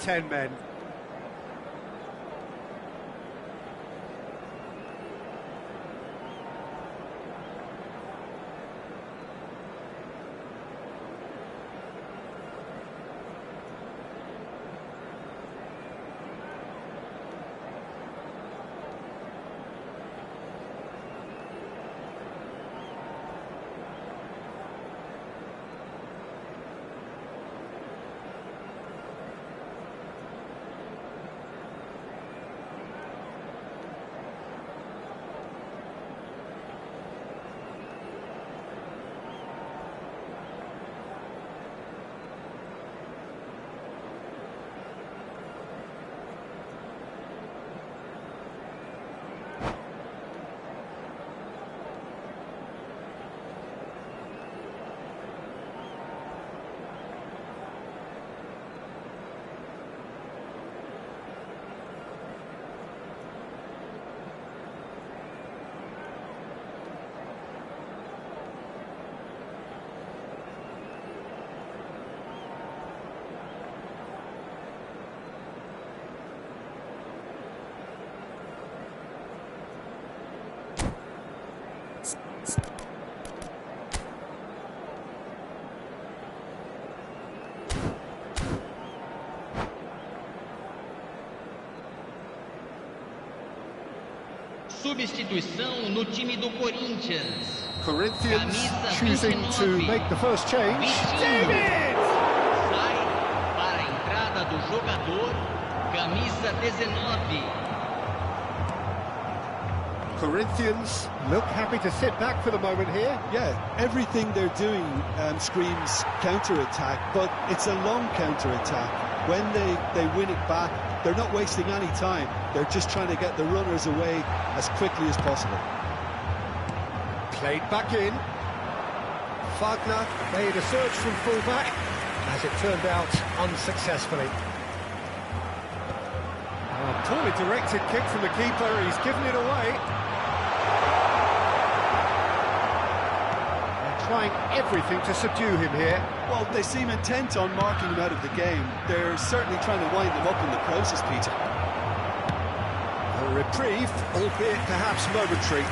10 men. Substituição no time do Corinthians. Corinthians choosing to make the first change. David! Sai para a entrada do jogador, camisa 19. Corinthians look happy to sit back for the moment here. Yeah, everything they're doing screams counter-attack, but it's a long counter-attack. When they win it back, they're not wasting any time. They're just trying to get the runners away as quickly as possible. Played back in. Wagner made a search from full-back, as it turned out unsuccessfully. A poorly directed kick from the keeper, he's given it away. They're trying everything to subdue him here. Well, they seem intent on marking him out of the game. They're certainly trying to wind them up in the process, Peter. A reprieve, albeit perhaps momentary.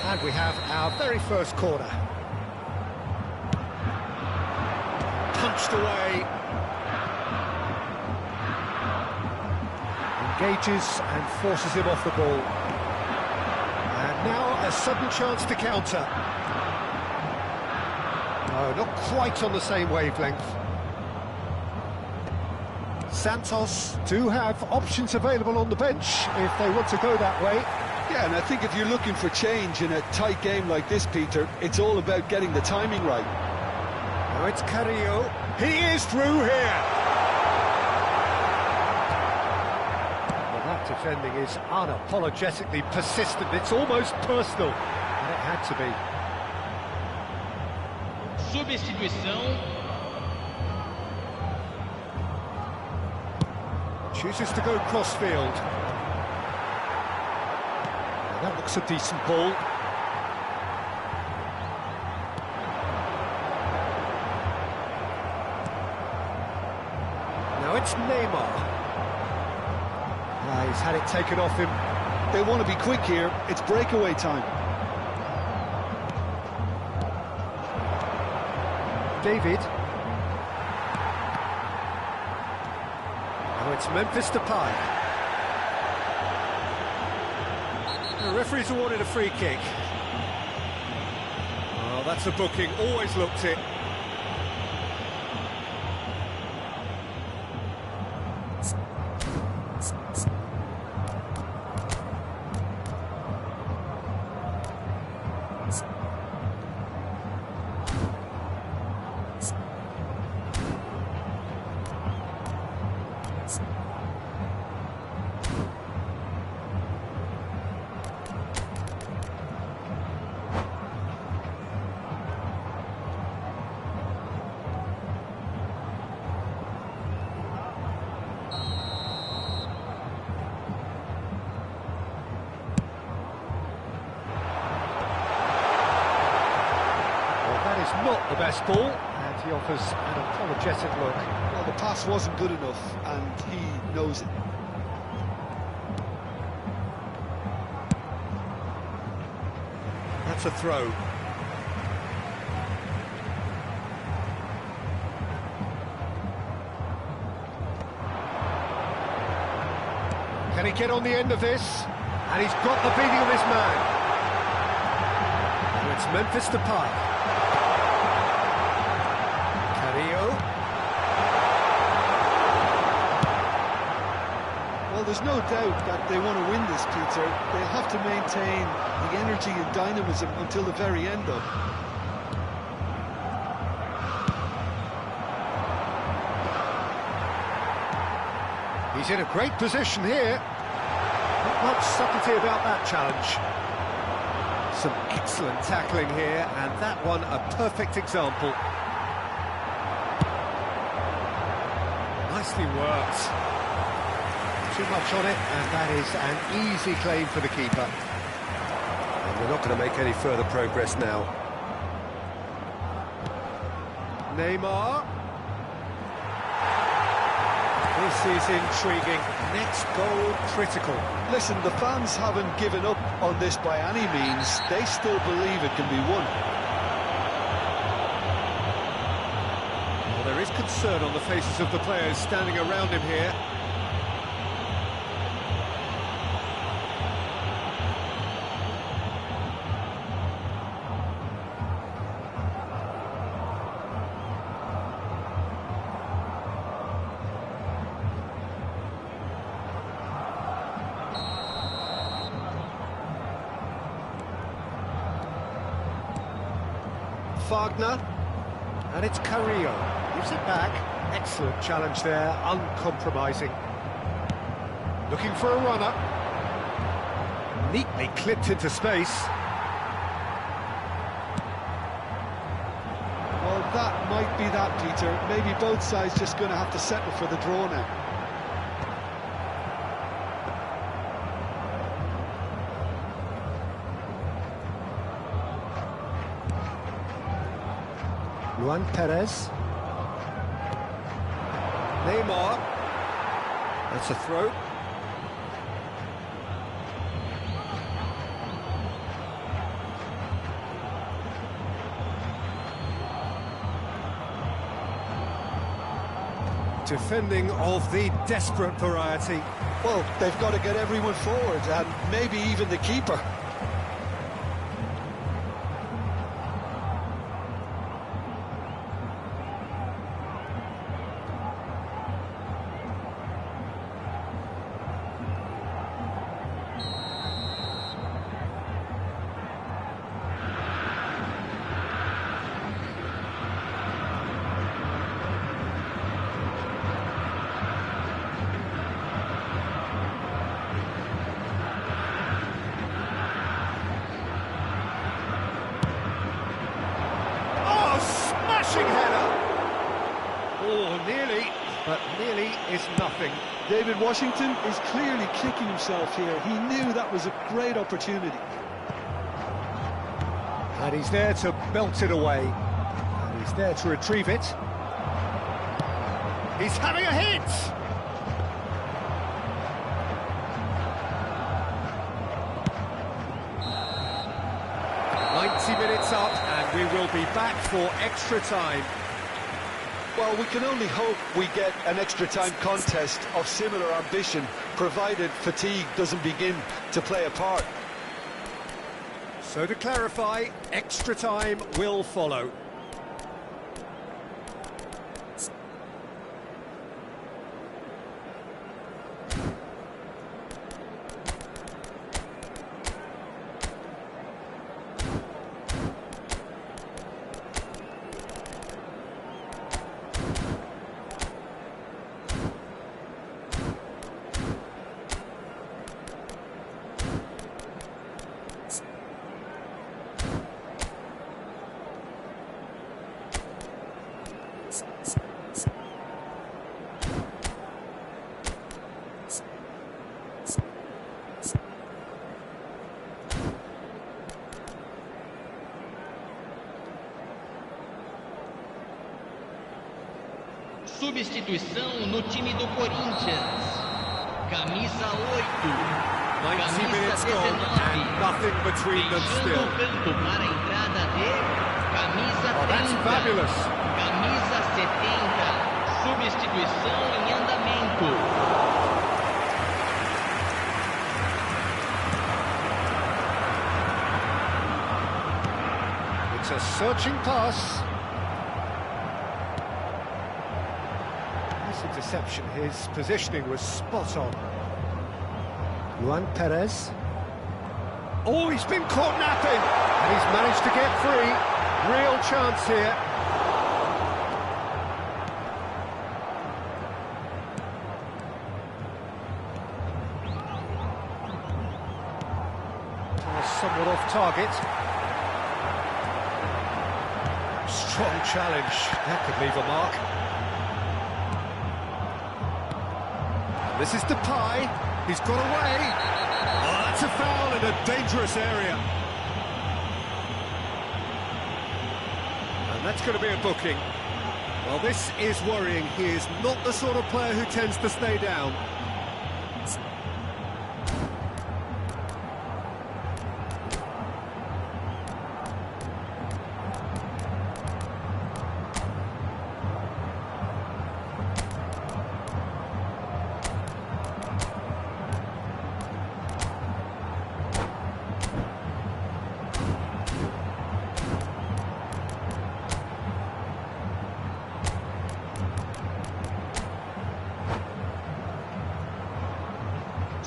And we have our very first corner. Punched away. Engages and forces him off the ball. And now a sudden chance to counter. No, not quite on the same wavelength. Santos do have options available on the bench if they want to go that way. Yeah, and I think if you're looking for change in a tight game like this, Peter, it's all about getting the timing right. Now it's Carrillo. He is through here. Well, that defending is unapologetically persistent. It's almost personal. And it had to be. Substituição. Chooses to go crossfield. That looks a decent ball. Now it's Neymar. He's had it taken off him. They want to be quick here. It's breakaway time. David. Now it's Memphis Depay. The referee's awarded a free kick. Oh, that's a booking. Always looked it. Not the best ball, and And he offers an apologetic look. Well, the pass wasn't good enough, and he knows it. That's a throw. Can he get on the end of this? And he's got the beating of his man. And it's Memphis Depay. Carrillo. Well, there's no doubt that they want to win this, Peter. They have to maintain the energy and dynamism until the very end of it. He's in a great position here. Not much subtlety about that challenge. Some excellent tackling here, and that one a perfect example. Nicely worked. Too much on it, and that is an easy claim for the keeper. And we're not going to make any further progress now. Neymar. This is intriguing. Next goal critical. Listen, the fans haven't given up on this by any means. They still believe it can be won. Well, there is concern on the faces of the players standing around him here. Wagner, and it's Carrillo, gives it back. Excellent challenge there, uncompromising. Looking for a runner. Neatly clipped into space. Well, that might be that, Peter. Maybe both sides just going to have to settle for the draw now. Luan Perez. Neymar. That's a throw. Defending of the desperate variety. Well, they've got to get everyone forward, and maybe even the keeper. Header. Oh, nearly, but nearly is nothing. David Washington is clearly kicking himself here. He knew that was a great opportunity. And he's there to belt it away. And he's there to retrieve it. He's having a hit! 90 minutes up, and we will be back for extra time. Well, we can only hope we get an extra time contest of similar ambition, provided fatigue doesn't begin to play a part. So to clarify, extra time will follow. Substituição no time do Corinthians. Camisa 8. 90 minutes gone and nothing between them still. Fechando o campo para a entrada de camisa 30. Oh, that's fabulous. Camisa 70. Substituição em andamento. It's a searching pass. Nice interception. His positioning was spot on. Juan Perez. Oh, he's been caught napping, and he's managed to get free. Real chance here. Somewhat off target. Strong challenge. That could leave a mark. This is Depay. He's got away. Oh, that's a foul in a dangerous area. And that's going to be a booking. Well, this is worrying. He is not the sort of player who tends to stay down.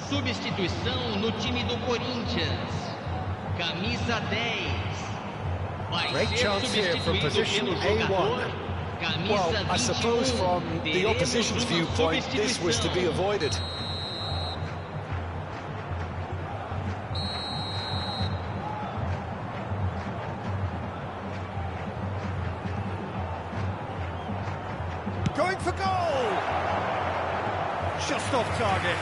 Substituição no time do Corinthians. Camisa 10. Vai Great ser chance here from substituído position pelo A1. jogador. Camisa Well, I suppose 21. from the Teremos opposition's uma viewpoint, this was to be substituição. avoided. Going for goal! Just off target.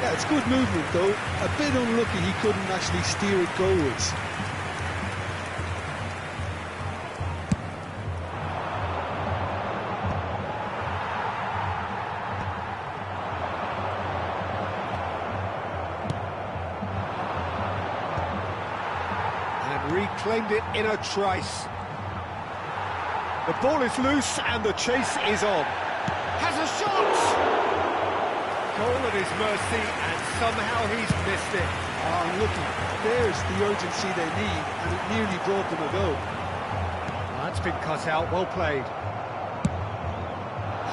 Yeah, it's good movement though. A bit unlucky he couldn't actually steer it goalwards. And reclaimed it in a trice. The ball is loose and the chase is on. Has a shot! Goal at his mercy, and somehow he's missed it. Oh, unlucky. There's the urgency they need, and it nearly brought them a goal. That's been cut out, well played.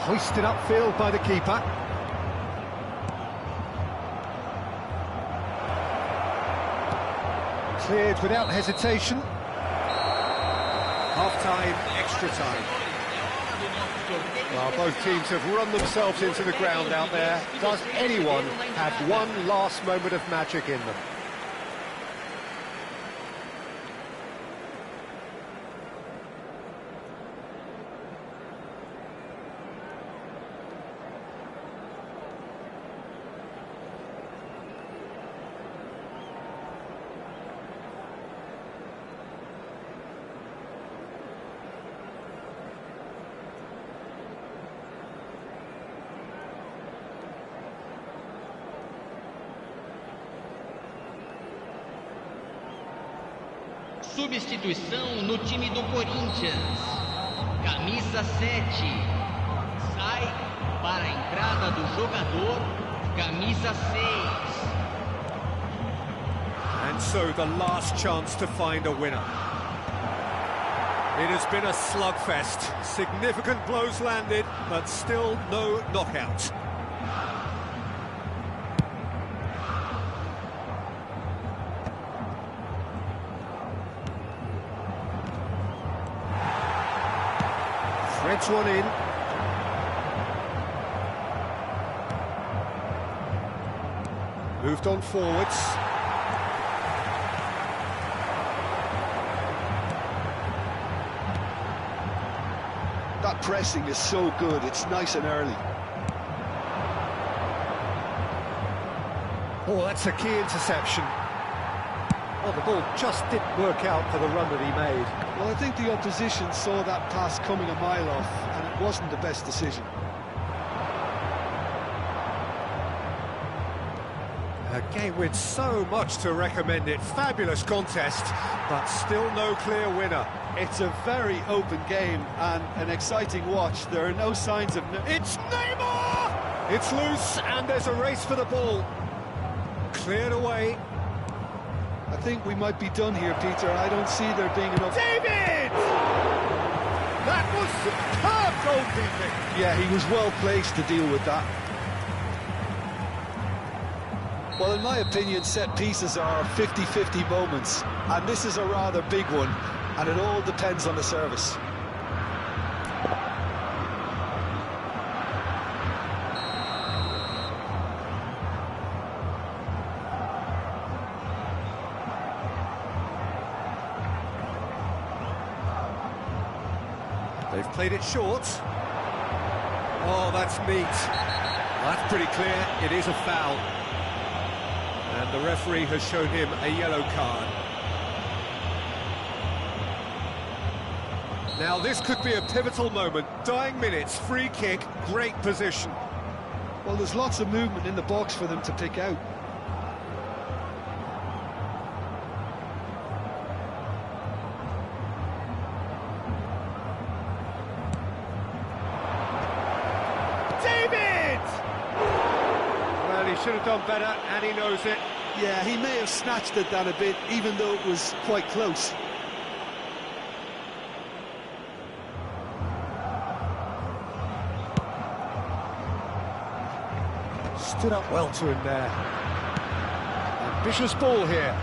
Hoisted upfield by the keeper. Cleared without hesitation. Half-time, extra time. Well, both teams have run themselves into the ground out there. Does anyone have one last moment of magic in them? Substituição no time do Corinthians. Camisa 7. Sai para a entrada do jogador. Camisa 6. And so the last chance to find a winner. It has been a slugfest. Significant blows landed, but still no knockout. Threads one in. Moved on forwards. That pressing is so good, it's nice and early. Oh, that's a key interception. Oh, the ball just didn't work out for the run that he made. Well, I think the opposition saw that pass coming a mile off, and it wasn't the best decision. A game with so much to recommend it. Fabulous contest, but still no clear winner. It's a very open game and an exciting watch. There are no signs of... It's Neymar! It's loose and there's a race for the ball. Cleared away. I think we might be done here, Peter. I don't see there being enough... David! That was superb goalkeeping. Yeah, he was well placed to deal with that. Well, in my opinion, set pieces are 50-50 moments, and this is a rather big one, and it all depends on the service. They've played it short. Oh, that's neat. That's pretty clear. It is a foul. And the referee has shown him a yellow card. Now this could be a pivotal moment. Dying minutes, free kick, great position. Well, there's lots of movement in the box for them to pick out. David! Well, he should have done better, and he knows it. Yeah, he may have snatched at that a bit, even though it was quite close. Stood up well to him there. Ambitious ball here.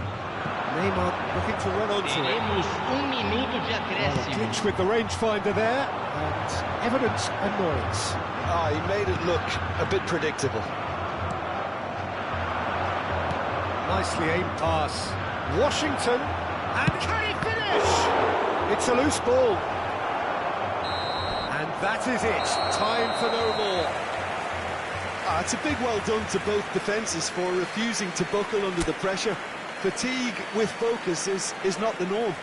Neymar looking to run onto it. Teremos minuto de Well, a acréscimo. clinch with the rangefinder there, and evident annoyance. Ah, he made it look a bit predictable. Nicely aimed pass. Washington, and can he finish? It's a loose ball. And that is it. Time for no more. Ah, it's a big well done to both defences for refusing to buckle under the pressure. Fatigue with focus is not the norm.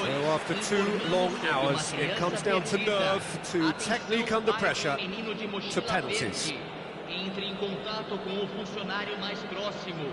So after 2 long hours, it comes down to nerve, to technique under pressure, to penalties. Entre em contato com o funcionário mais próximo.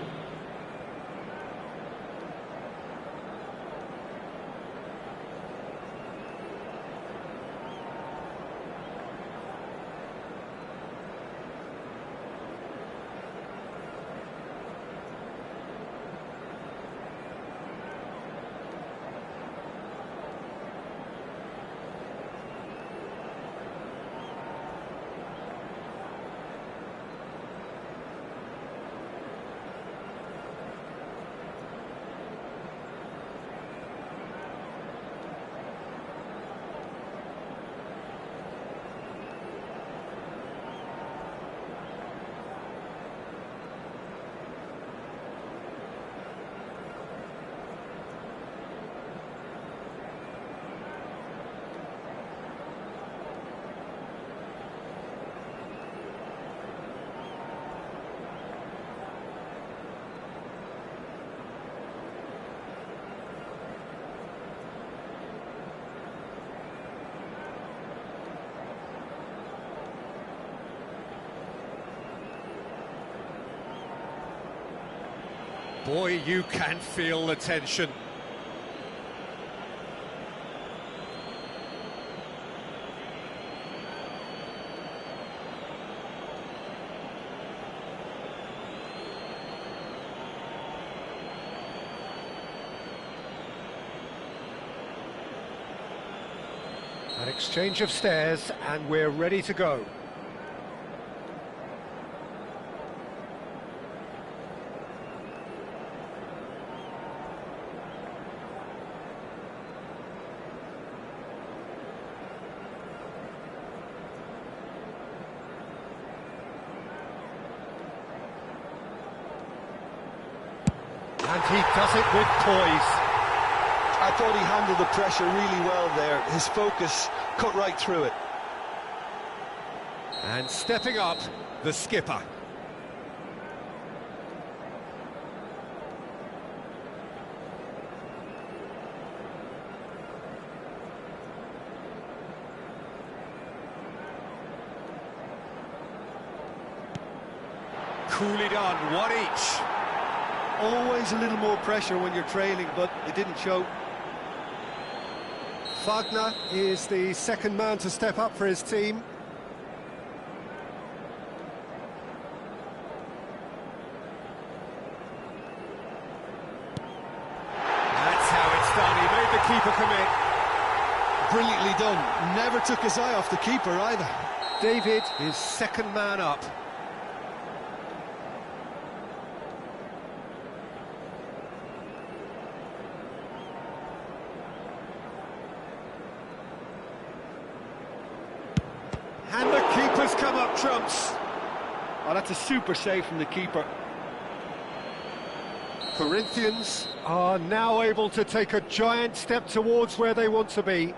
Boy, you can feel the tension. An exchange of stares, and we're ready to go. And he does it with poise. I thought he handled the pressure really well there. His focus cut right through it. And stepping up, the skipper. Coolly done, one each. Always a little more pressure when you're trailing, but it didn't show. Wagner is the second man to step up for his team. That's how it's done, he made the keeper commit. Brilliantly done. Never took his eye off the keeper either. David is second man up. And the keeper's come up trumps. Oh, that's a super save from the keeper. Corinthians are now able to take a giant step towards where they want to be.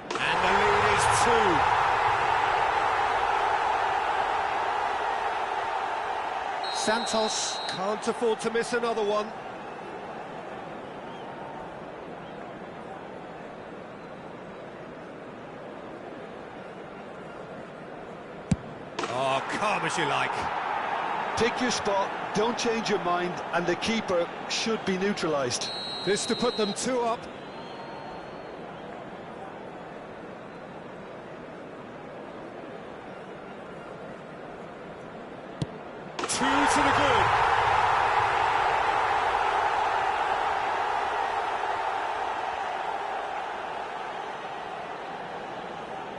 And the lead is 2. Santos can't afford to miss another one. Oh, calm as you like. Pick your spot, don't change your mind, and the keeper should be neutralised. This to put them 2 up. Two to the good.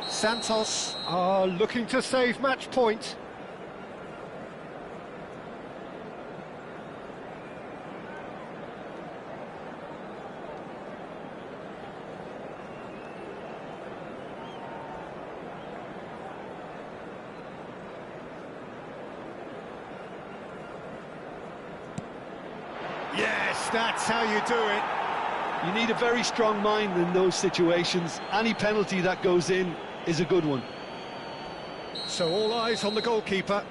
Santos are looking to save match point. Yes, that's how you do it. You need a very strong mind in those situations. Any penalty that goes in is a good one. So all eyes on the goalkeeper.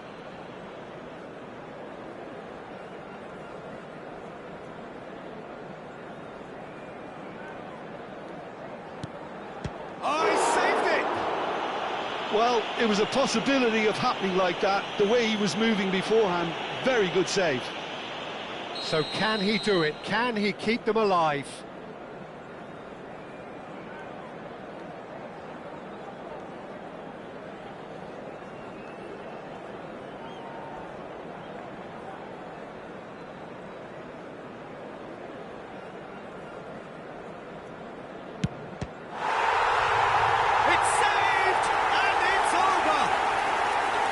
Oh, he saved it! Well, it was a possibility of happening like that. The way he was moving beforehand, very good save. So can he do it? Can he keep them alive?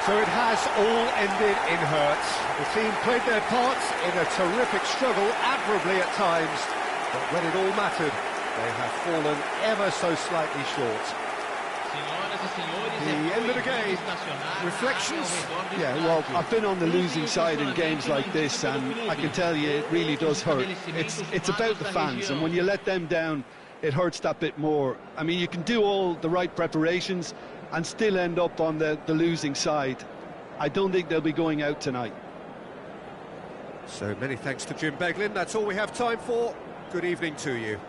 So it has all ended in hurt. The team played their parts in a terrific struggle, admirably at times, but when it all mattered, they have fallen ever so slightly short. The end of the game. Reflections? Yeah, well, I've been on the losing side in games like this, and I can tell you it really does hurt. It's about the fans, and when you let them down, it hurts that bit more. I mean, you can do all the right preparations and still end up on the losing side. I don't think they'll be going out tonight. So many thanks to Jim Beglin. That's all we have time for. Good evening to you.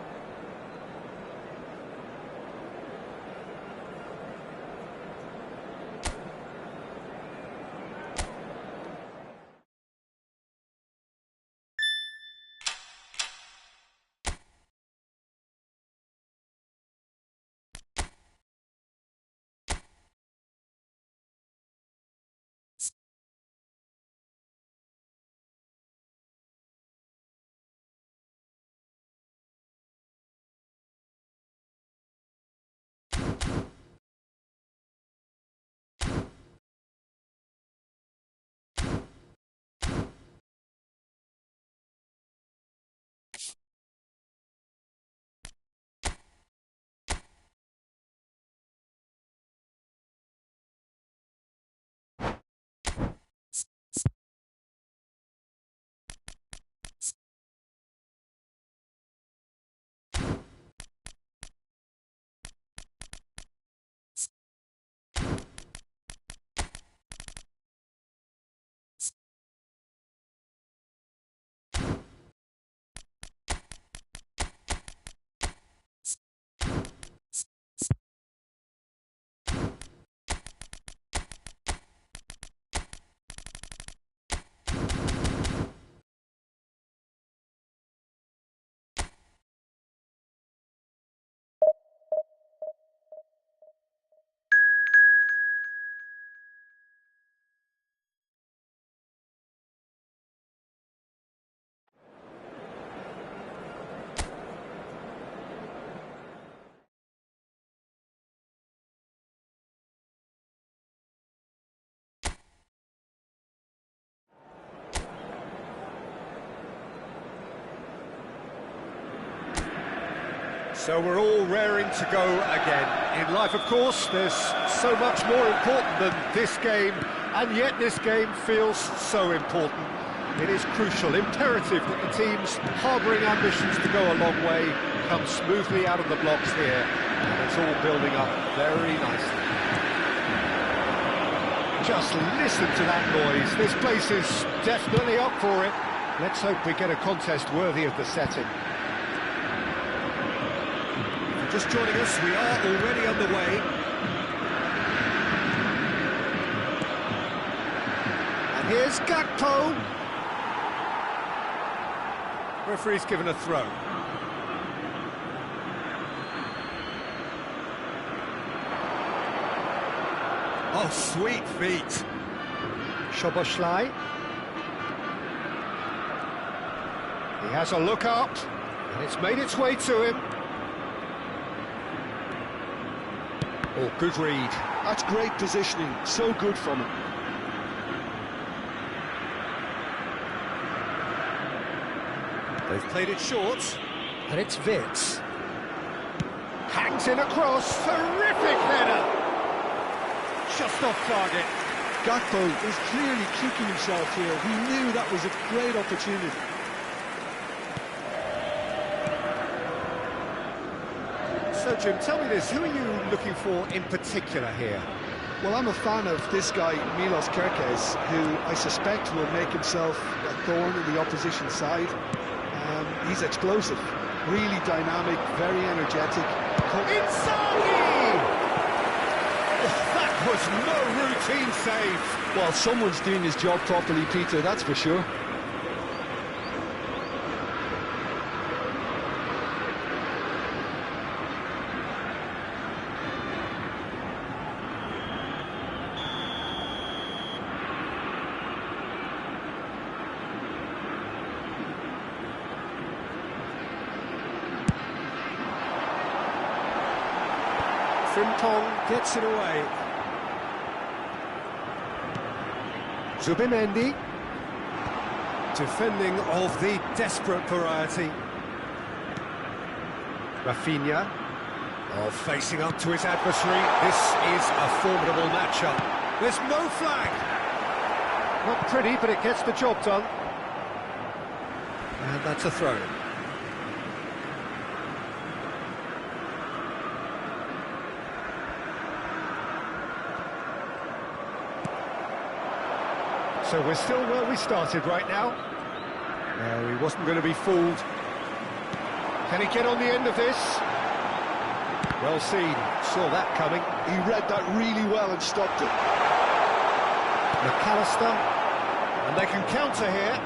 So we're all raring to go again. In life, of course, there's so much more important than this game, and yet this game feels so important. It is crucial, imperative that the teams harbouring ambitions to go a long way come smoothly out of the blocks here, and it's all building up very nicely. Just listen to that noise. This place is definitely up for it. Let's hope we get a contest worthy of the setting. Just joining us, we are already underway. And here's Gakpo. Referee's given a throw. Oh, sweet feet. Szoboszlai. He has a look up, and it's made its way to him. Oh, good read. That's great positioning, so good from him. They've played it short. And it's Wits. Hangs in across, terrific header! Just off target. Gakpo is clearly kicking himself here. He knew that was a great opportunity. So, Jim, tell me this, who are you looking for in particular here? Well, I'm a fan of this guy, Milos Kerkez, who I suspect will make himself a thorn in the opposition side. He's explosive, really dynamic, very energetic. Inzaghi! That was no routine save. Well, someone's doing his job properly, Peter, that's for sure. Frimpong gets it away. Zubimendi. Defending of the desperate variety. Rafinha. Oh, facing up to his adversary. This is a formidable matchup. There's no flag. Not pretty, but it gets the job done. And that's a throw. So we're still where we started right now. No, he wasn't going to be fooled. Can he get on the end of this? Well seen, saw that coming. He read that really well and stopped it. McAllister, and they can counter here.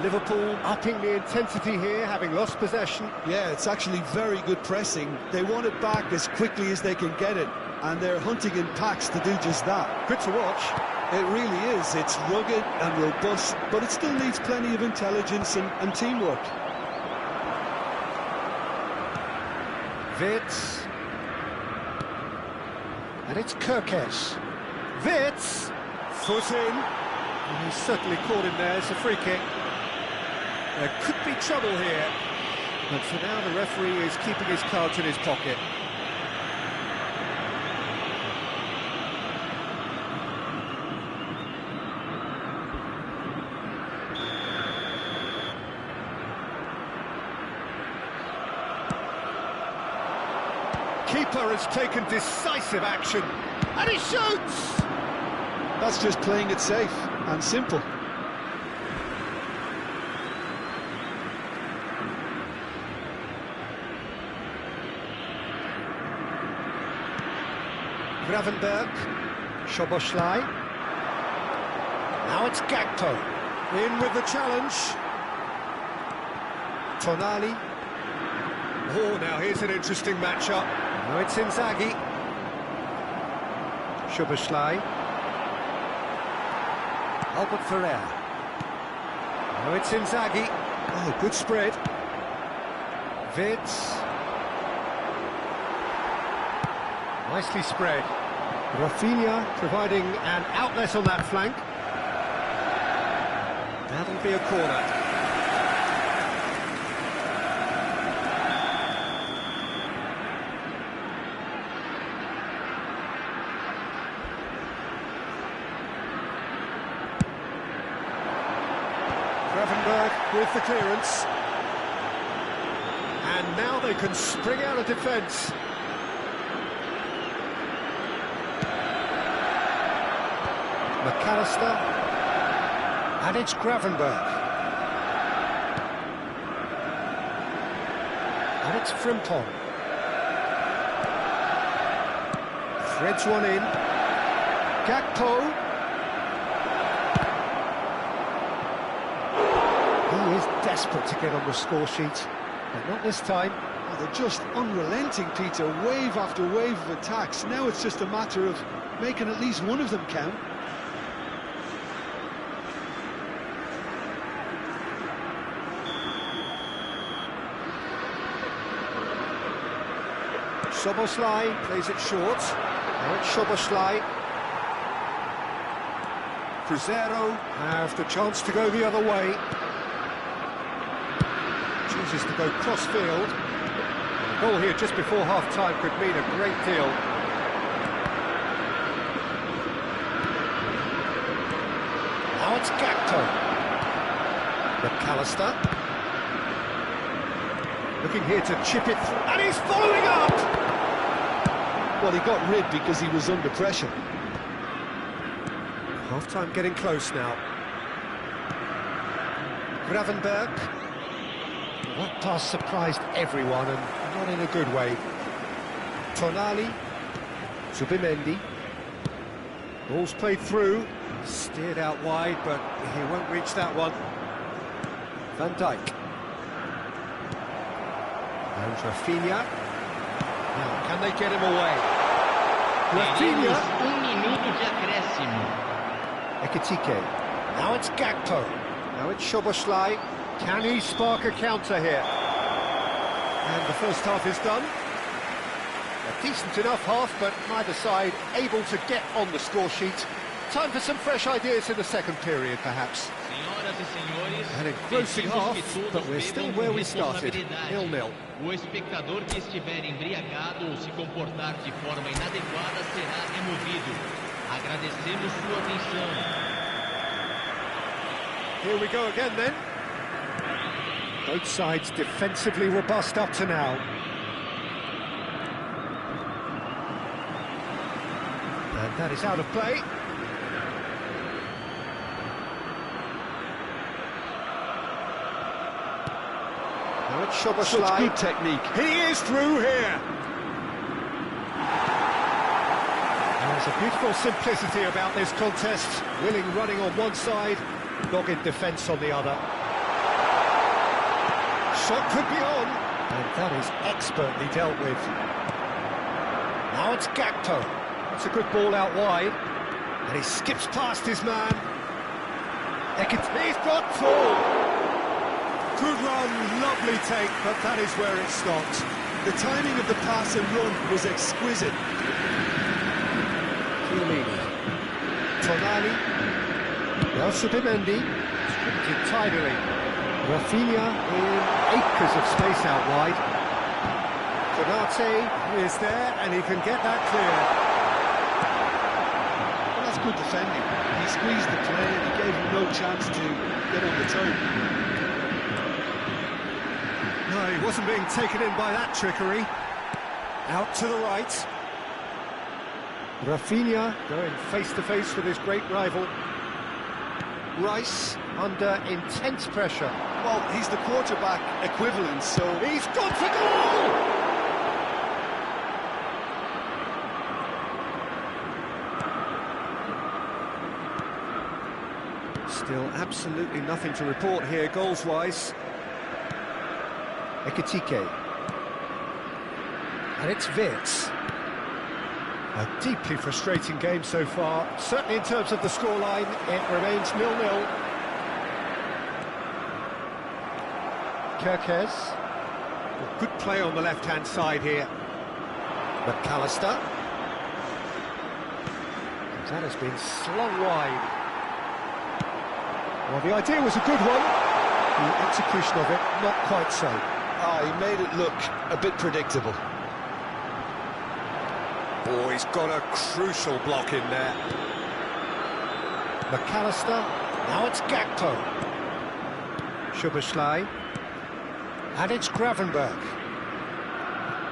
Liverpool upping the intensity here, having lost possession. Yeah, it's actually very good pressing. They want it back as quickly as they can get it, and they're hunting in packs to do just that. Good to watch. It really is. It's rugged and robust, but it still needs plenty of intelligence and teamwork. Wits. And it's Kerkez. Wits. Foot in. And he's certainly caught him there. It's a free kick. There could be trouble here. But for now, the referee is keeping his cards in his pocket. Keeper has taken decisive action, and he shoots! That's just playing it safe and simple. Gravenberg, Szoboszlai. Now it's Gakpo. In with the challenge. Tonali. Oh, now here's an interesting matchup. Now it's Inzaghi. Szoboszlai. Albert Ferrer. Now it's Inzaghi. Oh, good spread. Wits. Nicely spread. Rafinha providing an outlet on that flank. That'll be a corner. with the clearance. And now they can spring out of defence. McAllister. And it's Gravenberch. And it's Frimpong. Threads one in. Gakpo. He is desperate to get on the score sheet, but not this time. Oh, they're just unrelenting, Peter. Wave after wave of attacks. Now it's just a matter of making at least one of them count. Szoboszlai plays it short. Now it's Szoboszlai. Cruzeiro have the chance to go the other way. Chooses to go cross-field. A goal here just before half-time could mean a great deal. Now it's Gakpo. McAllister. Looking here to chip it through, and he's following up! Well, he got rid because he was under pressure. Half-time getting close now. Gravenberch. That pass surprised everyone, and not in a good way. Tonali. Zubimendi. Ball's played through. Steered out wide, but he won't reach that one. Van Dijk. And Rafinha. Now, can they get him away? Rafinha. Minuto de acréscimo. Ekitike. Now it's Gakpo. Now it's Szoboszlai. Can he spark a counter here? And the first half is done. A decent enough half, but neither side able to get on the score sheet. Time for some fresh ideas in the second period, perhaps. Senhoras e senhores, An engrossing half, but we're still where we started, 0-0. O espectador que estiver embriagado ou se comportar de forma inadequada será removido. Agradecemos sua atenção. Here we go again then. Both sides defensively robust up to now. And that is out of play. Now it's Szoboszlai. Such good technique. He is through here. There's a beautiful simplicity about this contest. Willing running on one side, dogged defence on the other. Shot could be on, and that is expertly dealt with. Now it's Gakpo. That's a good ball out wide, and he skips past his man. He's got full. Good run, lovely take, but that is where it stopped. The timing of the pass and run was exquisite. Chiellini. Tonali. Now Zubimendi. Stripped tidily. Rafinha in acres of space out wide. Konate is there, and he can get that clear. Well, that's good defending. He squeezed the play and he gave him no chance to get on the toe. No, he wasn't being taken in by that trickery. Out to the right. Rafinha going face-to-face with his great rival. Rice under intense pressure. Well, he's the quarterback equivalent, so He's gone for goal! Still absolutely nothing to report here, goals-wise. Ekitike. And it's Wirtz. A deeply frustrating game so far. Certainly in terms of the scoreline, it remains 0-0. Kerkez. Good play on the left-hand side here. McAllister. That has been slung wide. Well, the idea was a good one. The execution of it, not quite so. he made it look a bit predictable. Oh, he's got a crucial block in there. McAllister, now it's Gakpo. Szoboszlai. And it's Gravenberch.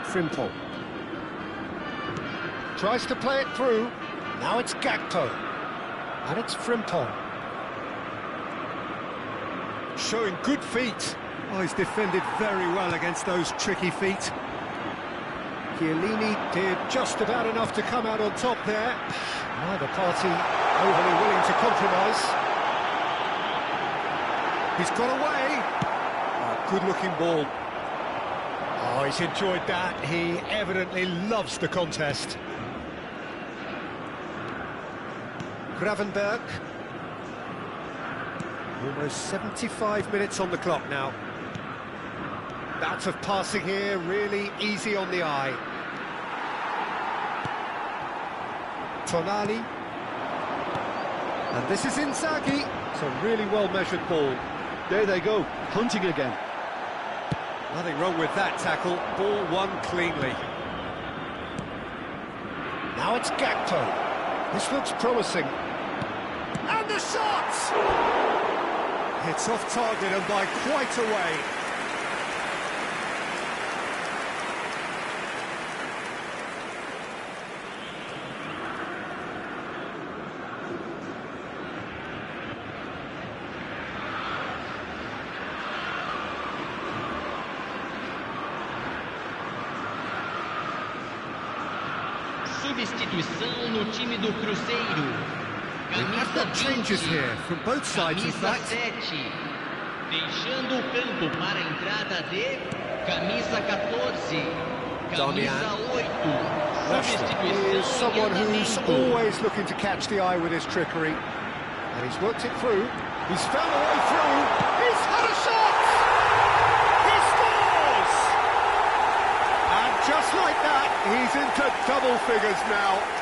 Frimpong. Tries to play it through. Now it's Gakpo. And it's Frimpong. Showing good feet. Oh, he's defended very well against those tricky feet. Chiellini did just about enough to come out on top there. Neither party overly willing to compromise. He's got away. Oh, good-looking ball. Oh, he's enjoyed that. He evidently loves the contest. Gravenberch. Almost 75 minutes on the clock now. Bout of passing here, really easy on the eye. Tonali. And this is Inzaghi. It's a really well-measured ball. There they go, hunting again. Nothing wrong with that tackle. Ball won cleanly. Now it's Gakpo. This looks promising. And the shot! It's off target and by quite a way. Substituição no time do Cruzeiro. We've got changes here from both sides, in Camisa fact. 7. Deixando o campo para a entrada de camisa 14. Camisa 8. Rashford is someone who's always looking to catch the eye with his trickery. And he's worked it through. He's found a way through. He's had a shot! He scores! And just like that, he's into double figures now.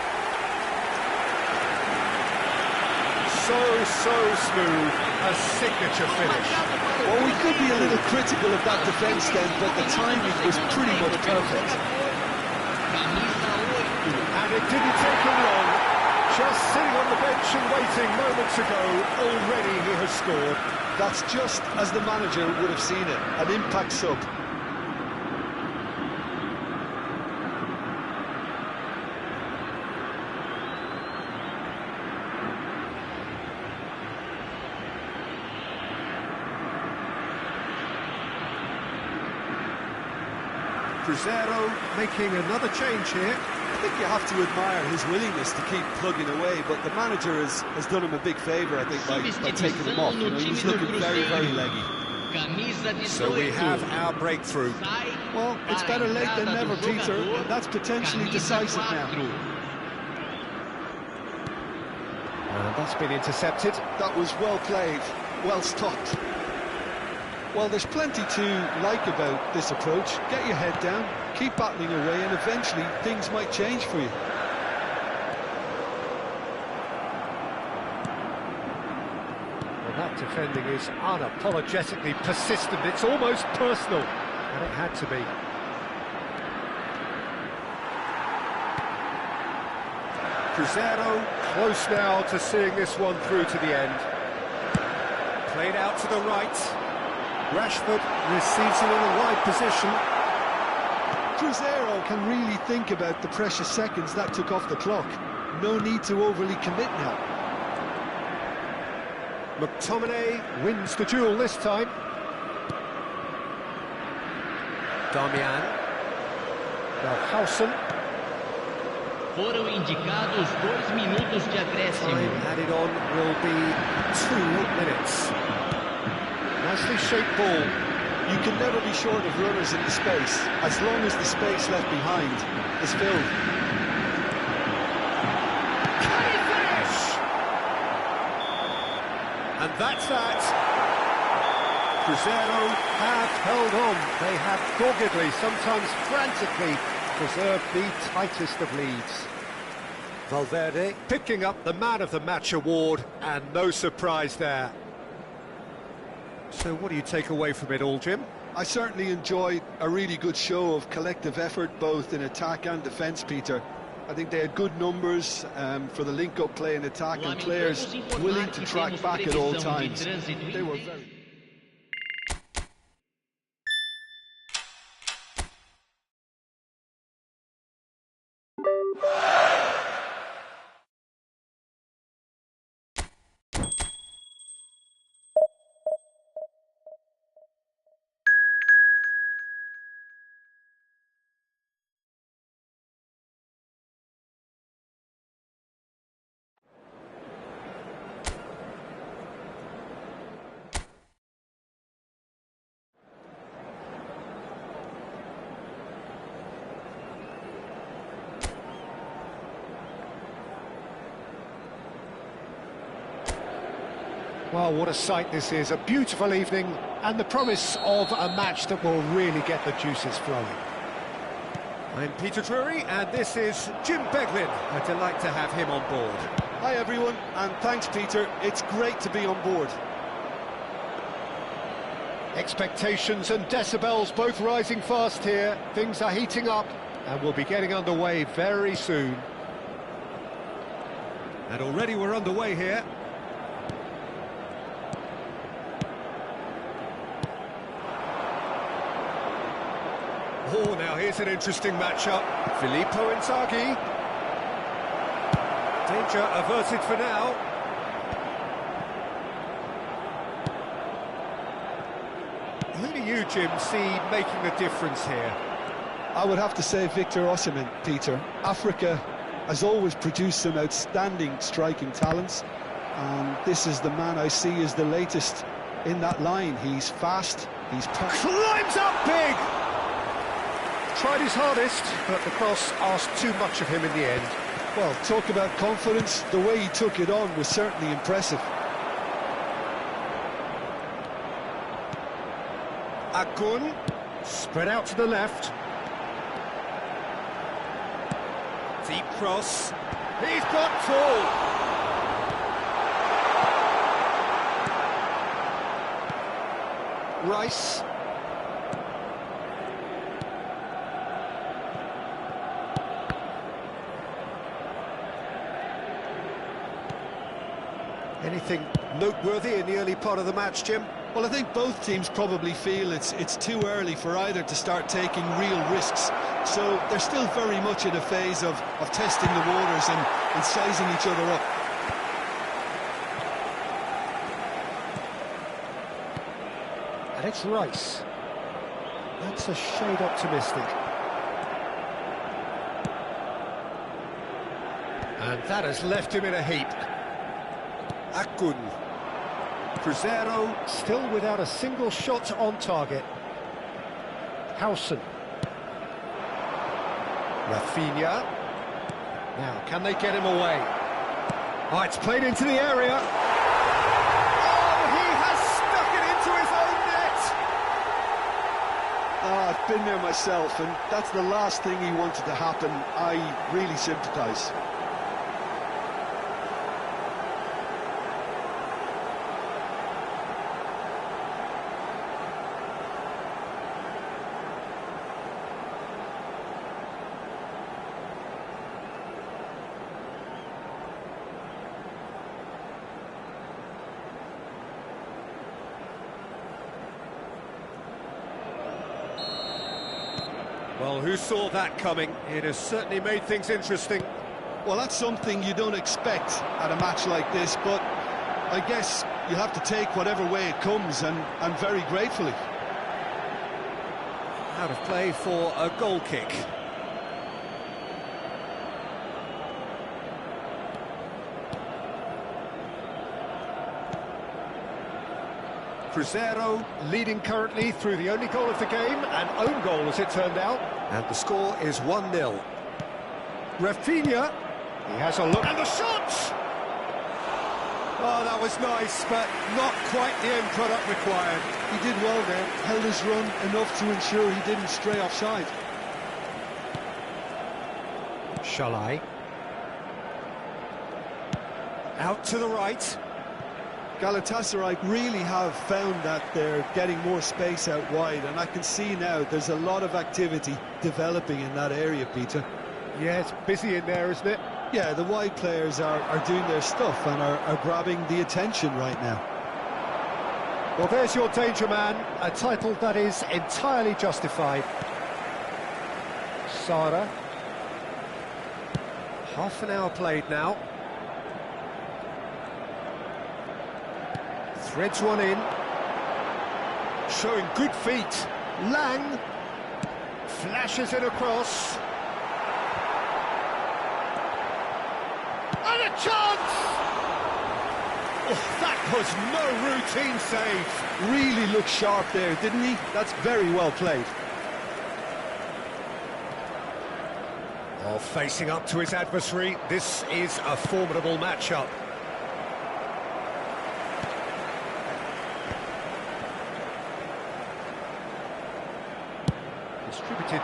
So smooth, a signature finish. Well, we could be a little critical of that defence then, but the timing was pretty much perfect. And it didn't take him long. Just sitting on the bench and waiting moments ago, already he has scored. That's just as the manager would have seen it, an impact sub. Cruzeiro making another change here. I think you have to admire his willingness to keep plugging away, but the manager has done him a big favour, I think, by taking him off. You know, he was looking very, very leggy. So we have our breakthrough. Well, it's better late than never, Peter. That's potentially decisive now. And that's been intercepted. That was well played, well stopped. Well, there's plenty to like about this approach. Get your head down, keep battling away, and eventually things might change for you. Well, that defending is unapologetically persistent. It's almost personal, and it had to be. Cruzeiro close now to seeing this one through to the end. Played out to the right. Rashford receives him in a wide position. Cruzeiro can really think about the precious seconds that took off the clock. No need to overly commit now. McTominay wins the duel this time. Damian. Hausen. Foram indicados 2 minutos de acréscimo. Time added on will be 2 minutes. Nicely shaped ball. You can never be short of runners in the space, as long as the space left behind is filled. Can he finish? And that's that. Cruzeiro have held on. They have doggedly, sometimes frantically, preserved the tightest of leads. Valverde picking up the Man of the Match award, and no surprise there. So what do you take away from it all, Jim? I certainly enjoyed a really good show of collective effort, both in attack and defence, Peter. I think they had good numbers for the link-up play in attack, and players willing to track back at all times. They were very... Well, what a sight this is, a beautiful evening, and the promise of a match that will really get the juices flowing. I'm Peter Drury, and this is Jim Beglin. A delight to have him on board. Hi everyone, and thanks Peter, it's great to be on board. Expectations and decibels both rising fast here. Things are heating up, and we'll be getting underway very soon. And already we're underway here. Oh, now here's an interesting matchup. Filippo Inzaghi. Danger averted for now. Who do you, Jim, see making a difference here? I would have to say Victor Osimhen, Peter. Africa has always produced some outstanding striking talents, and this is the man I see as the latest in that line. He's fast, he's climbs up big! Tried his hardest, but the cross asked too much of him in the end. Well, talk about confidence, the way he took it on was certainly impressive. Agun, spread out to the left. Deep cross. He's got tall. Rice. Anything noteworthy in the early part of the match, Jim? Well, I think both teams probably feel it's too early for either to start taking real risks. So they're still very much in a phase of testing the waters and sizing each other up. And it's Rice. That's a shade optimistic. And that has left him in a heap. Agun. Cruzeiro still without a single shot on target. Howson. Rafinha. Now, can they get him away? Oh, it's played into the area. Oh, he has stuck it into his own net! Oh, I've been there myself, and that's the last thing he wanted to happen. I really sympathise. Well, who saw that coming? It has certainly made things interesting. Well, that's something you don't expect at a match like this, but I guess you have to take whatever way it comes, and very gratefully. Out of play for a goal kick. Cruzeiro leading currently through the only goal of the game, an own goal as it turned out. And the score is 1-0. Rafinha, he has a look, and the shot! Oh, that was nice, but not quite the end product required. He did well there, held his run enough to ensure he didn't stray offside. Shalai. Out to the right. Galatasaray really have found that they're getting more space out wide, and I can see now there's a lot of activity developing in that area, Peter. Yeah, it's busy in there, isn't it? Yeah, the wide players are doing their stuff and are grabbing the attention right now. Well, there's your danger man, a title that is entirely justified. Sara. Half an hour played now. Threads one in. Showing good feet. Lang. Flashes it across. And a chance! Oh, that was no routine save. Really looked sharp there, didn't he? That's very well played. Oh, facing up to his adversary, this is a formidable matchup.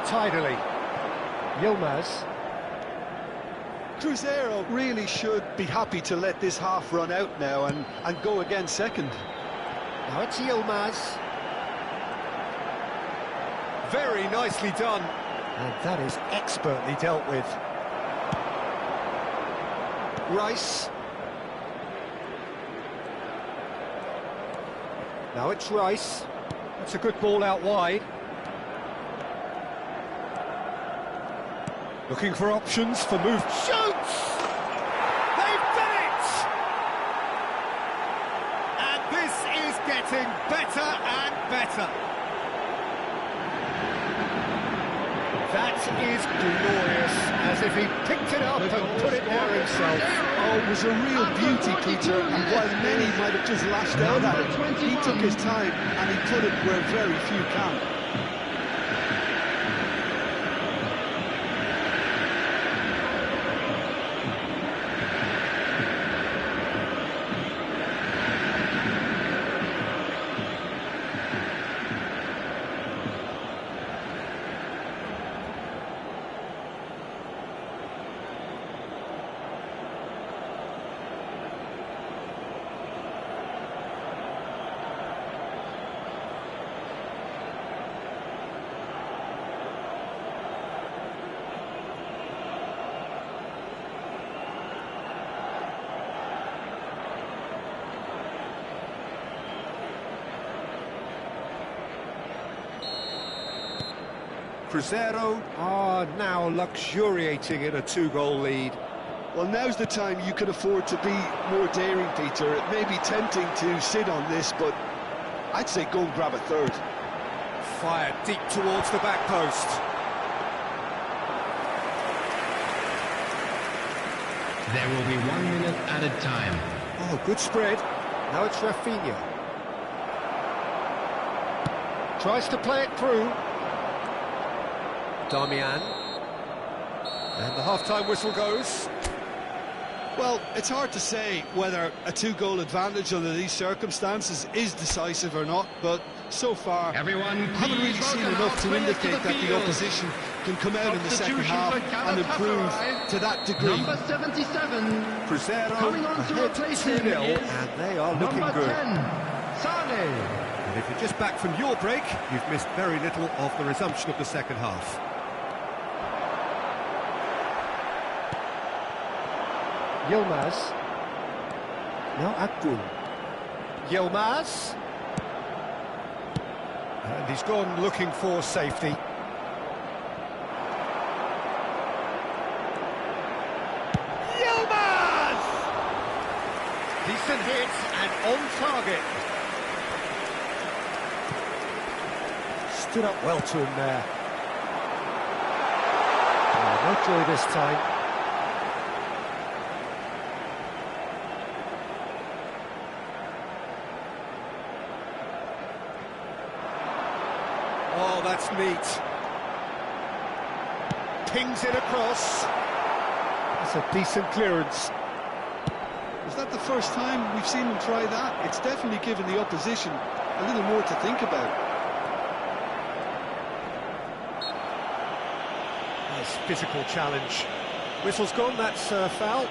tidily. Yilmaz. Cruzeiro really should be happy to let this half run out now and go again second. Now it's Yilmaz. Very nicely done. And that is expertly dealt with. Rice. Now it's Rice. That's a good ball out wide. Looking for options for move. Shoots! They've done it! And this is getting better and better. That is glorious, as if he picked it up and put it there himself. Oh, it was a real beauty, Peter, and while many might have just lashed out at it, he took his time and he put it where very few can. Cruzeiro are now luxuriating in a two-goal lead. Well, now's the time you can afford to be more daring, Peter. It may be tempting to sit on this, but I'd say go and grab a third. Fired deep towards the back post. There will be 1 minute added time. Oh, good spread. Now it's Rafinha. Tries to play it through. Damian. And the half-time whistle goes. Well, it's hard to say whether a two-goal advantage under these circumstances is decisive or not, but so far, Everyone, haven't really seen enough to indicate that the opposition can come out in the second half and improve to that degree. Number 77. Cruzeiro Coming on to ahead replace 2-0, him is and they are looking number good. 10, Sane. And if you're just back from your break, you've missed very little of the resumption of the second half. Yilmaz. Now Akgul. Yilmaz. And he's gone looking for safety. Yilmaz! Decent hit and on target. Stood up well to him there. Oh, no joy this time. Oh, that's neat. Pings it across. That's a decent clearance. Is that the first time we've seen him try that? It's definitely given the opposition a little more to think about. Nice physical challenge. Whistle's gone, that's foul.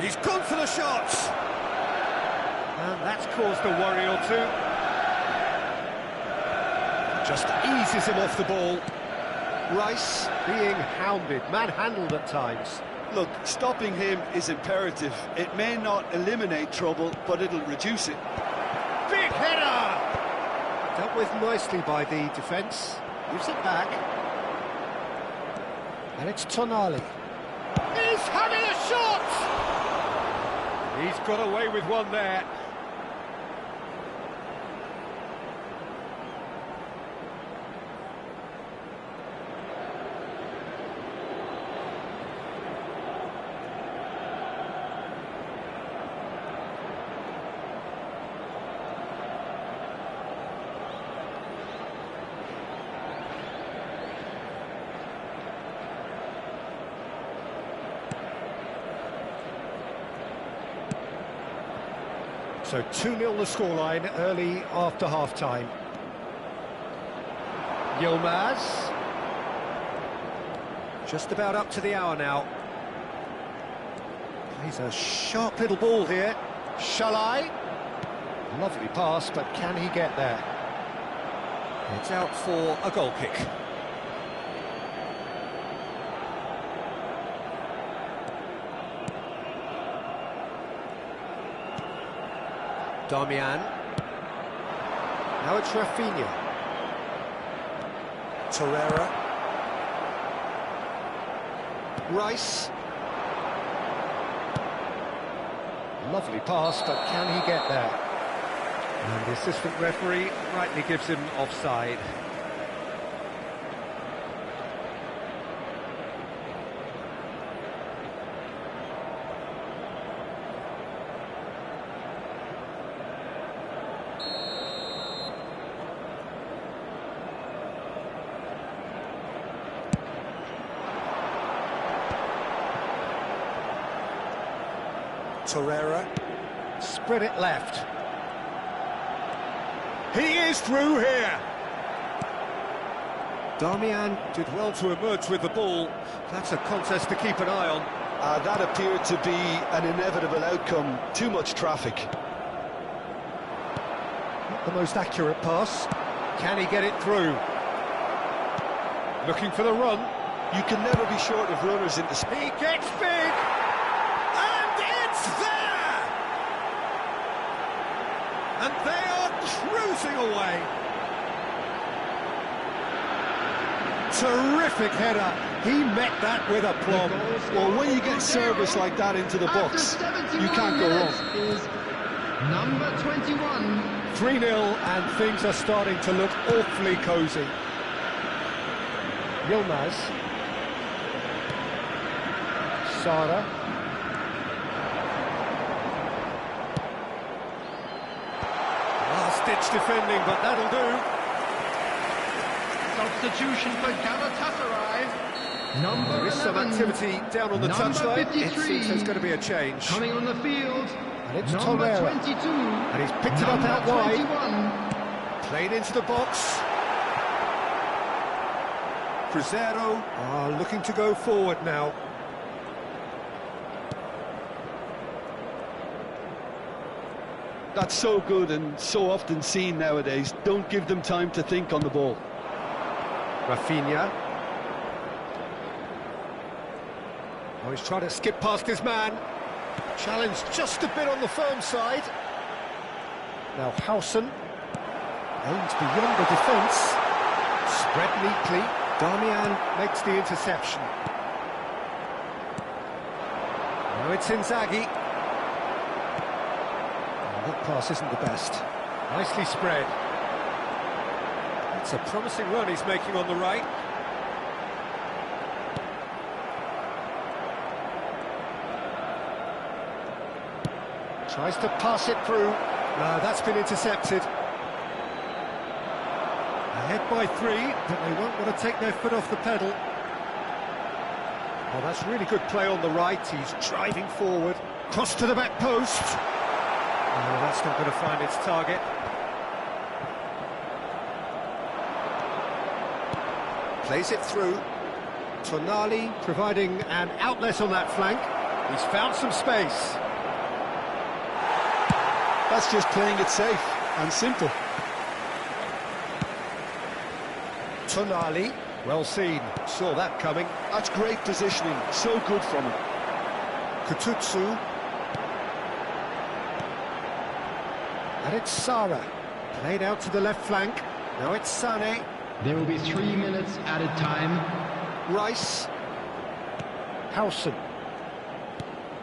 He's gone for the shot. And that's caused a worry or two. Just eases him off the ball. Rice being hounded, manhandled at times. Look, stopping him is imperative. It may not eliminate trouble, but it'll reduce it. Big header! Dealt with nicely by the defence. Gives it back. And it's Tonali. He's having a shot! He's got away with one there. So 2-0 the scoreline early after half-time. Yilmaz. Just about up to the hour now. Plays a sharp little ball here. Shalai. Lovely pass, but can he get there? It's out for a goal kick. Damian. Now it's Rafinha. Torreira. Rice. Lovely pass, but can he get there? And the assistant referee rightly gives him offside. Torreira, spread it left. He is through here. Damian did well to emerge with the ball. That's a contest to keep an eye on. That appeared to be an inevitable outcome. Too much traffic. Not the most accurate pass. Can he get it through? Looking for the run. You can never be short of runners in the space. He gets big! It's there! And they are cruising away. Terrific header. He met that with aplomb. Well, when you get service like that into the box, you can't go wrong. Is number 21. 3-0 and things are starting to look awfully cosy. Yilmaz. Sara. Last-ditch defending, but that'll do. Substitution for Galatasaray. Number There is some 11. activity down on the Number touchline. It 53. seems there's going to be a change. Coming on the field. And it's Number Torreira. 22. And he's picked it up Number out wide. 21. Played into the box. Cruzeiro are looking to go forward now. That's so good and so often seen nowadays. Don't give them time to think on the ball. Rafinha. Oh, he's trying to skip past his man. Challenged just a bit on the firm side. Now Howson. Aims beyond the defence. Spread neatly. Damian makes the interception. Now it's Inzaghi. Oh, that pass isn't the best. Nicely spread. It's a promising run he's making on the right. Tries to pass it through. No, that's been intercepted. Ahead by 3, but they won't want to take their foot off the pedal. Oh, that's really good play on the right. He's driving forward. Cross to the back post. Oh, that's not going to find its target. Plays it through. Tonali providing an outlet on that flank. He's found some space. That's just playing it safe and simple. Tonali, well seen, saw that coming. That's great positioning, so good from him. Kututsu. And it's Sara, played out to the left flank. Now it's Sané. There will be 3 minutes added time. Rice. Howson.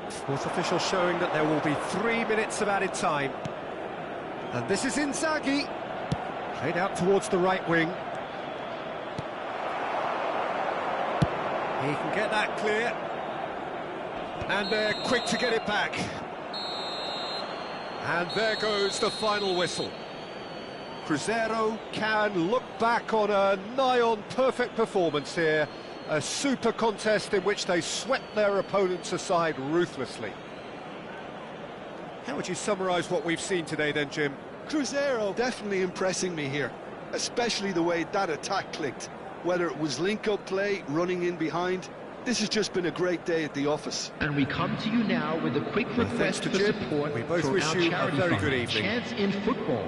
Fourth official showing that there will be 3 minutes of added time. And this is Inzaghi. Played out towards the right wing. He can get that clear. And they're quick to get it back. And there goes the final whistle. Cruzeiro can look back on a nigh-on perfect performance here. A super contest in which they swept their opponents aside ruthlessly. How would you summarise what we've seen today then, Jim? Cruzeiro definitely impressing me here, especially the way that attack clicked. Whether it was link-up play, running in behind, this has just been a great day at the office. And we come to you now with a quick request to for Jim. support We both for wish our you a charity very fund, good evening. Chance in Football.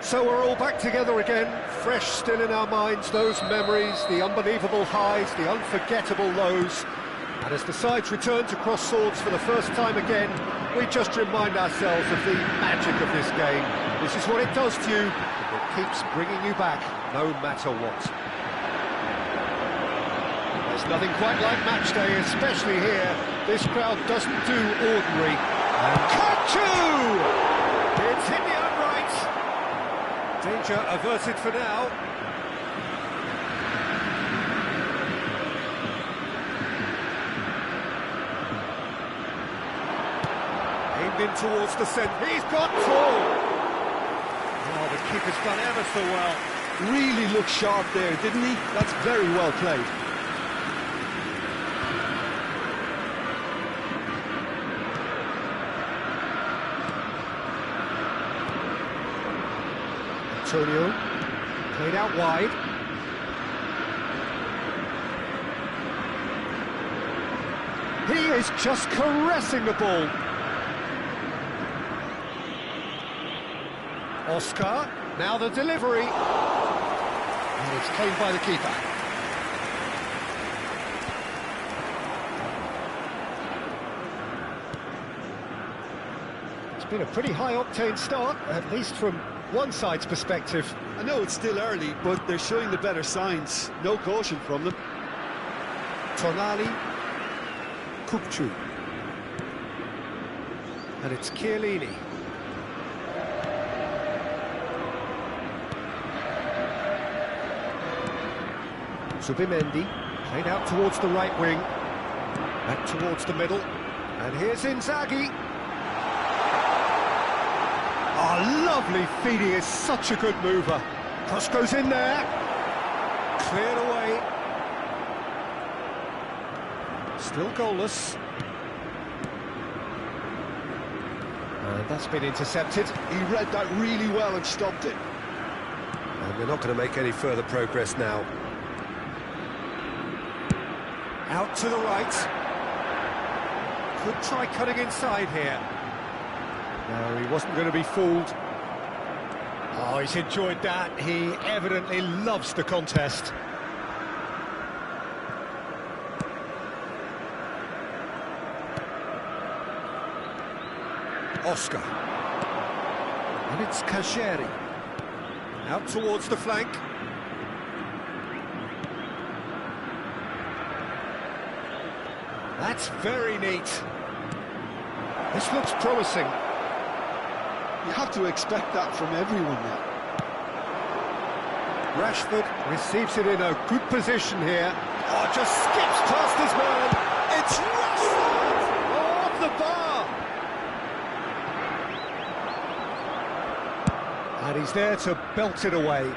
So we're all back together again, fresh still in our minds, those memories, the unbelievable highs, the unforgettable lows. And as the sides return to cross swords for the first time again, we just remind ourselves of the magic of this game. This is what it does to you, it keeps bringing you back, no matter what. There's nothing quite like match day, especially here. This crowd doesn't do ordinary. And Kachu! It's hit the upright. Danger averted for now. Aimed in towards the centre. He's got full. Oh, the keeper's done ever so well. Really looked sharp there, didn't he? That's very well played. Antonio, played out wide. He is just caressing the ball. Oscar, now the delivery. And it's claimed by the keeper. It's been a pretty high-octane start, at least from one side's perspective. I know it's still early, but they're showing the better signs. No caution from them. Tonali, Kupchu. And it's Chiellini. Subimendi, played out towards the right wing. Back towards the middle. And here's Inzaghi. Oh, lovely feed, he is such a good mover. Cross goes in there. Cleared away. Still goalless. And that's been intercepted. He read that really well and stopped it. And they're not going to make any further progress now. Out to the right. Could try cutting inside here. No, he wasn't going to be fooled. Oh, he's enjoyed that. He evidently loves the contest. Oscar. And it's Kasheri. Out towards the flank. That's very neat. This looks promising. You have to expect that from everyone now. Rashford receives it in a good position here. Oh, just skips past his man. It's Rashford! Off the bar! And he's there to belt it away.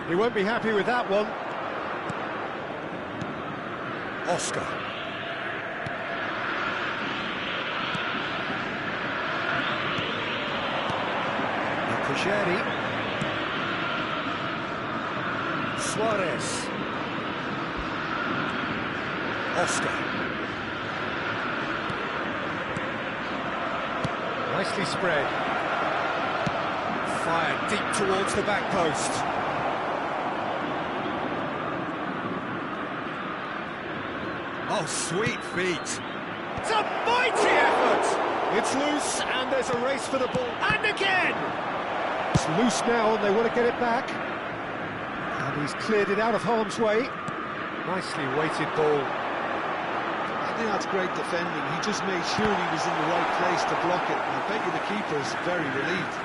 He won't be happy with that one. Oscar. Kasheri. Suarez. Oscar. Nicely spread. Fired deep towards the back post. Oh, sweet feet. It's a mighty effort! It's loose, and there's a race for the ball. And again! It's loose now, and they want to get it back. And he's cleared it out of harm's way. Nicely weighted ball. I think that's great defending. He just made sure he was in the right place to block it. And I bet you the keeper's very relieved.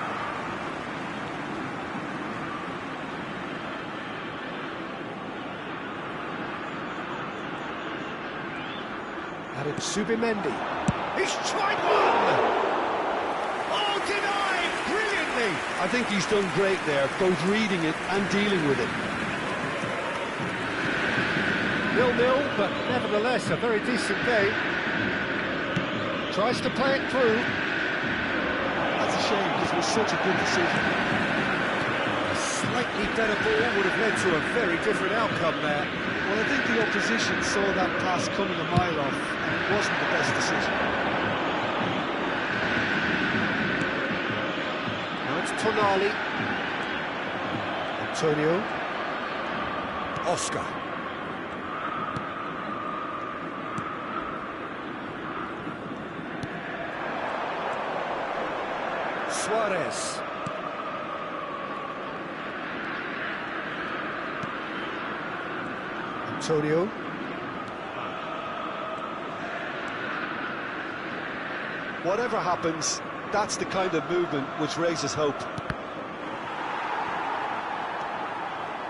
And it's Subimendi. He's tried one! Oh, denied! Brilliantly! I think he's done great there, both reading it and dealing with it. 0-0, but nevertheless a very decent game. Tries to play it through. That's a shame, because it was such a good decision. A slightly better ball would have led to a very different outcome there. Well, I think the opposition saw that pass coming a mile off, and it wasn't the best decision. Now it's Tonali. Antonio. Oscar. Suarez. Antonio. Whatever happens, that's the kind of movement which raises hope.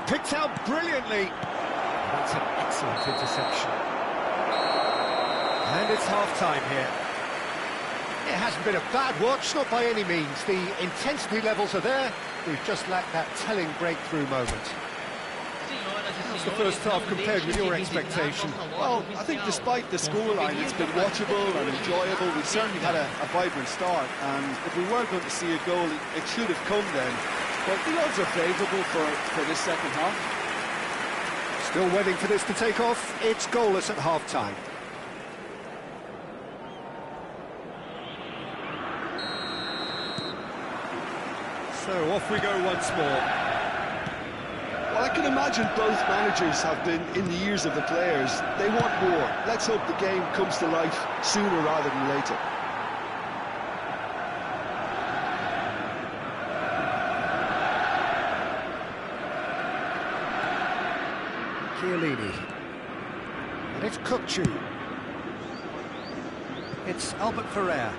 Picked out brilliantly. That's an excellent interception. And it's half-time here. It hasn't been a bad watch, not by any means. The intensity levels are there. We've just lacked that telling breakthrough moment. How's the first half compared with your expectation? Well, I think despite the scoreline, it's been watchable and enjoyable. We've certainly had a vibrant start, and if we were going to see a goal, it should have come then. But the odds are favourable for this second half. Still waiting for this to take off. It's goalless at half-time. So off we go once more. Well, I can imagine both managers have been in the ears of the players. They want more. Let's hope the game comes to life sooner rather than later. Chiellini. And it's Kukcu. It's Albert Ferrer.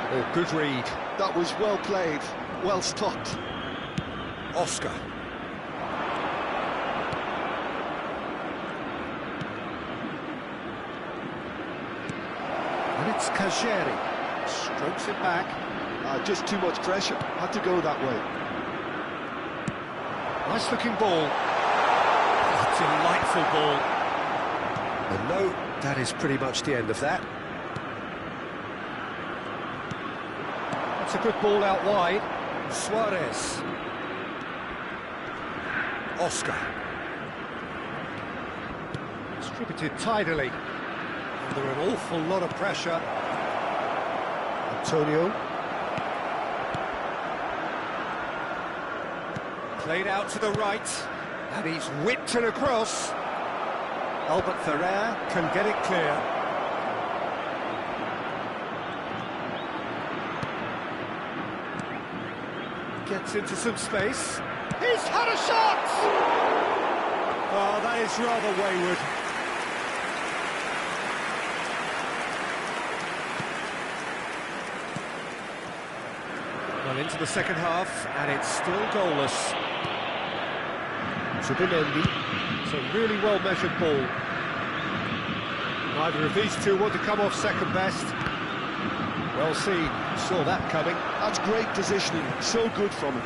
Oh, good read. That was well played, well stopped. Oscar. And it's Kasheri. Strokes it back. Just too much pressure. Had to go that way. Nice looking ball. Oh, delightful ball. And no, that is pretty much the end of that. That's a good ball out wide. Suarez. Oscar. Distributed tidily. Under an awful lot of pressure. Antonio. Played out to the right. And he's whipped it across. Albert Ferrer can get it clear. Gets into some space. He's had a shot! Oh, that is rather wayward. Well, into the second half, and it's still goalless. Zubimendi. It's a really well-measured ball. Neither of these two want to come off second best. Well seen, saw that coming. That's great positioning, so good from him.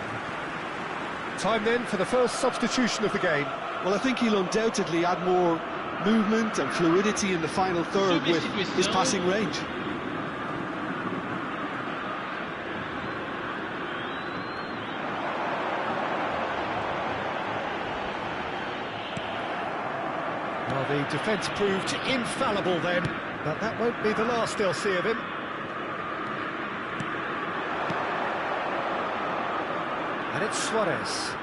Time then for the first substitution of the game. Well, I think he'll undoubtedly add more movement and fluidity in the final third with his passing range. Well, the defence proved infallible then, but that won't be the last they'll see of him. And it's Suarez.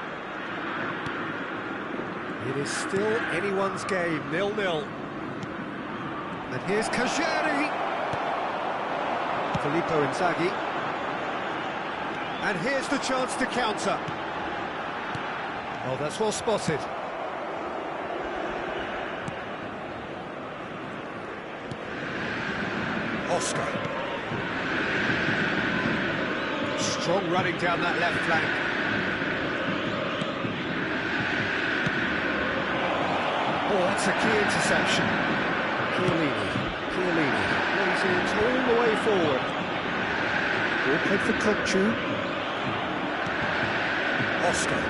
It is still anyone's game, 0-0. And here's Kajeri. Filippo Inzaghi. And here's the chance to counter. Oh, that's well spotted. Oscar. Strong running down that left flank. Oh, that's a key interception. Chiellini. Brings it all the way forward. Good play for Kokchu. Oscar.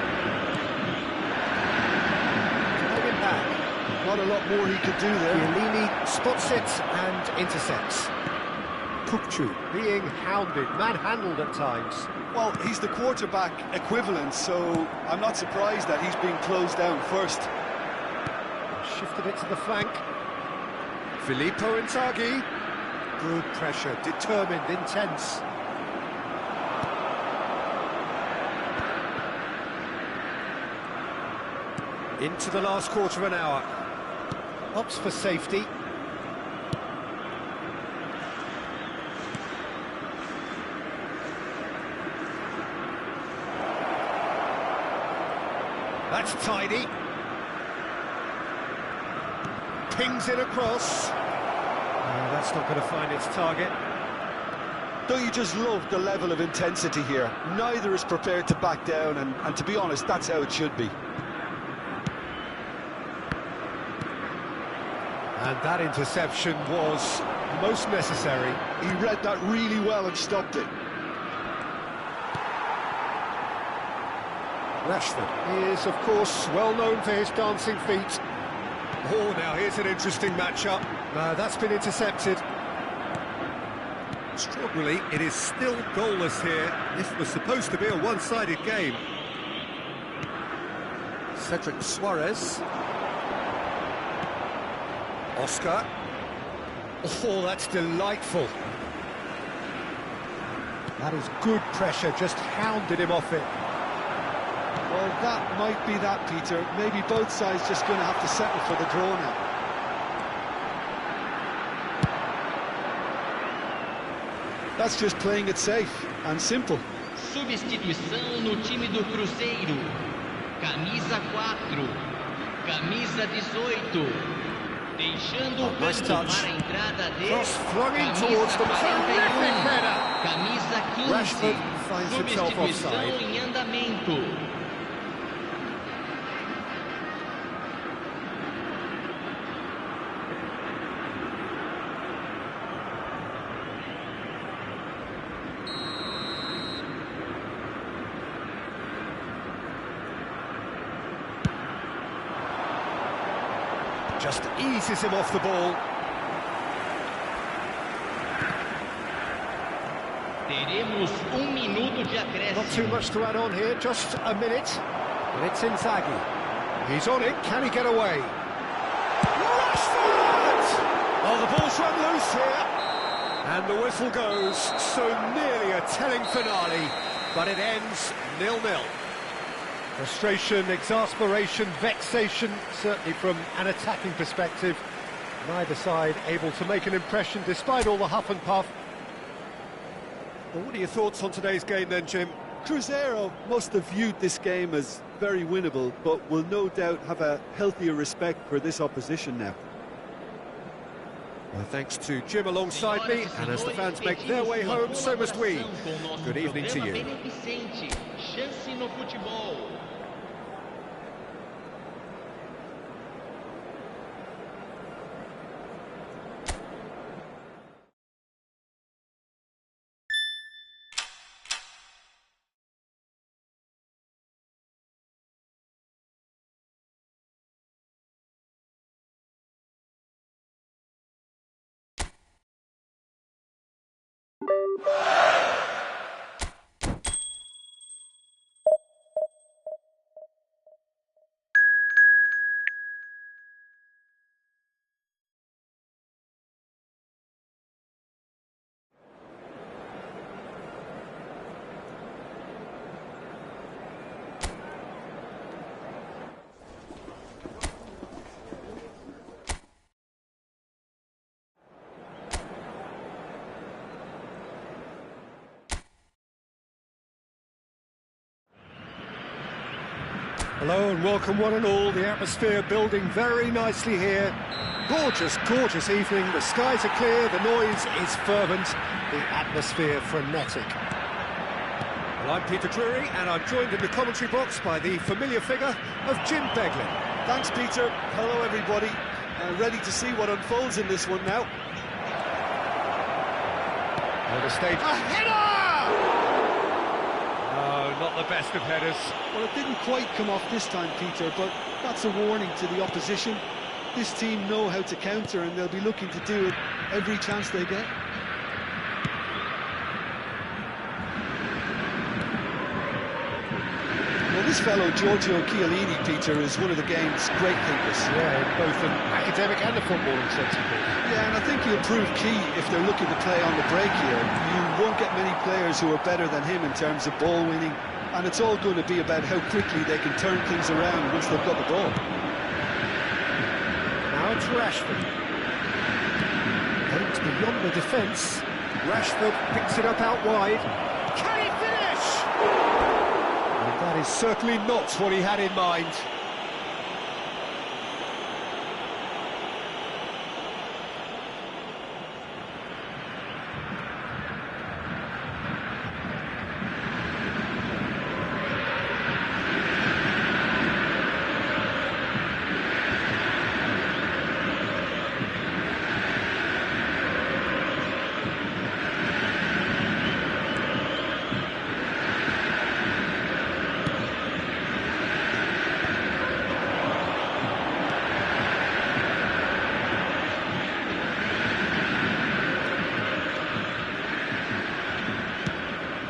Hanging back. Not a lot more he could do there. Chiellini spots it and intercepts. Kokchu being hounded, manhandled at times. Well, he's the quarterback equivalent, so I'm not surprised that he's being closed down first. Shifted it to the flank. Filippo Inzaghi. Good pressure, determined, intense. Into the last quarter of an hour. Opts for safety. That's tidy. Pings it across. No, that's not going to find its target. Don't you just love the level of intensity here? Neither is prepared to back down, and to be honest, that's how it should be. And that interception was most necessary. He read that really well and stopped it. Rashford is, of course, well known for his dancing feet. Oh, now here's an interesting matchup. That's been intercepted. Extraordinarily, it is still goalless here. This was supposed to be a one-sided game. Cedric Suarez. Oscar. Oh, that's delightful. That is good pressure, just hounded him off it. Well, that might be that, Peter. Maybe both sides just going to have to settle for the draw now. That's just playing it safe and simple. Substituição no time do Cruzeiro. Camisa 4. Camisa 18. Deixando o nice campo touch. para a entrada de Cross flung in camisa towards them. 41. Terrific header. Camisa 15. Rashford finds himself Substituição offside. em andamento. Just eases him off the ball. Teremos minuto de acréscimo. Not too much to add on here, just a minute. And it's Inzaghi. He's on it, can he get away? Rashford! Oh, the ball's run loose here. And the whistle goes, so nearly a telling finale, but it ends 0-0. Frustration, exasperation, vexation, certainly from an attacking perspective. Neither side able to make an impression despite all the huff and puff. Well, what are your thoughts on today's game then, Jim? Cruzeiro must have viewed this game as very winnable, but will no doubt have a healthier respect for this opposition now. Well, thanks to Jim alongside me, and as the fans make their way home, so must we. Good evening to you. Chance no futebol. Hello and welcome one and all. The atmosphere building very nicely here. Gorgeous, gorgeous evening. The skies are clear, the noise is fervent, the atmosphere frenetic. Well, I'm Peter Drury and I'm joined in the commentary box by the familiar figure of Jim Beglin. Thanks, Peter. Hello, everybody. Ready to see what unfolds in this one now. On the stage. A header! Not the best of headers. Well, it didn't quite come off this time, Peter, but that's a warning to the opposition. This team know how to counter, and they'll be looking to do it every chance they get. Well, this fellow, Giorgio Chiellini, Peter, is one of the game's great thinkers. Yeah, in both an academic and a footballing sense of things. Yeah, and I think he'll prove key if they're looking to play on the break here. You won't get many players who are better than him in terms of ball winning, and it's all going to be about how quickly they can turn things around once they've got the ball. Now it's Rashford. It's beyond the defence. Rashford picks it up out wide. Can he finish? And that is certainly not what he had in mind.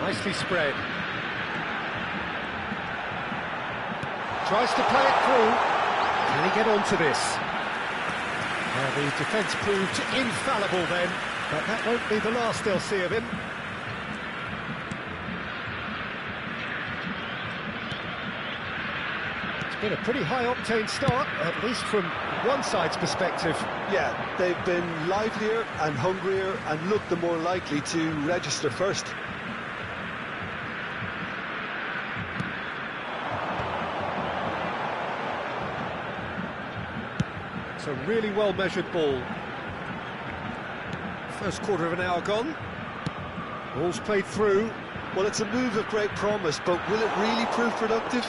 Nicely spread. Tries to play it through. Can he get onto this? Well, the defence proved infallible then, but that won't be the last they'll see of him. It's been a pretty high-octane start, at least from one side's perspective. Yeah, they've been livelier and hungrier and looked the more likely to register first. It's a really well-measured ball. First quarter of an hour gone. Ball's played through. Well, it's a move of great promise, but will it really prove productive?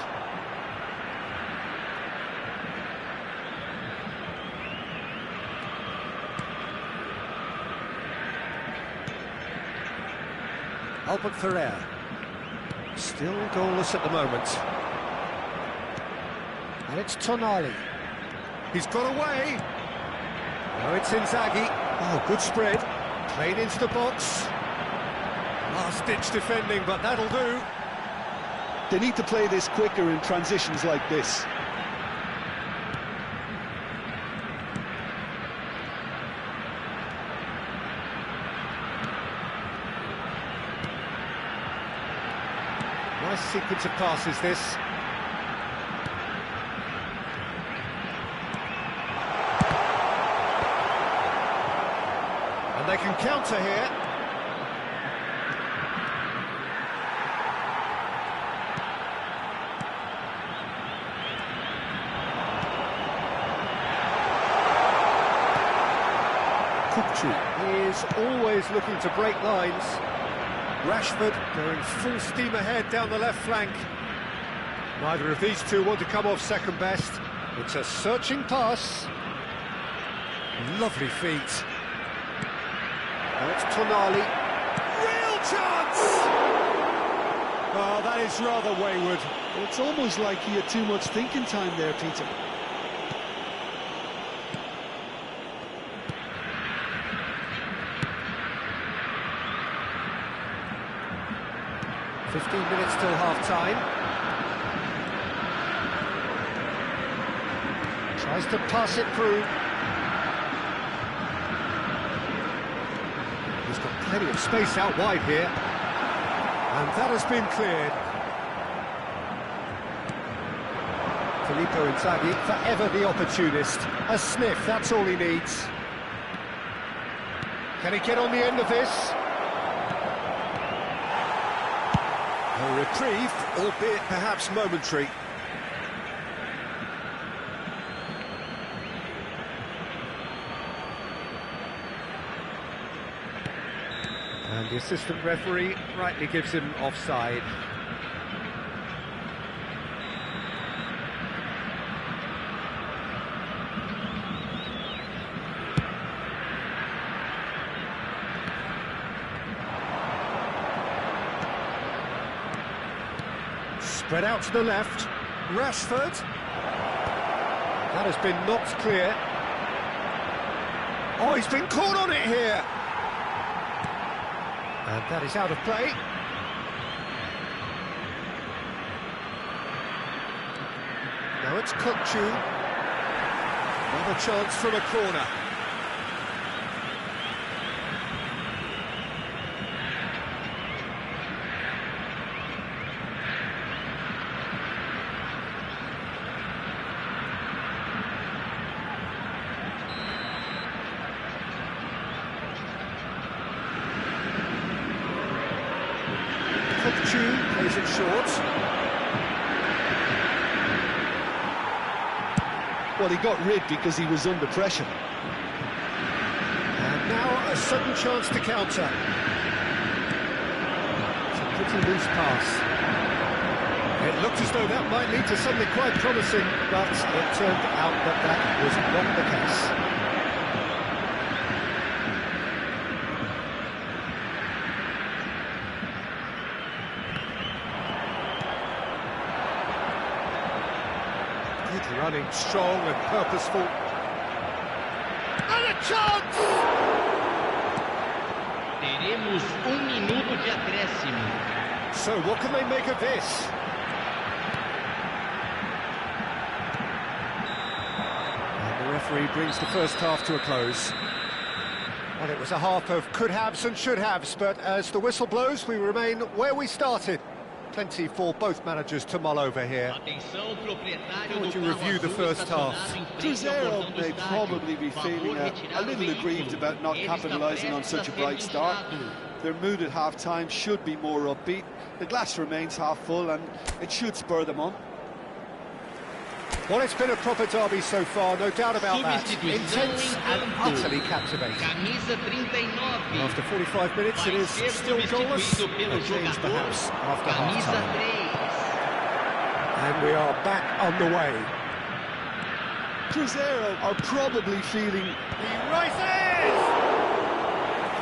Albert Ferrer. Still goalless at the moment. And it's Tonali. He's got away. Now it's Inzaghi. Oh, good spread. Played into the box. Last-ditch defending, but that'll do. They need to play this quicker in transitions like this. Nice sequence of passes, this. And they can counter here. He is always looking to break lines. Rashford going full steam ahead down the left flank. Neither of these two want to come off second best. It's a searching pass. Lovely feet. Now it's Tonali. Real chance! Oh, that is rather wayward. It's almost like he had too much thinking time there, Peter. 15 minutes till half-time. Tries to pass it through. He's got plenty of space out wide here. And that has been cleared. Filippo Inzaghi, forever the opportunist. A sniff, that's all he needs. Can he get on the end of this? A reprieve, albeit perhaps momentary. And the assistant referee rightly gives him offside. Spread out to the left. Rashford. That has been knocked clear. Oh, he's been caught on it here. And that is out of play. Now it's Kutchu. Another chance from a corner. Kutchu plays it short. Well, he got rid because he was under pressure. And now a sudden chance to counter. It's a pretty loose pass. It looked as though that might lead to something quite promising, but it turned out that that was not the case. Good running, strong and purposeful. And a chance! Teremos minuto de acréscimo. So what can they make of this? And the referee brings the first half to a close. Well, it was a half of could-haves and should-haves, but as the whistle blows, we remain where we started. Plenty for both managers to mull over here. Atenção, proprietário How would do you review the carro azul first half? estacionado em frente ao Cruzeiro portão do may estádio. probably be Favor feeling a retirar o little veículo. aggrieved about not Ele está capitalising on prestes such a a ser bright start. guinchado. Their mood at half-time should be more upbeat. The glass remains half full and it should spur them on. Well, it's been a proper derby so far, no doubt about that. Substituição Intense em and campo. utterly captivating. Camisa 39. After 45 minutes, it Vai is ser still goalless. substituído pelo A change jogador perhaps after Camisa half-time. 3. And we are back on the way. Cruzeiro are probably feeling... He rises!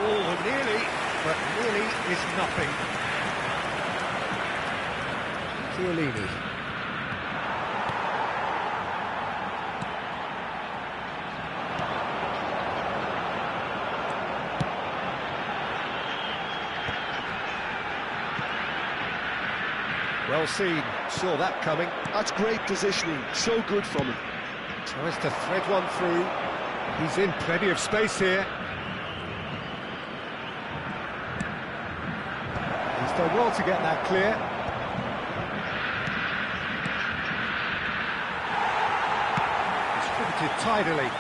Oh, nearly, but nearly is nothing. Chiellini. Well seen, saw that coming. That's great positioning, so good from him. Tries to thread one through. He's in plenty of space here. He's done well to get that clear. Distributed tidily.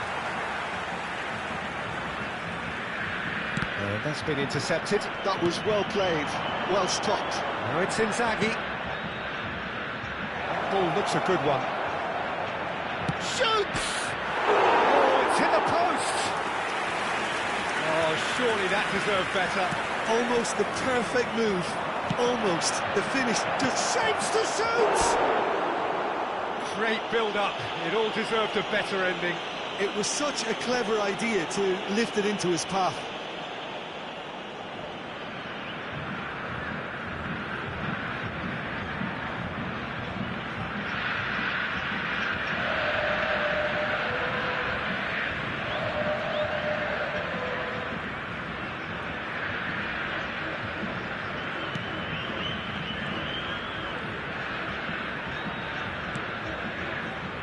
And that's been intercepted. That was well played, well stopped. Now it's Inzaghi. That ball looks a good one. Shoots! Oh, it's hit the post! Oh, surely that deserved better. Almost the perfect move. Almost. The finish just shapes to shoot! Great build-up. It all deserved a better ending. It was such a clever idea to lift it into his path.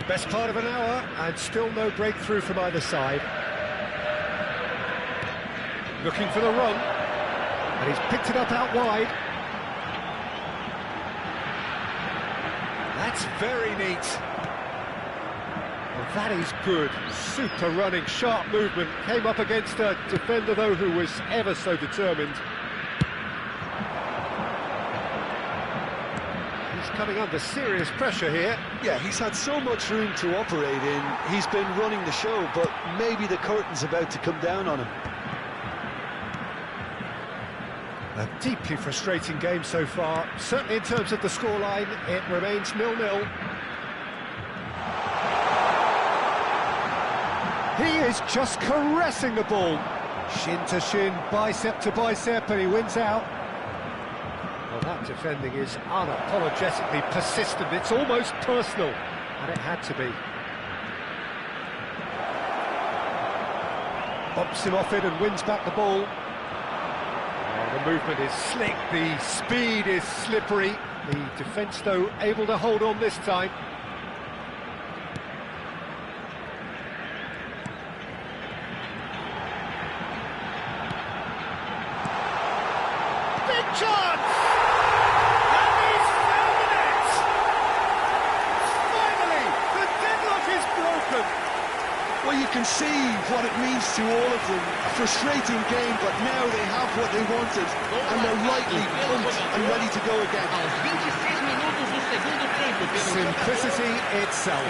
Best part of an hour, and still no breakthrough from either side. Looking for the run, and he's picked it up out wide. That's very neat. Well, that is good. Super running, sharp movement. Came up against a defender, though, who was ever so determined. Coming under serious pressure here. Yeah, he's had so much room to operate in. He's been running the show, but maybe the curtain's about to come down on him. A deeply frustrating game so far. Certainly in terms of the scoreline, it remains 0-0. He is just caressing the ball. Shin to shin, bicep to bicep, and he wins out. Well, that defending is unapologetically persistent. It's almost personal, and it had to be. Bumps him off it and wins back the ball. Oh, the movement is slick, the speed is slippery. The defence, though, able to hold on this time. Big chance! Well, you can see what it means to all of them. A frustrating game, but now they have what they wanted, and they're rightly pumped and ready to go again. Simplicity itself.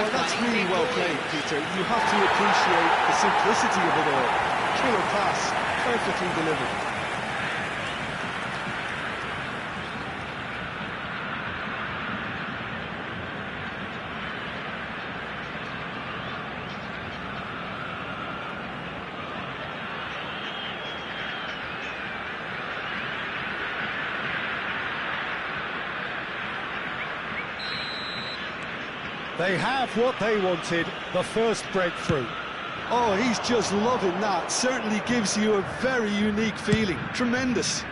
Well, that's really well played, Peter. You have to appreciate the simplicity of it all. Killer pass, perfectly delivered. They have what they wanted, the first breakthrough. Oh, he's just loving that. Certainly gives you a very unique feeling. Tremendous.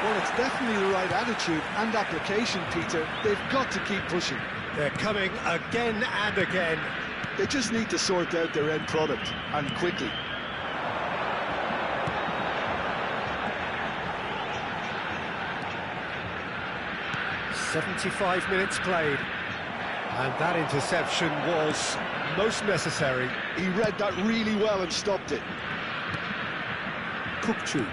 Well, it's definitely the right attitude and application, Peter. They've got to keep pushing. They're coming again and again. They just need to sort out their end product, and quickly. "75 minutes played, and that interception was most necessary." He read that really well and stopped it. Cookchu.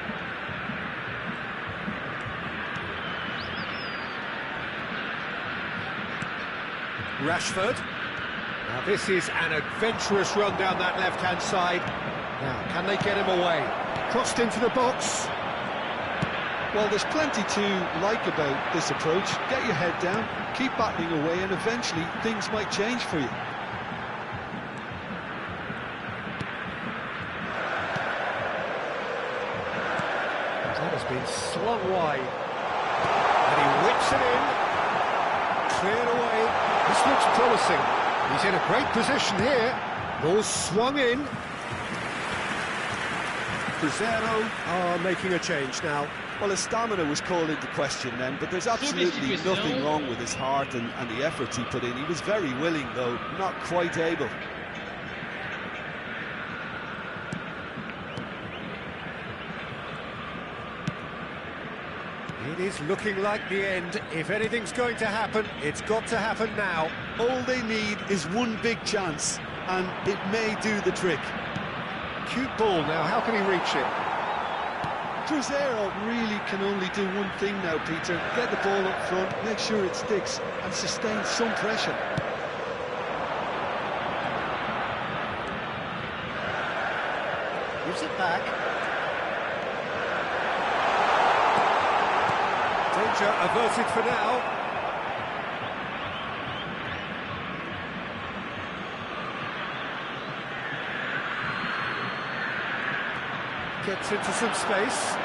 Rashford. Now this is an adventurous run down that left-hand side. Now, can they get him away? Crossed into the box. Well, there's plenty to like about this approach. Get your head down, keep battling away, and eventually things might change for you. That has been slung wide. And he whips it in. Cleared away. This looks promising. He's in a great position here. Ball swung in. Cruzeiro are making a change now. Well, his stamina was called into question then, but there's absolutely nothing wrong with his heart and the efforts he put in. He was very willing, though, not quite able. It is looking like the end. If anything's going to happen, it's got to happen now. All they need is one big chance, and it may do the trick. Cute ball now, how can he reach it? Cruzeiro really can only do one thing now, Peter. Get the ball up front, make sure it sticks, and sustain some pressure. Gives it back. Danger averted for now. Gets into some space.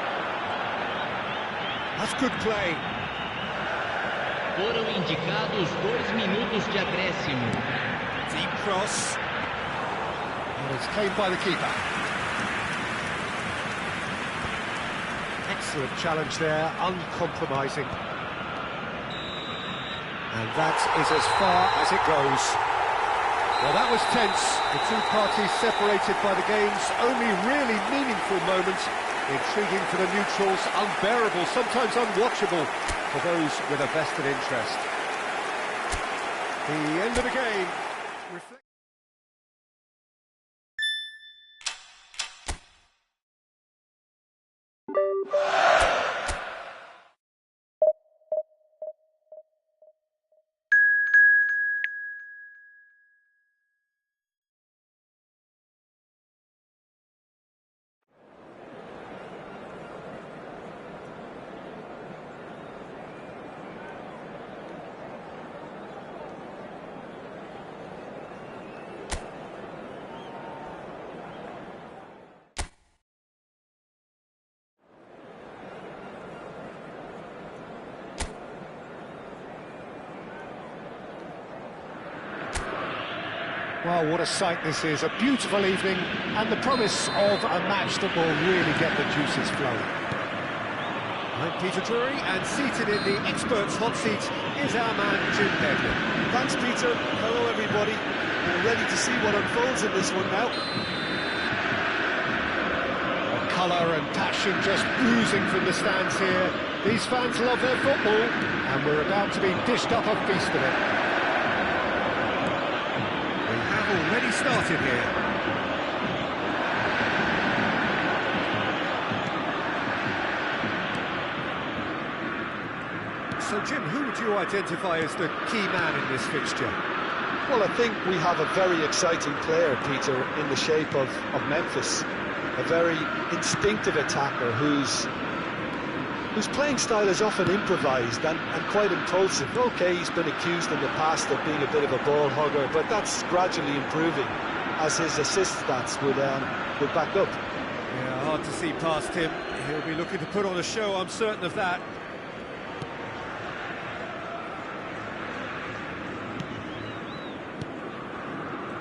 That's good play. Foram indicados 2 minutos de acréscimo. Deep cross. And it's claimed by the keeper. Excellent challenge there, uncompromising. And that is as far as it goes. Well, that was tense. The two parties separated by the game's only really meaningful moment. Intriguing for the neutrals, unbearable, sometimes unwatchable for those with a vested interest. The end of the game. Well, what a sight this is, a beautiful evening, and the promise of a match that will really get the juices flowing. I'm Peter Drury, and seated in the experts' hot seat is our man Jim Headley. Thanks, Peter. Hello, everybody. We're ready to see what unfolds in this one now. Colour and passion just oozing from the stands here. These fans love their football, and we're about to be dished up a feast of it. Already started here. So, Jim, who would you identify as the key man in this fixture? Well, I think we have a very exciting player, Peter, in the shape of Memphis. A very instinctive attacker whose playing style is often improvised and quite impulsive. OK, he's been accused in the past of being a bit of a ball hugger, but that's gradually improving, as his assist stats would back up. Yeah, hard to see past him. He'll be looking to put on a show, I'm certain of that.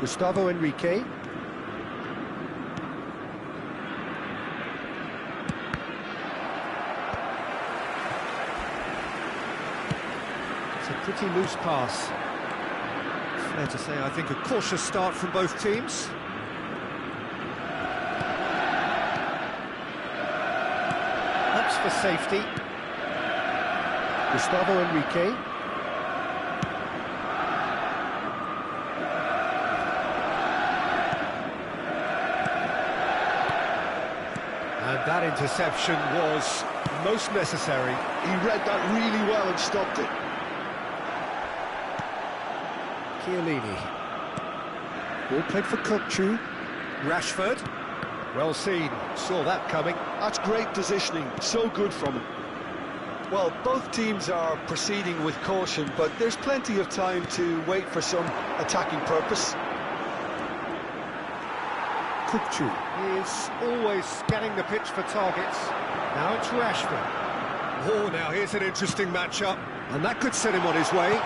Gustavo Enrique. It's a pretty loose pass. Fair to say, I think a cautious start from both teams. Hopes for safety. Gustavo Enrique. And that interception was most necessary. He read that really well and stopped it. Chiellini. Ball played for Kokchu. Rashford. Well seen. Saw that coming. That's great positioning. So good from him. Well, both teams are proceeding with caution, but there's plenty of time to wait for some attacking purpose. Kokchu is always scanning the pitch for targets. Now it's Rashford. Oh, now here's an interesting matchup, and that could set him on his way.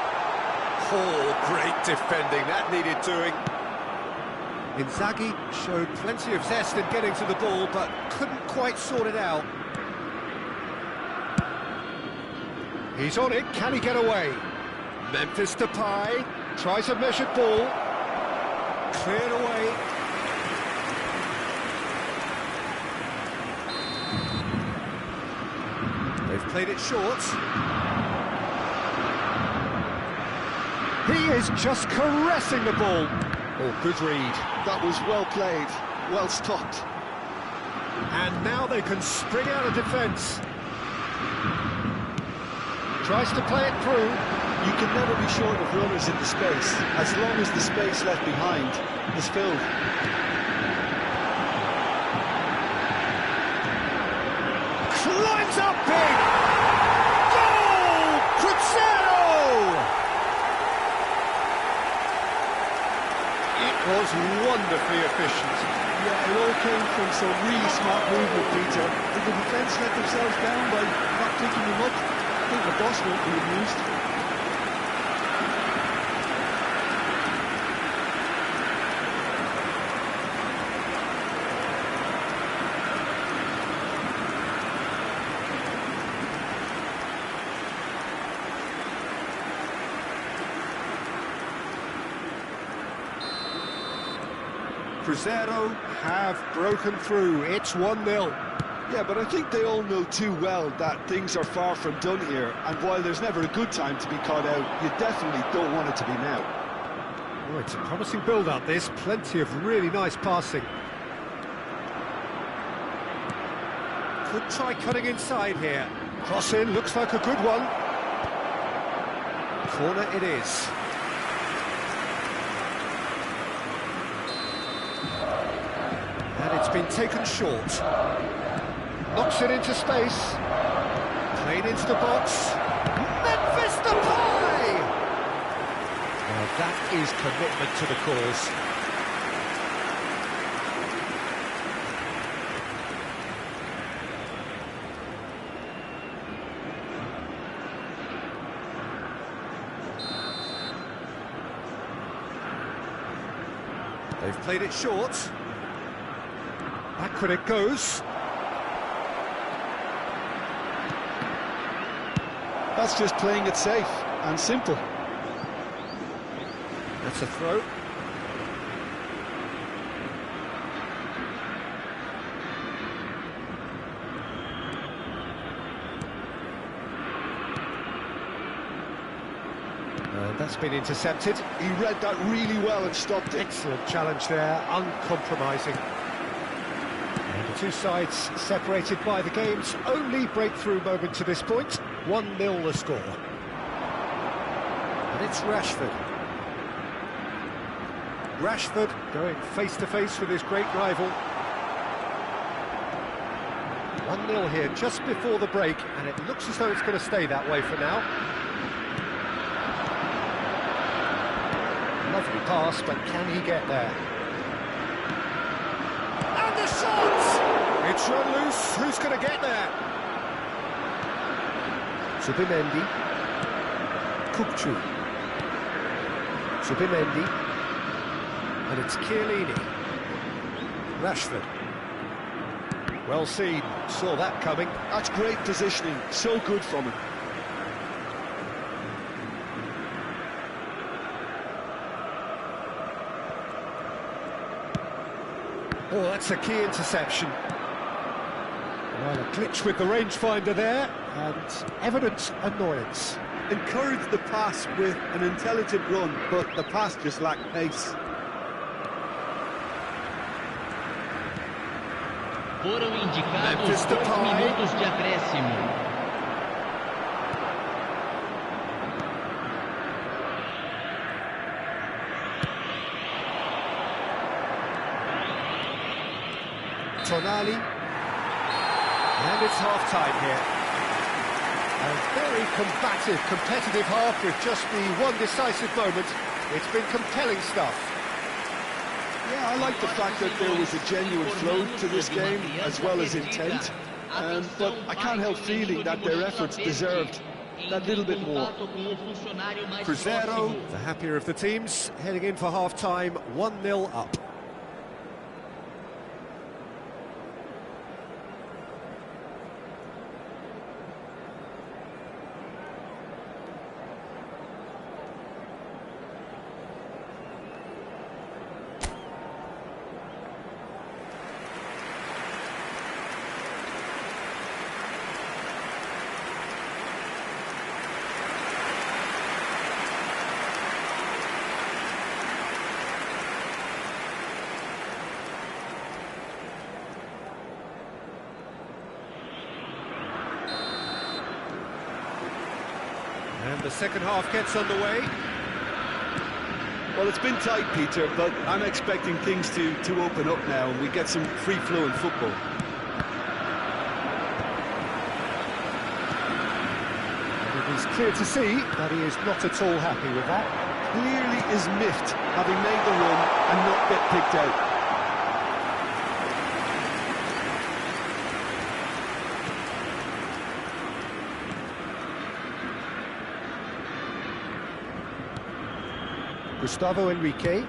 Oh, great defending, that needed doing. Inzaghi showed plenty of zest in getting to the ball, but couldn't quite sort it out. He's on it, can he get away? Memphis Depay tries a measured ball. Cleared away. They've played it short. He is just caressing the ball. Oh, good read. That was well played, well stopped. And now they can spring out of defence. Tries to play it through. You can never be short of runners in the space, as long as the space left behind is filled. Climbs up big! Goal! Cruzeiro! It was wonderfully efficient. Yeah, it all came from some really smart movement, Peter. Did the defence let themselves down by not picking him up? I think the boss won't be amused. Cruzeiro have broken through. It's 1-0. Yeah, but I think they all know too well that things are far from done here, and while there's never a good time to be caught out, you definitely don't want it to be now. Oh, it's a promising build-up, this. Plenty of really nice passing. Could try cutting inside here. Cross in, looks like a good one. Corner it is. And it's been taken short. Knocks it into space. Played into the box. Memphis Depay! Well, that is commitment to the cause. They've played it short. Backward it goes. That's just playing it safe and simple. That's a throw. And that's been intercepted. He read that really well and stopped it. Excellent challenge there, uncompromising. And the two sides separated by the game's only breakthrough moment to this point. 1-0 the score. And it's Rashford. Rashford going face-to-face with his great rival. 1-0 here just before the break, and it looks as though it's going to stay that way for now. Lovely pass, but can he get there? And the shot! It's run loose. Who's going to get there? Subimendi. Kukçu. Subimendi. And it's Chiellini. Rashford. Well seen. Saw that coming. That's great positioning. So good from him. Oh, that's a key interception. Well, a glitch with the rangefinder there, and evident annoyance. Encouraged the pass with an intelligent run, but the pass just lacked pace. Foram indicados Memphis 2 Depay. minutos de acréscimo. Tonali. And it's half-time here. A very combative, competitive half with just the one decisive moment. It's been compelling stuff. Yeah, I like the fact that there was a genuine flow to this game, as well as intent. But I can't help feeling that their efforts deserved that little bit more. Cruzeiro, the happier of the teams, heading in for half-time, 1-0 up. And the second half gets underway. Well, it's been tight, Peter, but I'm expecting things to open up now and we get some free-flowing football. It is clear to see that he is not at all happy with that. Clearly is miffed, having made the run and not get picked out. Gustavo Enrique.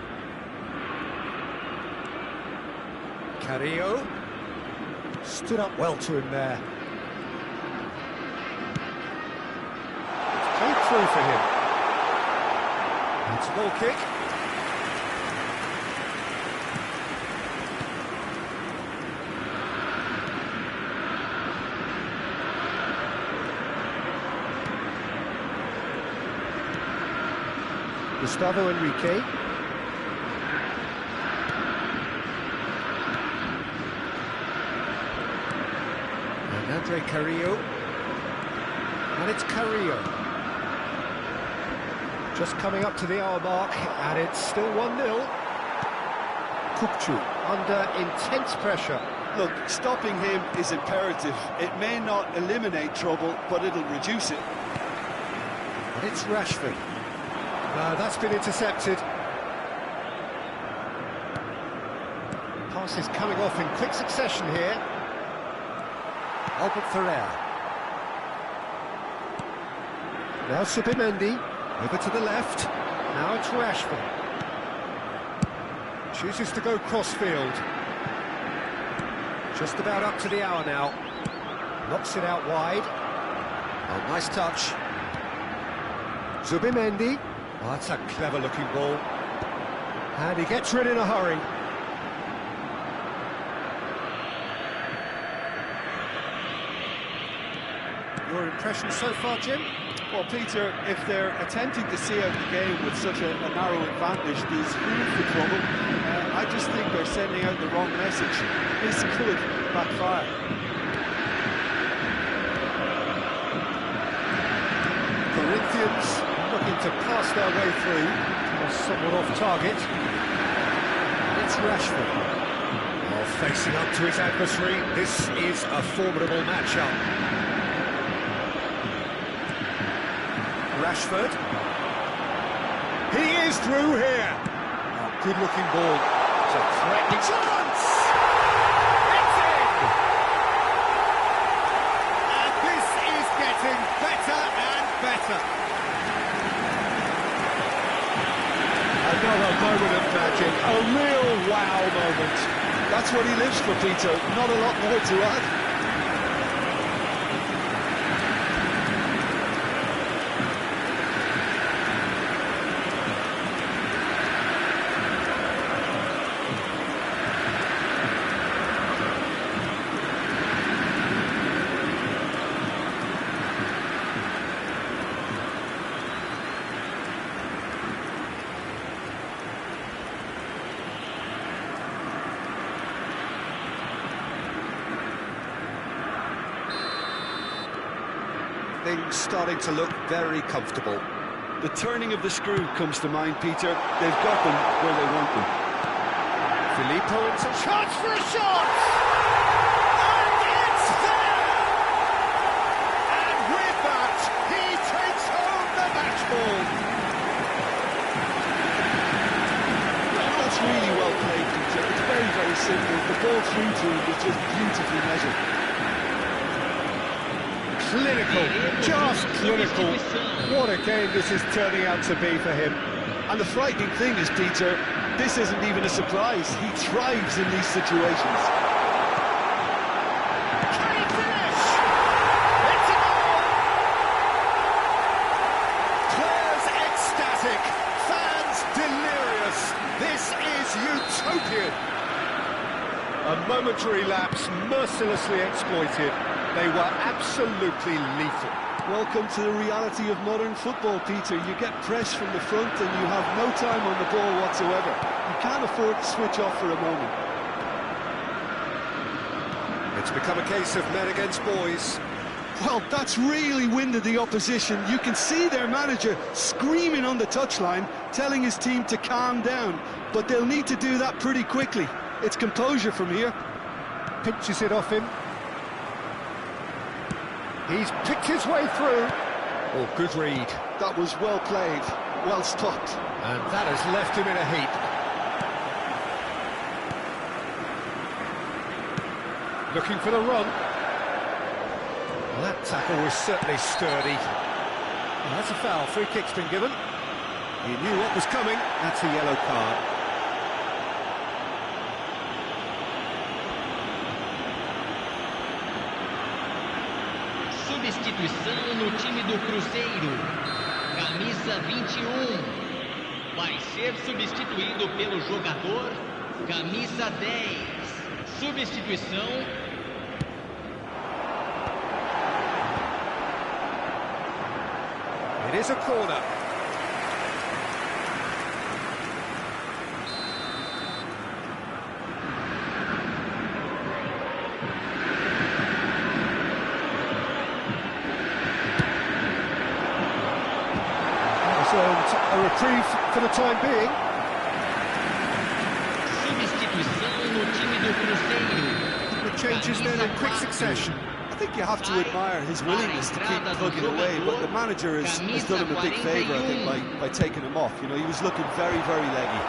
Carrillo. Stood up well to him there. It's played through for him. It's a goal kick. Gustavo Enrique. And Andre Carrillo. And it's Carrillo. Just coming up to the hour mark, and it's still 1-0. Kukçu under intense pressure. Look, stopping him is imperative. It may not eliminate trouble, but it'll reduce it. And it's Rashford. No, that's been intercepted. Pass is coming off in quick succession here. Albert Ferrer. Now Subimendi, over to the left. Now it's Rashford. Chooses to go crossfield. Just about up to the hour now. Knocks it out wide. Oh, nice touch. Subimendi. Oh, that's a clever-looking ball. And he gets rid in a hurry. Your impression so far, Jim? Well, Peter, if they're attempting to see out the game with such a narrow advantage, there's room for trouble. I just think they're sending out the wrong message. This could backfire. Corinthians looking to pass their way through. Somewhat off target. It's Rashford. Well, facing up to his adversary, this is a formidable matchup. Rashford. He is through here. Oh, good-looking ball. It's a threatening chance. It's in. And this is getting better and better. Another moment of magic, a real wow moment. That's what he lives for, Peter. Not a lot more to add. Things starting to look very comfortable. The turning of the screw comes to mind, Peter. They've got them where they want them. Filippo, it's a chance for a shot! And it's there! And with that, he takes home the match ball. That's really well played, Peter. It's very, very simple. The ball through to him is just beautifully measured. Clinical, just clinical. What a game this is turning out to be for him. And the frightening thing is, Peter, this isn't even a surprise. He thrives in these situations. Can he finish? It's a goal! Players ecstatic, fans delirious. This is utopian. A momentary lapse mercilessly exploited. They were absolutely lethal. Welcome to the reality of modern football, Peter. You get pressed from the front and you have no time on the ball whatsoever. You can't afford to switch off for a moment. It's become a case of men against boys. Well, that's really winded the opposition. You can see their manager screaming on the touchline, telling his team to calm down. But they'll need to do that pretty quickly. It's composure from here. Pinches it off him. He's picked his way through. Oh, good read. That was well played, well stopped. And that has left him in a heap. Looking for the run. Well, that tackle was certainly sturdy. Well, that's a foul. Free kick's been given. He knew what was coming. That's a yellow card. Substituição no time do Cruzeiro. Camisa 21. Vai ser substituído pelo jogador camisa 10. Substituição. It is a corner. A reprieve for the time being. Substituição no time do Cruzeiro. The changes then in quick succession. I think you have to admire his willingness to keep plugging away, but the manager has done him a big favour, I think, by taking him off. You know, he was looking very, very leggy.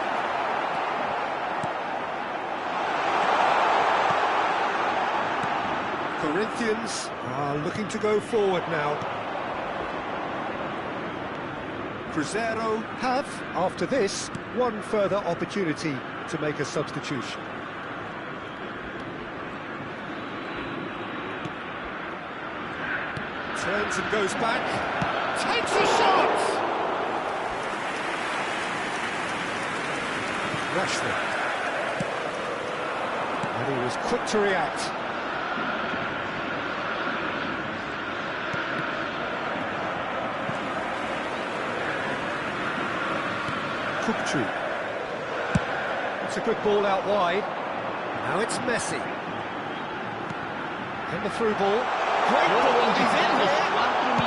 Corinthians are looking to go forward now. Cruzeiro have, after this, one further opportunity to make a substitution. Turns and goes back. Takes a shot! Rashford. And he was quick to react. It's a good ball out wide. Now it's Messi. And the through ball. Great ball. He's in there.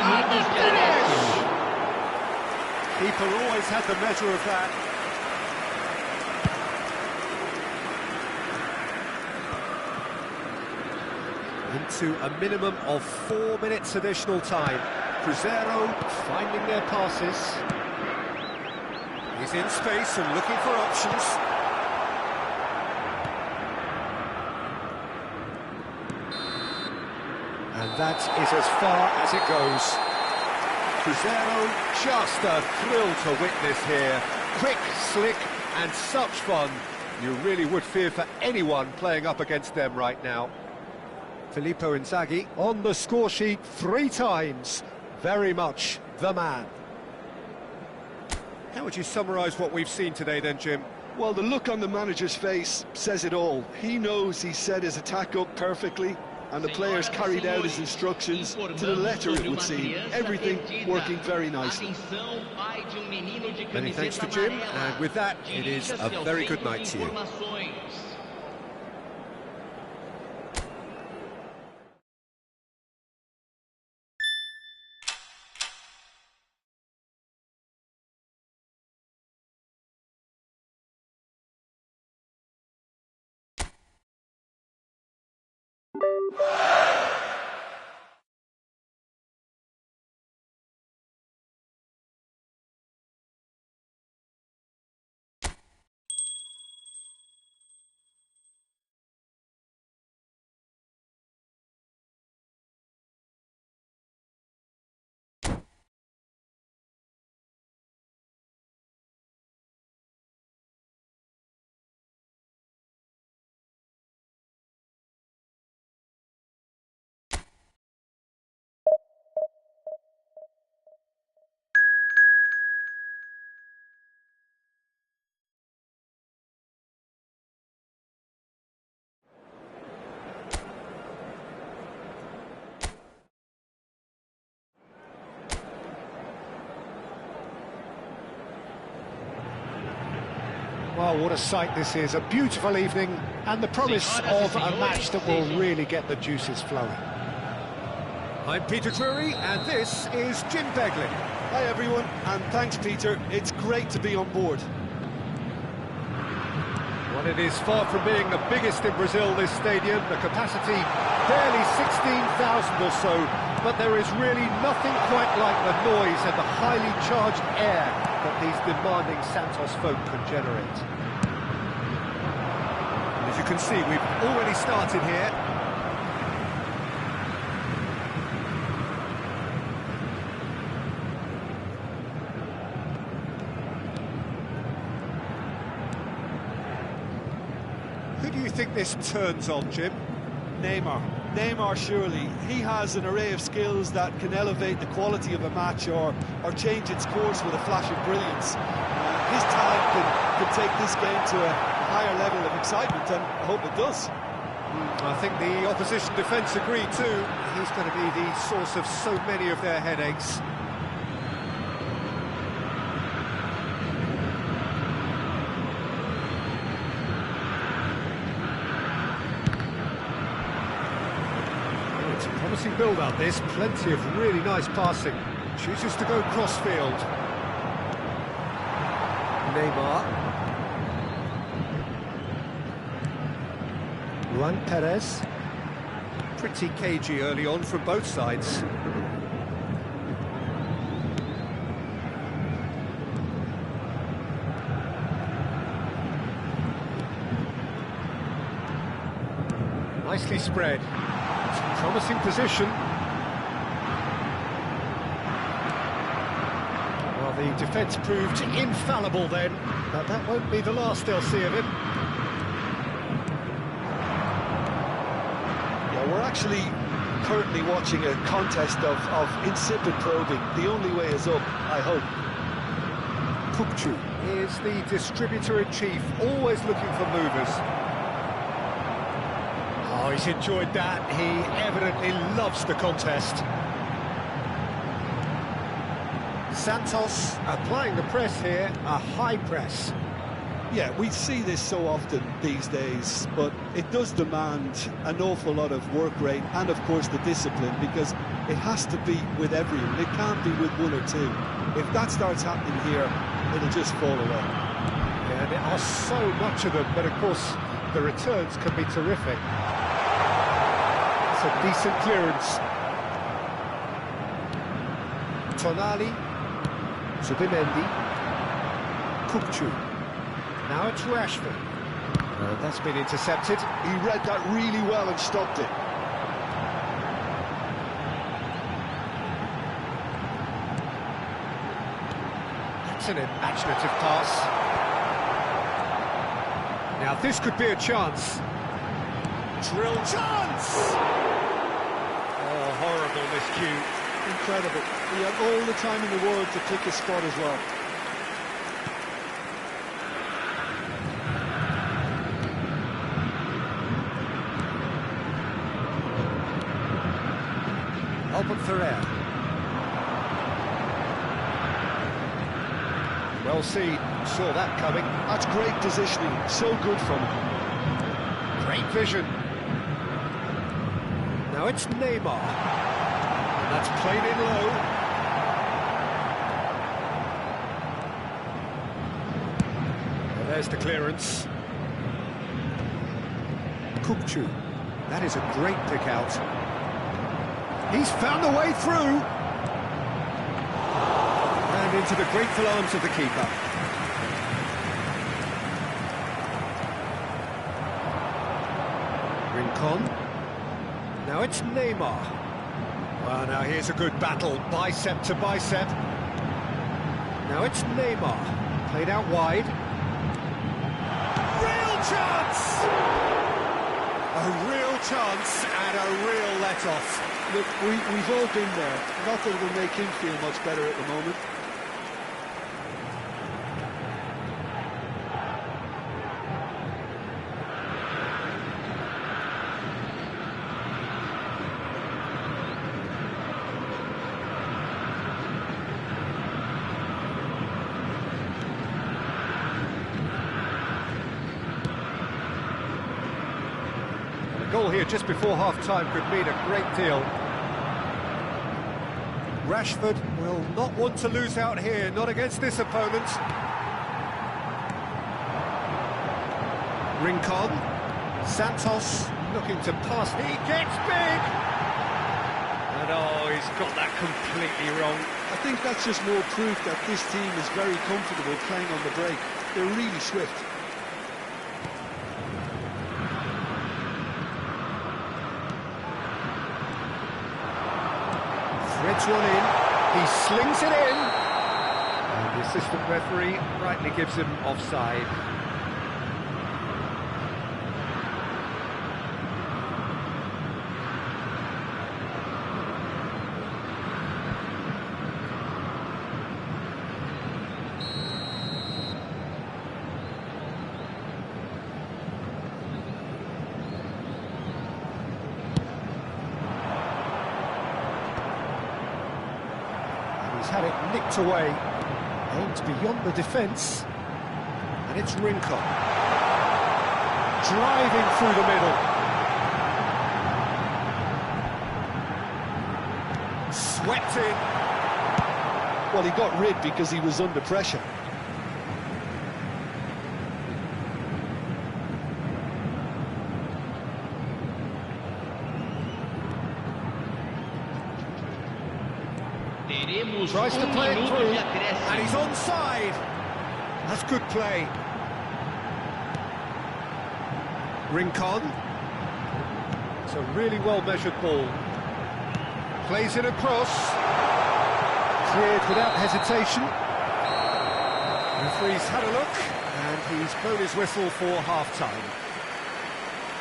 And the finish! Keeper always had the measure of that. Into a minimum of 4 minutes additional time. Cruzeiro finding their passes. He's in space and looking for options. And that is as far as it goes. Cruzeiro, just a thrill to witness here. Quick, slick, and such fun. You really would fear for anyone playing up against them right now. Filippo Inzaghi on the score sheet 3 times. Very much the man. How would you summarise what we've seen today then, Jim? Well, the look on the manager's face says it all. He knows he set his attack up perfectly, and the players carried out his instructions to the letter, it would seem. Everything working very nicely. Many thanks to Jim, and with that, it is a very good night to you. Well, what a sight this is. A beautiful evening and the promise of a match that will really get the juices flowing. I'm Peter Drury, and this is Jim Begley. Hi everyone, and thanks Peter. It's great to be on board. Well, it is far from being the biggest in Brazil, this stadium. The capacity barely 16,000 or so, but there is really nothing quite like the noise and the highly charged air that these demanding Santos folk can generate. And as you can see, we've already started here. Who do you think this turns on, Jim? Neymar, surely. He has an array of skills that can elevate the quality of a match or change its course with a flash of brilliance. His talent can take this game to a higher level of excitement, and I hope it does. I think the opposition defence agree too. He's going to be the source of so many of their headaches. It's a promising build-up, this. Plenty of really nice passing. Chooses to go cross-field. Neymar. Juan Perez. Pretty cagey early on from both sides. Nicely spread. Promising position. Well, the defence proved infallible then, but that won't be the last they'll see of him. Yeah, we're actually currently watching a contest of insipid probing. The only way is up, I hope. Kukcu is the distributor-in-chief, always looking for movers. Oh, he's enjoyed that. He evidently loves the contest. Santos applying the press here, a high press. Yeah, we see this so often these days, but it does demand an awful lot of work rate and, of course, the discipline, because it has to be with everyone. It can't be with one or two. If that starts happening here, it'll just fall away. Yeah, there are so much of them, but, of course, the returns can be terrific. A decent clearance. Tonali, Zubimendi, Kukcu. Now it's Rashford. That's been intercepted. He read that really well and stopped it. That's an imaginative pass. Now this could be a chance. Drill chance! Oh, horrible miscue. Incredible. He had all the time in the world to pick his spot as well. Albert Ferrer. Well seen, saw that coming. That's great positioning, so good from him. Great vision. Now it's Neymar. And that's played in low. Well, there's the clearance. Kukcu. That is a great pick out. He's found a way through. And into the grateful arms of the keeper. Rincon. Now it's Neymar. Well, now here's a good battle, bicep to bicep. Now it's Neymar, played out wide. Real chance! A real chance and a real let-off. Look, we've all been there. Not that it'll make him feel much better at the moment. A goal here just before half-time could mean a great deal. Rashford will not want to lose out here, not against this opponent. Rincon, Santos looking to pass, he gets big! And oh, he's got that completely wrong. I think that's just more proof that this team is very comfortable playing on the break. They're really swift. Threads one in, he slings it in, and the assistant referee rightly gives him offside. He's had it nicked away, aimed beyond the defence, and it's Rincon. Driving through the middle. Swept in. Well, he got rid because he was under pressure. Tries to play it through, and he's onside. That's good play. Rincon. It's a really well-measured ball. Plays it across. Cleared without hesitation. Referee's had a look, and he's blown his whistle for half-time.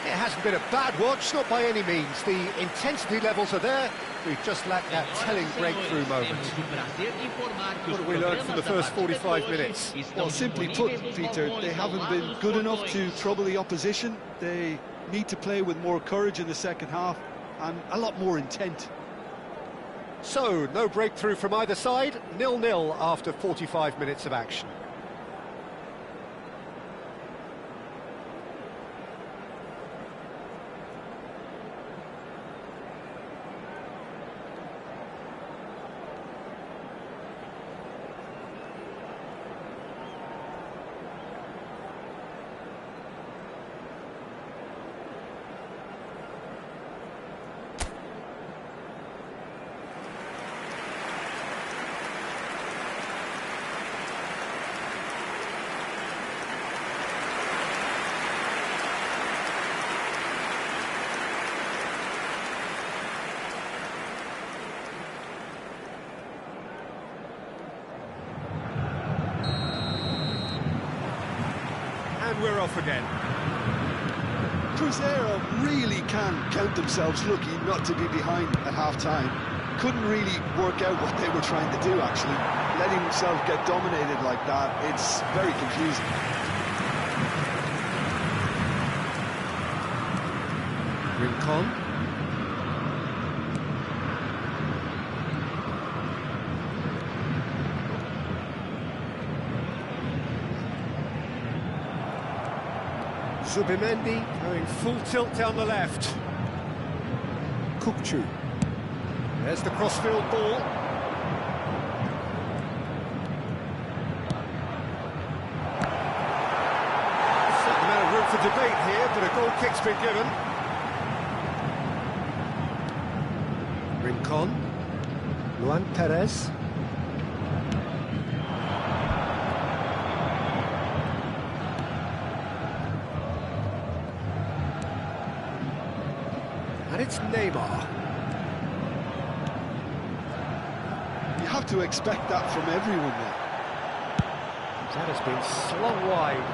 It hasn't been a bad watch, not by any means. The intensity levels are there. We've just lacked that telling breakthrough moment. What have we learned from the first 45 minutes? Well, simply put, Peter, they haven't been good enough to trouble the opposition. They need to play with more courage in the second half and a lot more intent. So, no breakthrough from either side, 0-0 after 45 minutes of action. We're off again. Cruzeiro really can count themselves lucky not to be behind at half-time. Couldn't really work out what they were trying to do, actually. Letting themselves get dominated like that, it's very confusing. Rincon. Zubimendi going full tilt down the left. Kukçu. There's the crossfield ball. Certain amount of room for debate here, but a goal kick's been given. Rincon. Luan Perez. And it's Neymar. You have to expect that from everyone now. That has been slung wide.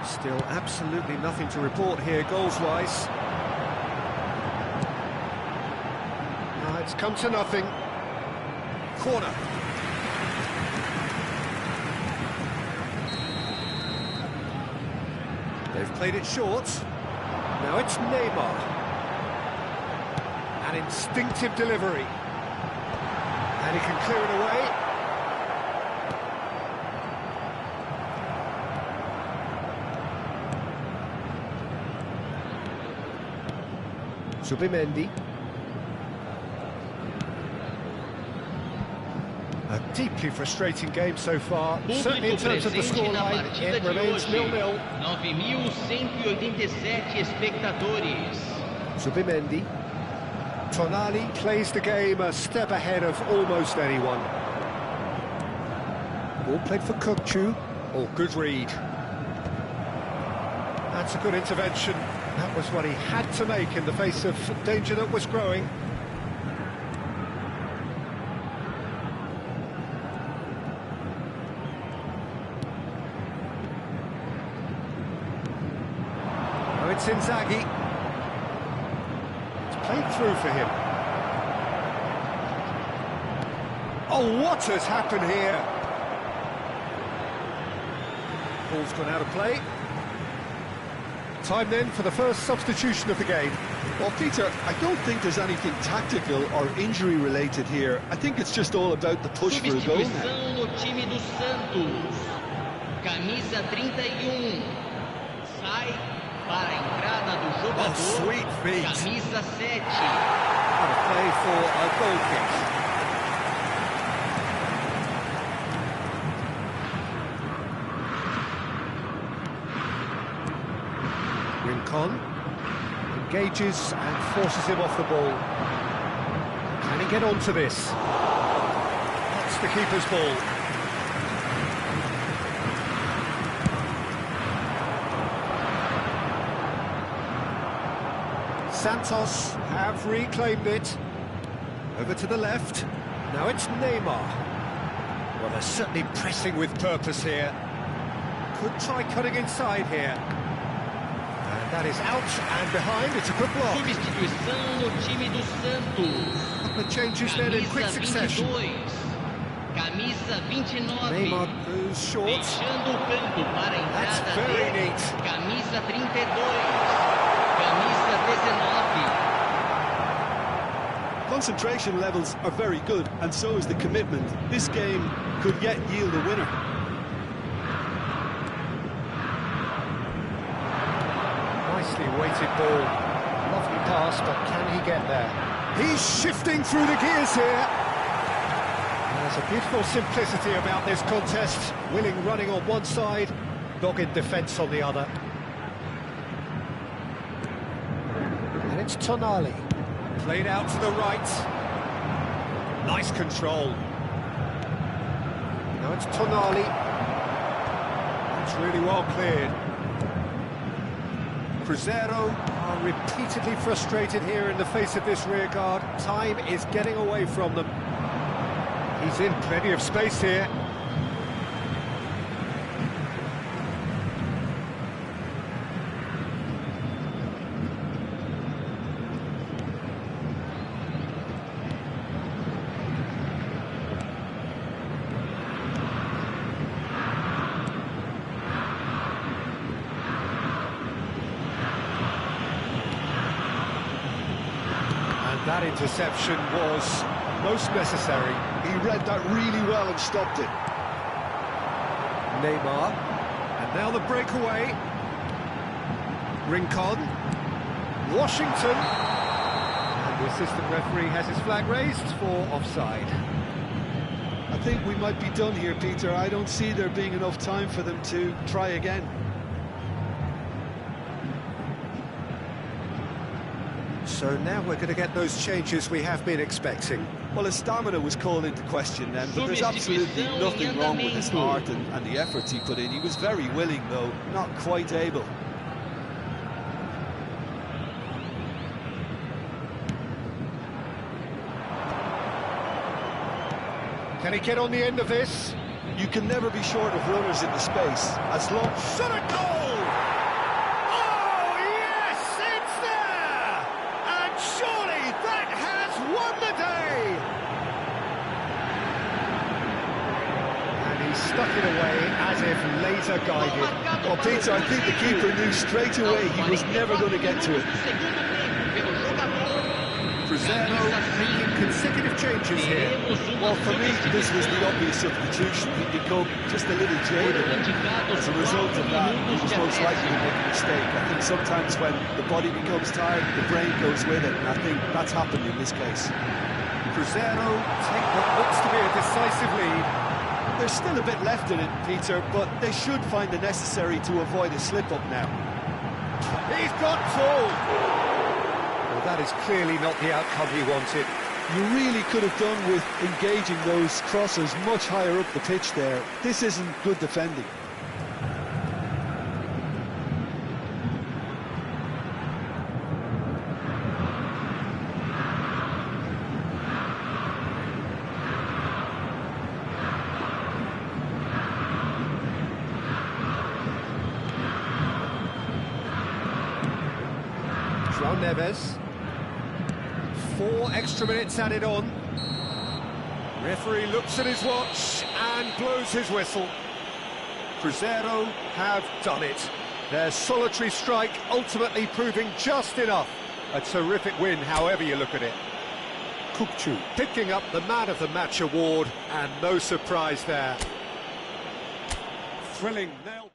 Still absolutely nothing to report here goals-wise. It's come to nothing. Corner. They've played it short. Now it's Neymar. An instinctive delivery. And he can clear it away. Zubimendi. A deeply frustrating game so far. Certainly in Público terms of the presente na scoreline, partida it de remains hoje, 0-0. 9.187 espectadores. Zubimendi. Tonali plays the game a step ahead of almost anyone. Ball played for Kukcu. Oh, good read. That's a good intervention. That was what he had to make in the face of danger that was growing. Now it's Inzaghi. It's played through for him. Oh, what has happened here? Ball's gone out of play. Time then for the first substitution of the game. Well, Peter, I don't think there's anything tactical or injury-related here. I think it's just all about the push for a goal now. Substituição no time do Santos. Camisa 31. Sai para a entrada do jogador. Oh, sweet feet. Camisa 7. What a play for a goal kick. Rincon engages and forces him off the ball. Can he get onto this? That's the keeper's ball. Santos have reclaimed it. Over to the left. Now it's Neymar. Well, they're certainly pressing with purpose here. Could try cutting inside here. And that is out and behind. It's a good block. Substituição no time do Santos. Couple of changes then in quick Camisa succession. 22. Camisa 29. Neymar goes short. Fechando o campo para a That's entrada very dele. neat. Camisa 32. Camisa 19. Concentration levels are very good, and so is the commitment. This game could yet yield a winner. Nicely weighted ball. Lovely pass, but can he get there? He's shifting through the gears here. There's a beautiful simplicity about this contest. Willing running on one side, dogged defence on the other. And it's Tonali. Played out to the right. Nice control. Now it's Tonali. It's really well cleared. Cruzeiro are repeatedly frustrated here in the face of this rear guard. Time is getting away from them. He's in plenty of space here. That interception was most necessary. He read that really well and stopped it. Neymar. And now the breakaway. Rincon. Washington. And the assistant referee has his flag raised for offside. I think we might be done here, Peter. I don't see there being enough time for them to try again. So now we're going to get those changes we have been expecting. Well, his stamina was called into question then, but there's absolutely nothing wrong with his heart and the efforts he put in. He was very willing, though, not quite able. Can he get on the end of this? You can never be short of runners in the space, as long... Shot a goal! Oh, yes, it's there! And surely that has won the day! And he stuck it away as if laser guided. Well, Peter, I think the keeper knew straight away he was never going to get to it. Cruzeiro making consecutive changes here. Well, for me, this was the obvious substitution. He'd become just a little jaded, and as a result of that, he was most likely to make a mistake. I think sometimes when the body becomes tired, the brain goes with it, and I think that's happened in this case. Cruzeiro take what looks to be a decisive lead. There's still a bit left in it, Peter, but they should find the necessary to avoid a slip-up now. He's got full! Well, that is clearly not the outcome he wanted. You really could have done with engaging those crosses much higher up the pitch there. This isn't good defending. Neves. 4 extra minutes added on. Referee looks at his watch and blows his whistle. Cruzeiro have done it. Their solitary strike ultimately proving just enough. A terrific win, however you look at it. Kupchu picking up the Man of the Match award, and no surprise there. Thrilling nail.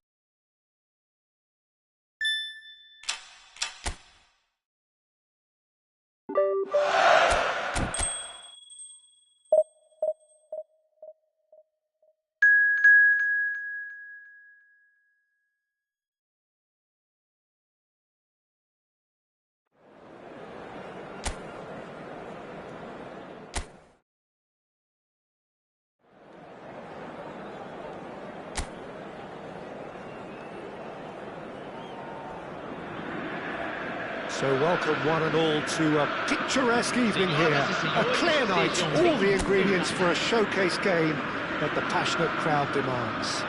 So welcome one and all to a picturesque evening here, a clear night, all the ingredients for a showcase game that the passionate crowd demands.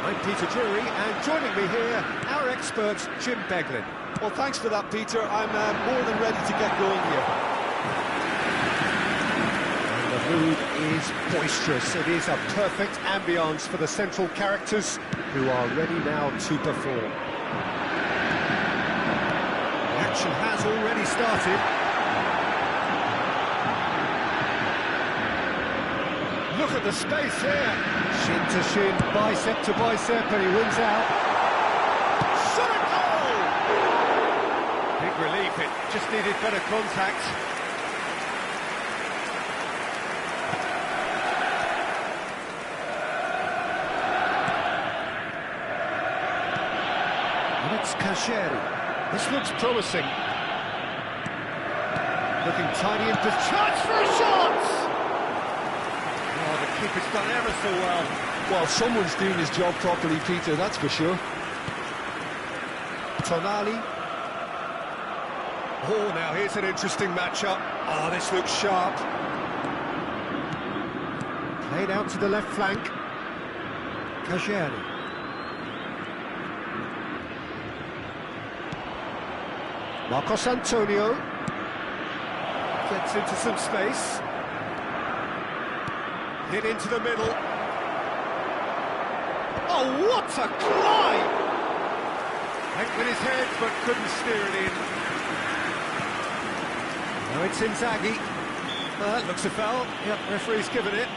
I'm Peter Drury, and joining me here, our expert Jim Beglin. Well, thanks for that, Peter. I'm more than ready to get going here. And the mood is boisterous. It is a perfect ambience for the central characters who are ready now to perform. Action has already started. Look at the space here. Shin to shin, bicep to bicep, and he wins out. Shot a goal! Big relief, it just needed better contact. And it's Casheri. This looks promising. Looking tiny into chance for a shot! Oh, the keeper's done ever so well. Well, someone's doing his job properly, Peter, that's for sure. Tonali. Oh, now here's an interesting matchup. Oh, this looks sharp. Played out to the left flank. Casheri. Marcos Antonio gets into some space. Hit into the middle. Oh, what a climb! Went with his head, but couldn't steer it in. Now it's Inzaghi. That looks a foul. Yep, referee's given it.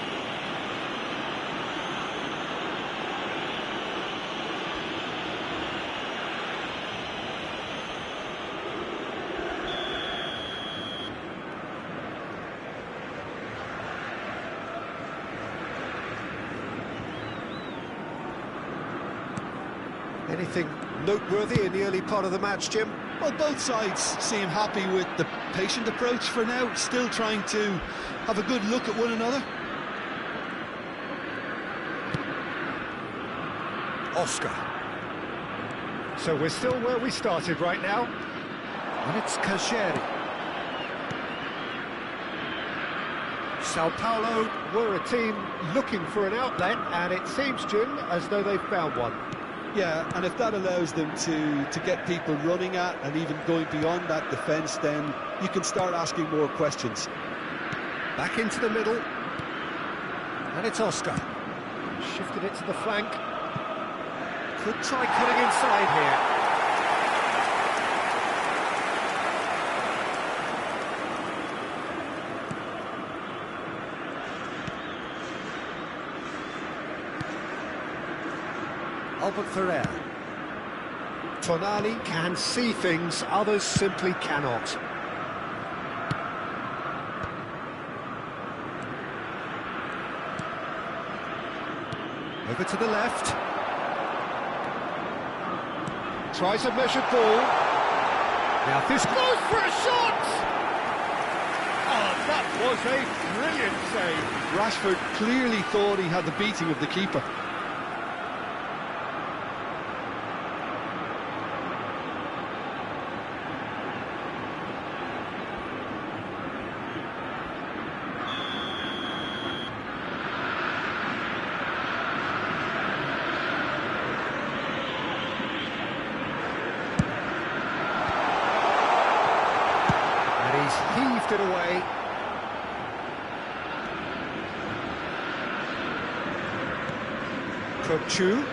Anything noteworthy in the early part of the match, Jim? Well, both sides seem happy with the patient approach for now, still trying to have a good look at one another. Oscar. So we're still where we started right now. And it's Casheri. Sao Paulo were a team looking for an outlet, and it seems, Jim, as though they've found one. Yeah, and if that allows them to get people running at and even going beyond that defence, then you can start asking more questions. Back into the middle. And it's Oscar. Shifted it to the flank. Could try cutting inside here. Albert Ferrer. Tonali can see things others simply cannot. Over to the left. Tries a measured ball. Now this goes for a shot! Oh, that was a brilliant save. Rashford clearly thought he had the beating of the keeper. He's heaved it away. Krupchu.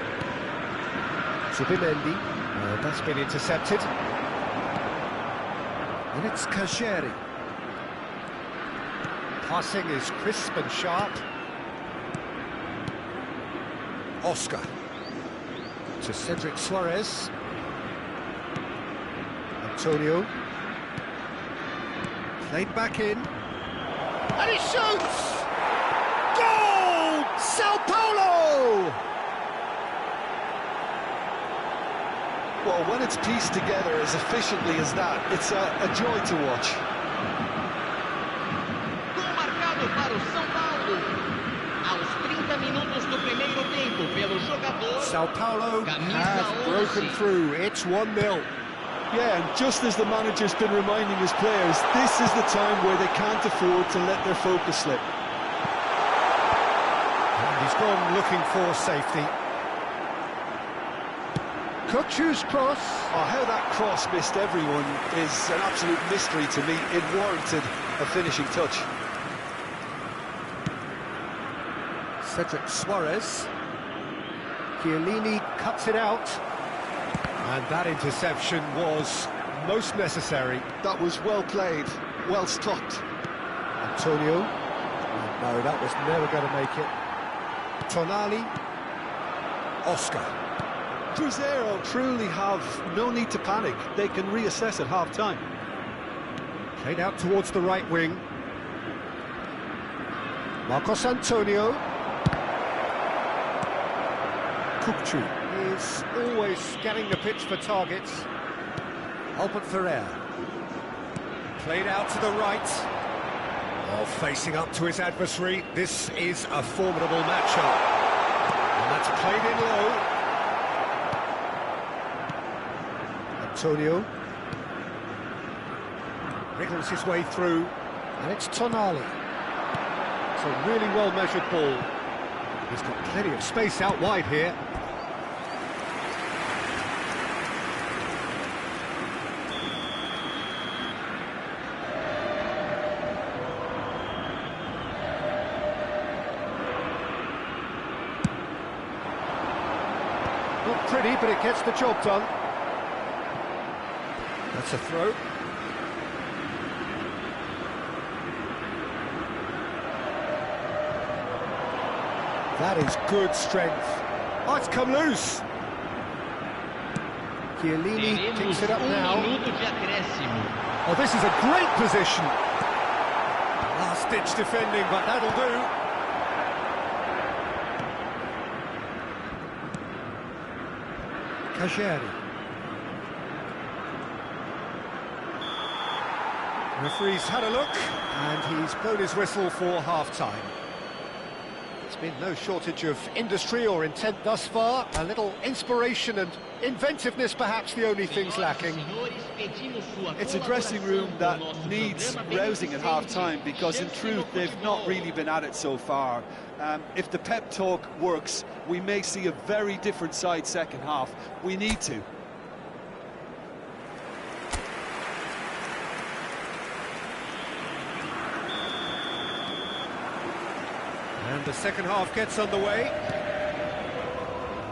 Zubimendi. That's been intercepted. And it's Kajeri. Passing is crisp and sharp. Oscar. To Cedric Suarez. Antonio. Played back in, and he shoots! Goal! Sao Paulo! Well, when it's pieced together as efficiently as that, it's a joy to watch. Gol marcado para o São Paulo. Aos 30 minutos do primeiro tempo pelo jogador. Sao Paulo have broken through. It's 1-0. Yeah, and just as the manager's been reminding his players, this is the time where they can't afford to let their focus slip. And he's gone looking for safety. Kukchu's cross. Oh, how that cross missed everyone is an absolute mystery to me. It warranted a finishing touch. Cedric Suarez. Chiellini cuts it out. And that interception was most necessary. That was well played, well stopped. Antonio. No, that was never going to make it. Tonali. Oscar. Cruzeiro truly have no need to panic. They can reassess at half-time. Played out towards the right wing. Marcos Antonio. Kukchu is always scanning the pitch for targets. Albert Ferrer. Played out to the right. Oh, facing up to his adversary. This is a formidable matchup. And that's played in low. Antonio. Wriggles his way through. And it's Tonali. It's a really well-measured ball. He's got plenty of space out wide here. Not pretty, but it gets the job done. That's a throw. That is good strength. Oh, it's come loose. Chiellini kicks it up now. Oh, this is a great position. Last-ditch defending, but that'll do. Kajeri. Referee's had a look, and he's blown his whistle for half-time. There's been no shortage of industry or intent thus far. A little inspiration and inventiveness, perhaps the only things lacking. It's a dressing room that needs rousing at half-time because, in truth, they've not really been at it so far. If the pep talk works, we may see a very different side second half. We need to. And the second half gets underway.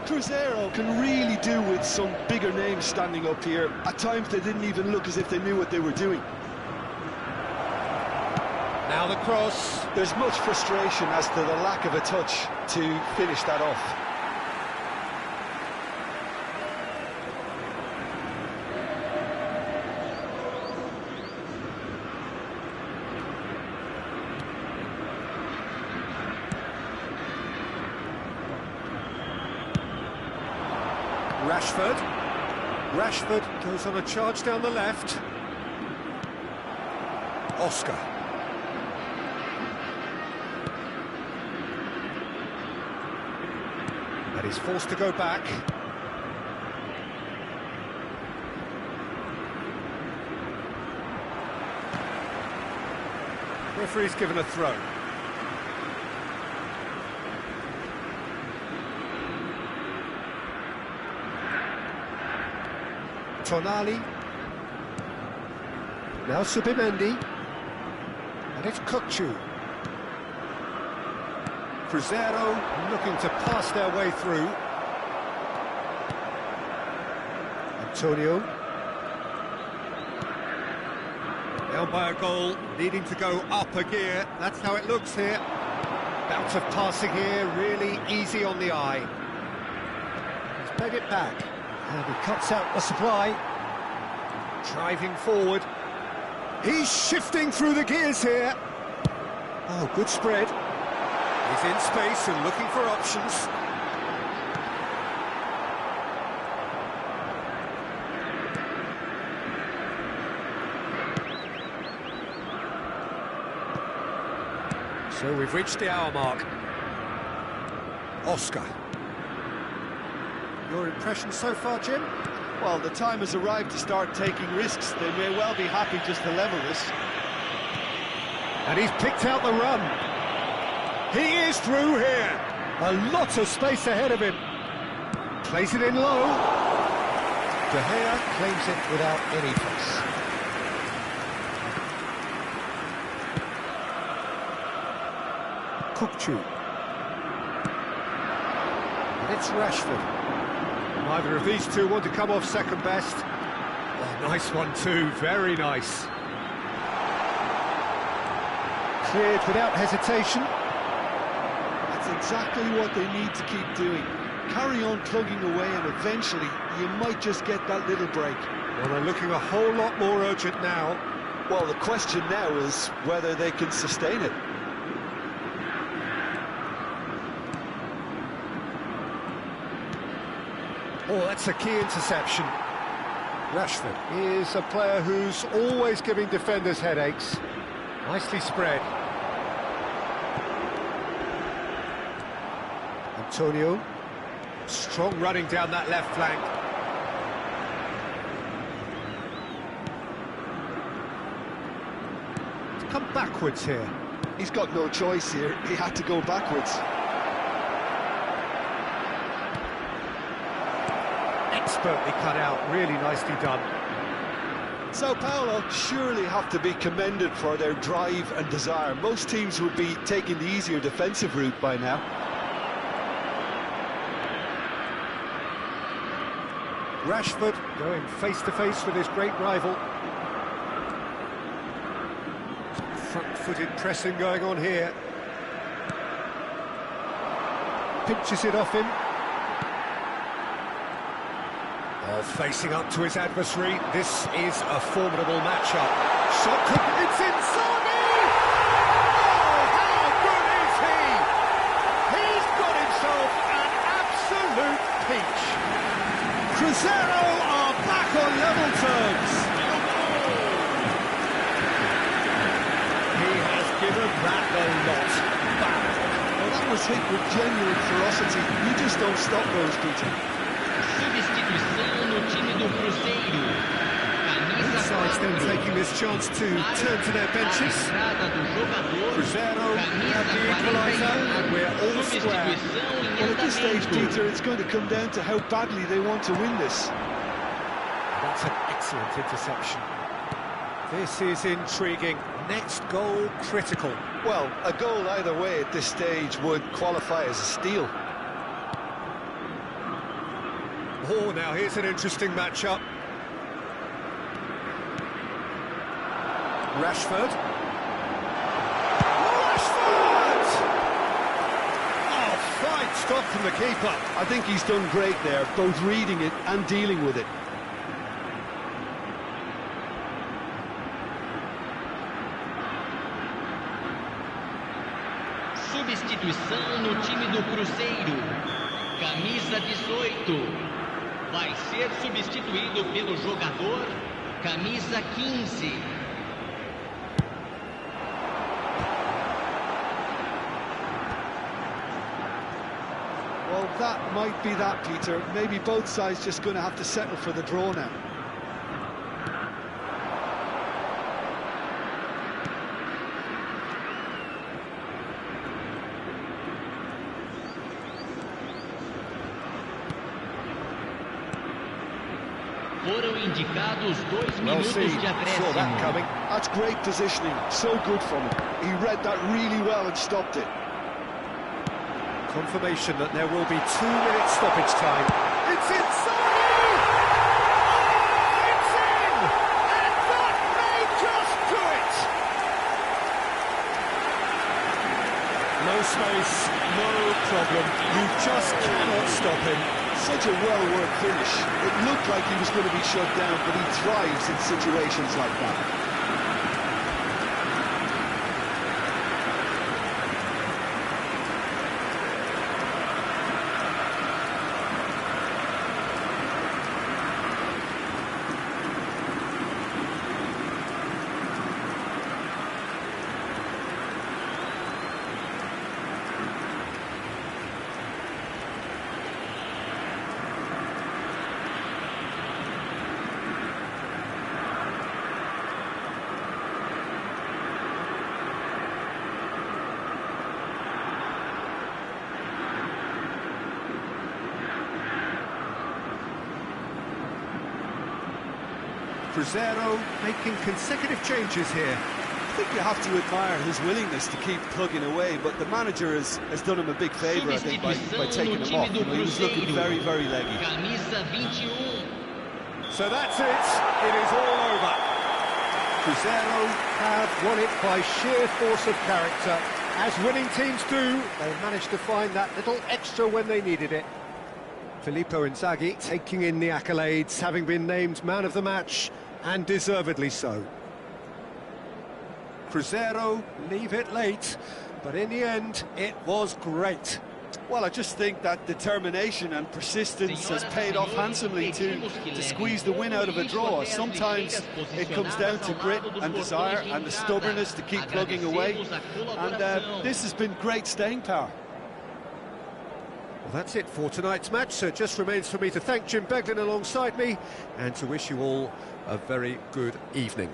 Cruzeiro can really do with some bigger names standing up here. At times they didn't even look as if they knew what they were doing. Now the cross. There's much frustration as to the lack of a touch to finish that off. Rashford. Rashford goes on a charge down the left. Oscar. And he's forced to go back. Referee's given a throw. Tonali. Now Subimendi. And it's Kukçu. Cruzeiro looking to pass their way through. Antonio. Down by a goal, needing to go up a gear. That's how it looks here. Bout of passing here, really easy on the eye. He's played it back. And he cuts out the supply. Driving forward. He's shifting through the gears here. Oh, good spread. He's in space and looking for options. So we've reached the hour mark. Oscar. Your impression so far, Jim? Well, the time has arrived to start taking risks. They may well be happy just to level this. And he's picked out the run. He is through here. A lot of space ahead of him. Plays it in low. De Gea claims it without any fuss. Kukçu. And it's Rashford. Neither of these two want to come off second best. Oh, nice one too, very nice. Cleared without hesitation. That's exactly what they need to keep doing. Carry on plugging away and eventually you might just get that little break. Well, they're looking a whole lot more urgent now. Well, the question now is whether they can sustain it. Oh, that's a key interception. Rashford is a player who's always giving defenders headaches. Nicely spread. Antonio. Strong running down that left flank. To come backwards here. He's got no choice here. He had to go backwards. Expertly cut out, really nicely done. Sao Paulo surely have to be commended for their drive and desire. Most teams would be taking the easier defensive route by now. Rashford going face-to-face with his great rival. Front-footed pressing going on here. Pinches it off him. Oh, facing up to his adversary. This is a formidable matchup. Shot could... It's Inzaghi! Oh, how good is he? He's got himself an absolute peach. Cruzeiro are back on level terms. He has given that a lot back. Well, that was hit with genuine ferocity. You just don't stop those, Peter. Substituição no time do Cruzeiro. Camisa Sides then 4. taking this chance to turn to their benches. Entrada do jogador. Cruzeiro have the equaliser, and we're all square. Substituição em Well, at this stage, andamento. Peter, it's going to come down to how badly they want to win this. That's an excellent interception. This is intriguing. Next goal critical. Well, a goal either way at this stage would qualify as a steal. Oh, now here's an interesting matchup. Rashford. Rashford! Oh, fine stop from the keeper. I think he's done great there, both reading it and dealing with it. Substituição no time do Cruzeiro. Camisa 18. vai ser substituído pelo jogador camisa 15. Well, that might be that, Peter. Maybe both sides just going to have to settle for the draw now. Foram indicados 2 Well minutos seen, de saw that acréscimo. coming. That's great positioning. So good from him. He read that really well and stopped it. Confirmation that there will be 2-minute stoppage time. It's inside! Oh, it's in! And that may just do it! No space, no problem. You just cannot stop him. Such a well-worked finish. It looked like he was going to be shut down, but he thrives in situations like that. Cruzeiro making consecutive changes here. I think you have to admire his willingness to keep plugging away, but the manager has done him a big favour, I think, by taking him off. You know, he was looking very, very leggy. Camisa 21. So that's it. It is all over. Cruzeiro have won it by sheer force of character. As winning teams do, they managed to find that little extra when they needed it. Filippo Inzaghi taking in the accolades, having been named man of the match, and deservedly so. Cruzeiro leave it late, but in the end, it was great. Well, I just think that determination and persistence has paid off handsomely to squeeze the win out of a draw. Sometimes it comes down to grit and desire and the stubbornness to keep plugging away, and this has been great staying power. Well, that's it for tonight's match, so it just remains for me to thank Jim Beglin alongside me and to wish you all a very good evening.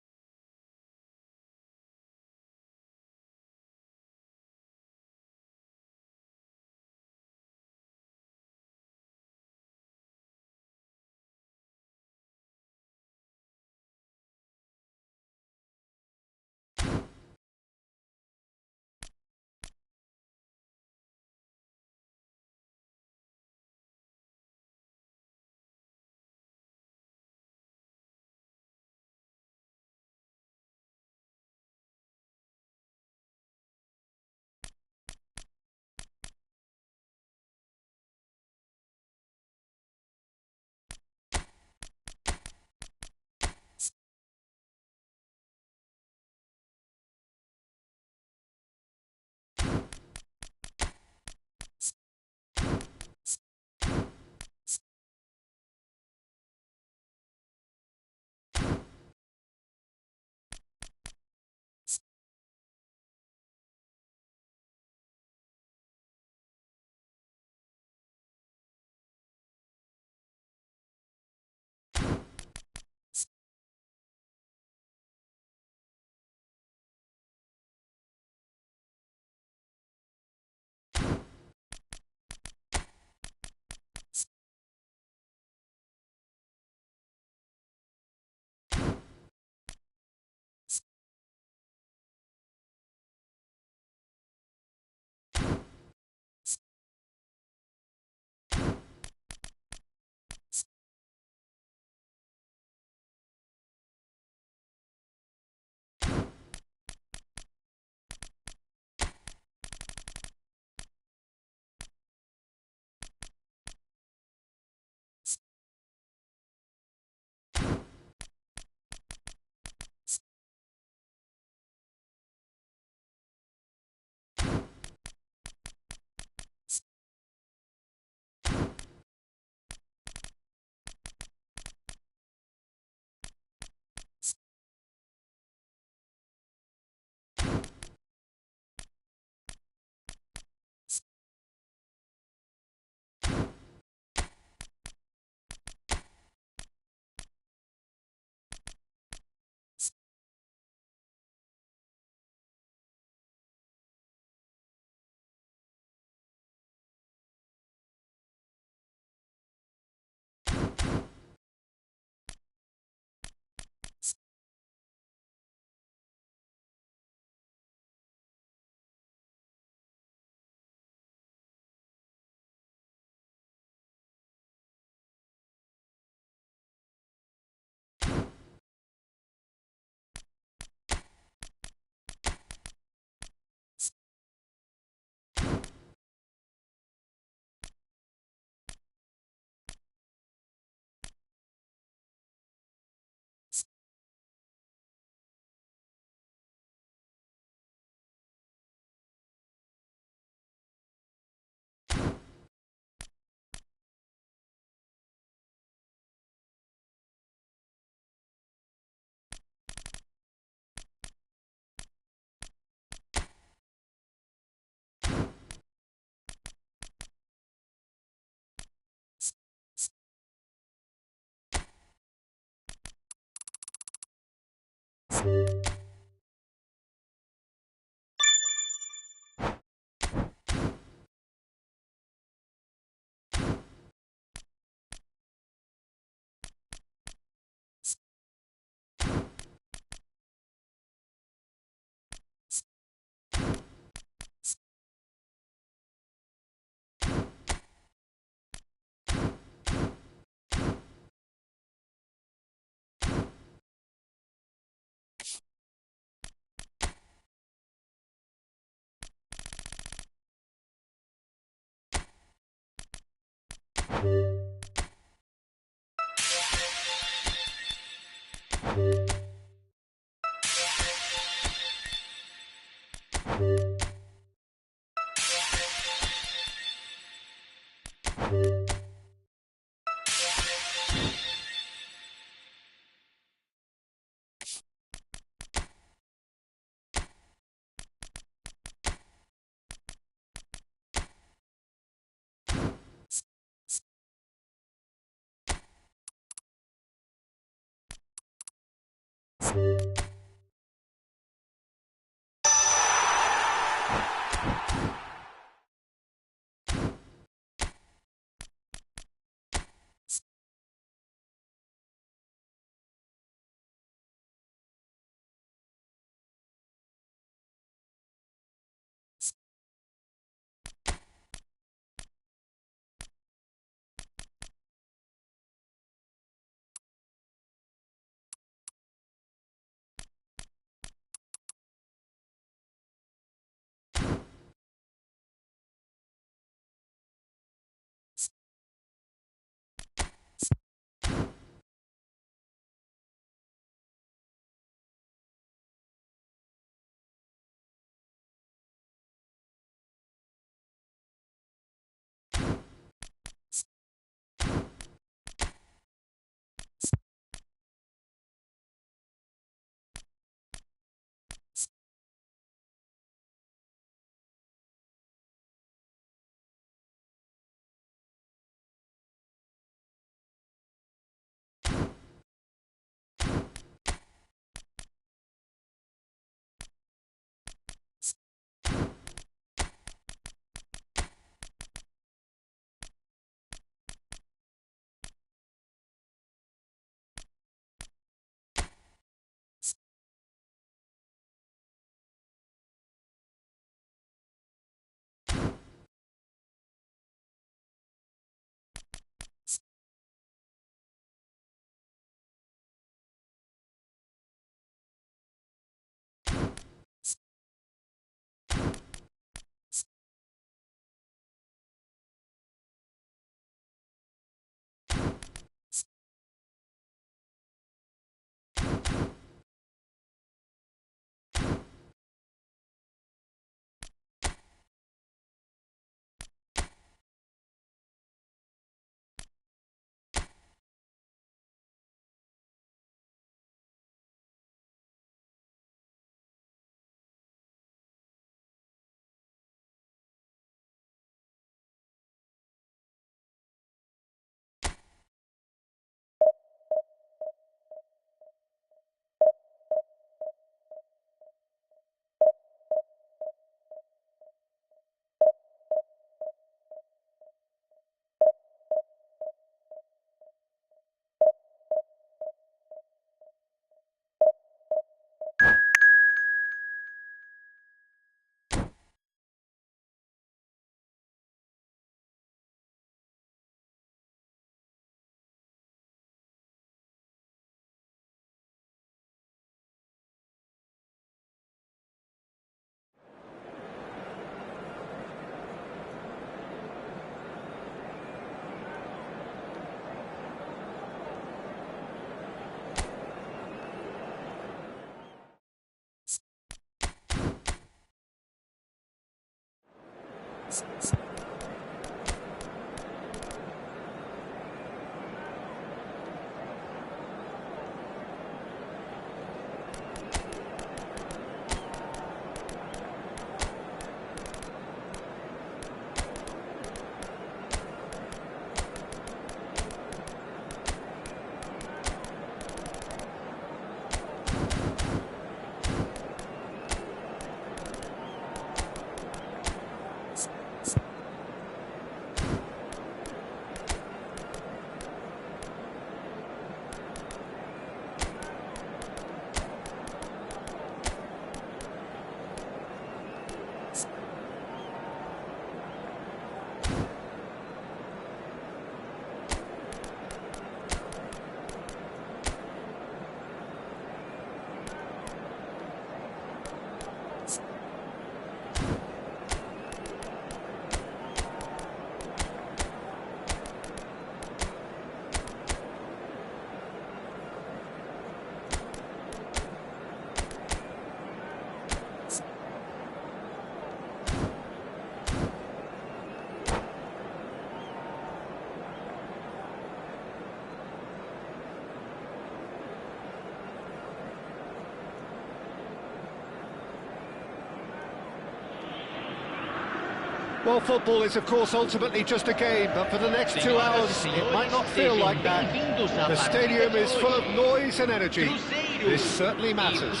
Well, football is, of course, ultimately just a game, but for the next 2 hours, it might not feel like that. The stadium is full of noise and energy. This certainly matters.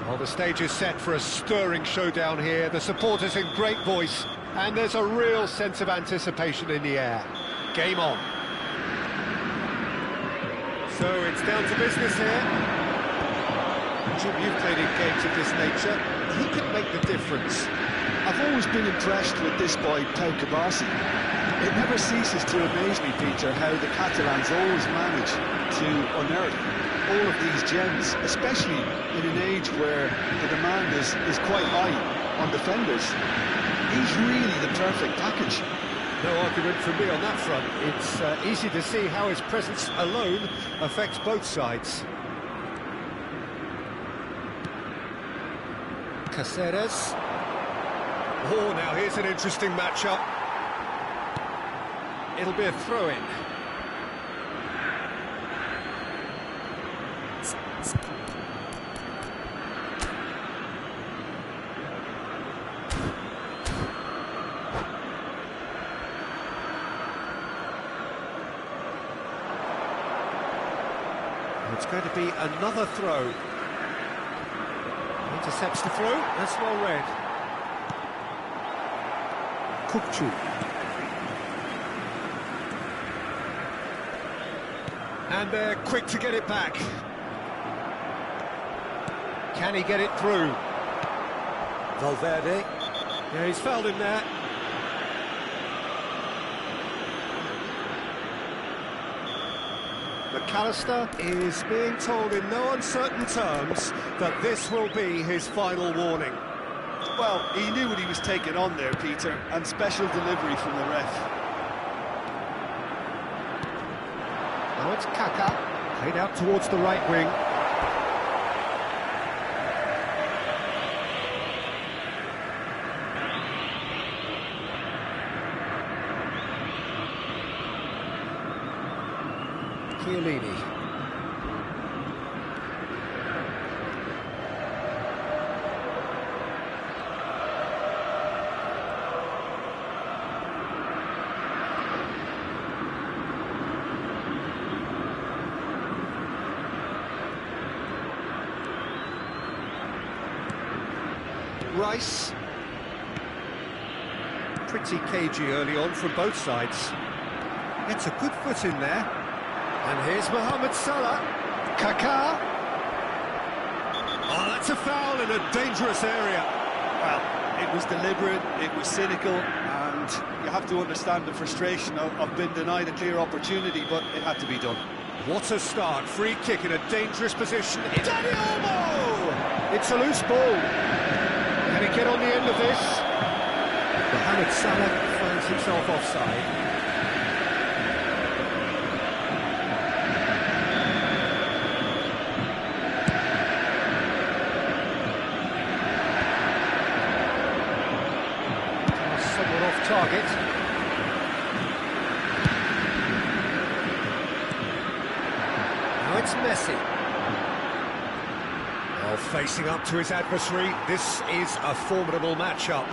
Well, the stage is set for a stirring showdown here. The supporters in great voice, and there's a real sense of anticipation in the air. Game on. So it's down to business here. Jim, you've played in games of this nature. Who can make the difference? I've always been impressed with this boy, Pau Kabasi. It never ceases to amaze me, Peter, how the Catalans always manage to unearth all of these gems, especially in an age where the demand is quite high on defenders. He's really the perfect package. No argument from me on that front. It's easy to see how his presence alone affects both sides. Caceres. Oh, now here's an interesting matchup. It'll be a throw-in. It's going to be another throw. Intercepts the throw, that's well read. Kukcu. And they're quick to get it back. Can he get it through? Valverde. Yeah, he's fouled him there. McAllister is being told in no uncertain terms that this will be his final warning. Well, he knew what he was taking on there, Peter, and special delivery from the ref. Now it's Kaka, played out towards the right wing. Chiellini. Rice. Pretty cagey early on from both sides. Gets a good foot in there. And here's Mohamed Salah. Kaká. Oh, that's a foul in a dangerous area. Well, it was deliberate, it was cynical, and you have to understand the frustration of being denied a clear opportunity, but it had to be done. What a start. Free kick in a dangerous position. Dani Olmo! It's a loose ball. Can he get on the end of this? Mohamed Salah finds himself offside. Somewhat off target. Now it's Messi. Well, facing up to his adversary, this is a formidable matchup.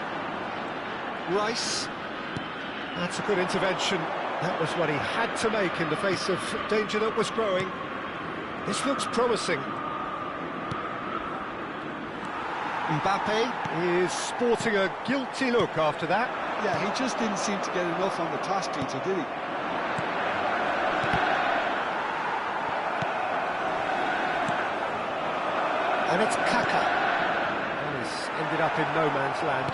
Rice. That's a good intervention. That was what he had to make in the face of danger that was growing. This looks promising. Mbappe is sporting a guilty look after that. Yeah, he just didn't seem to get enough on the pass, Peter, did he? And it's Kaka. And he's ended up in no man's land.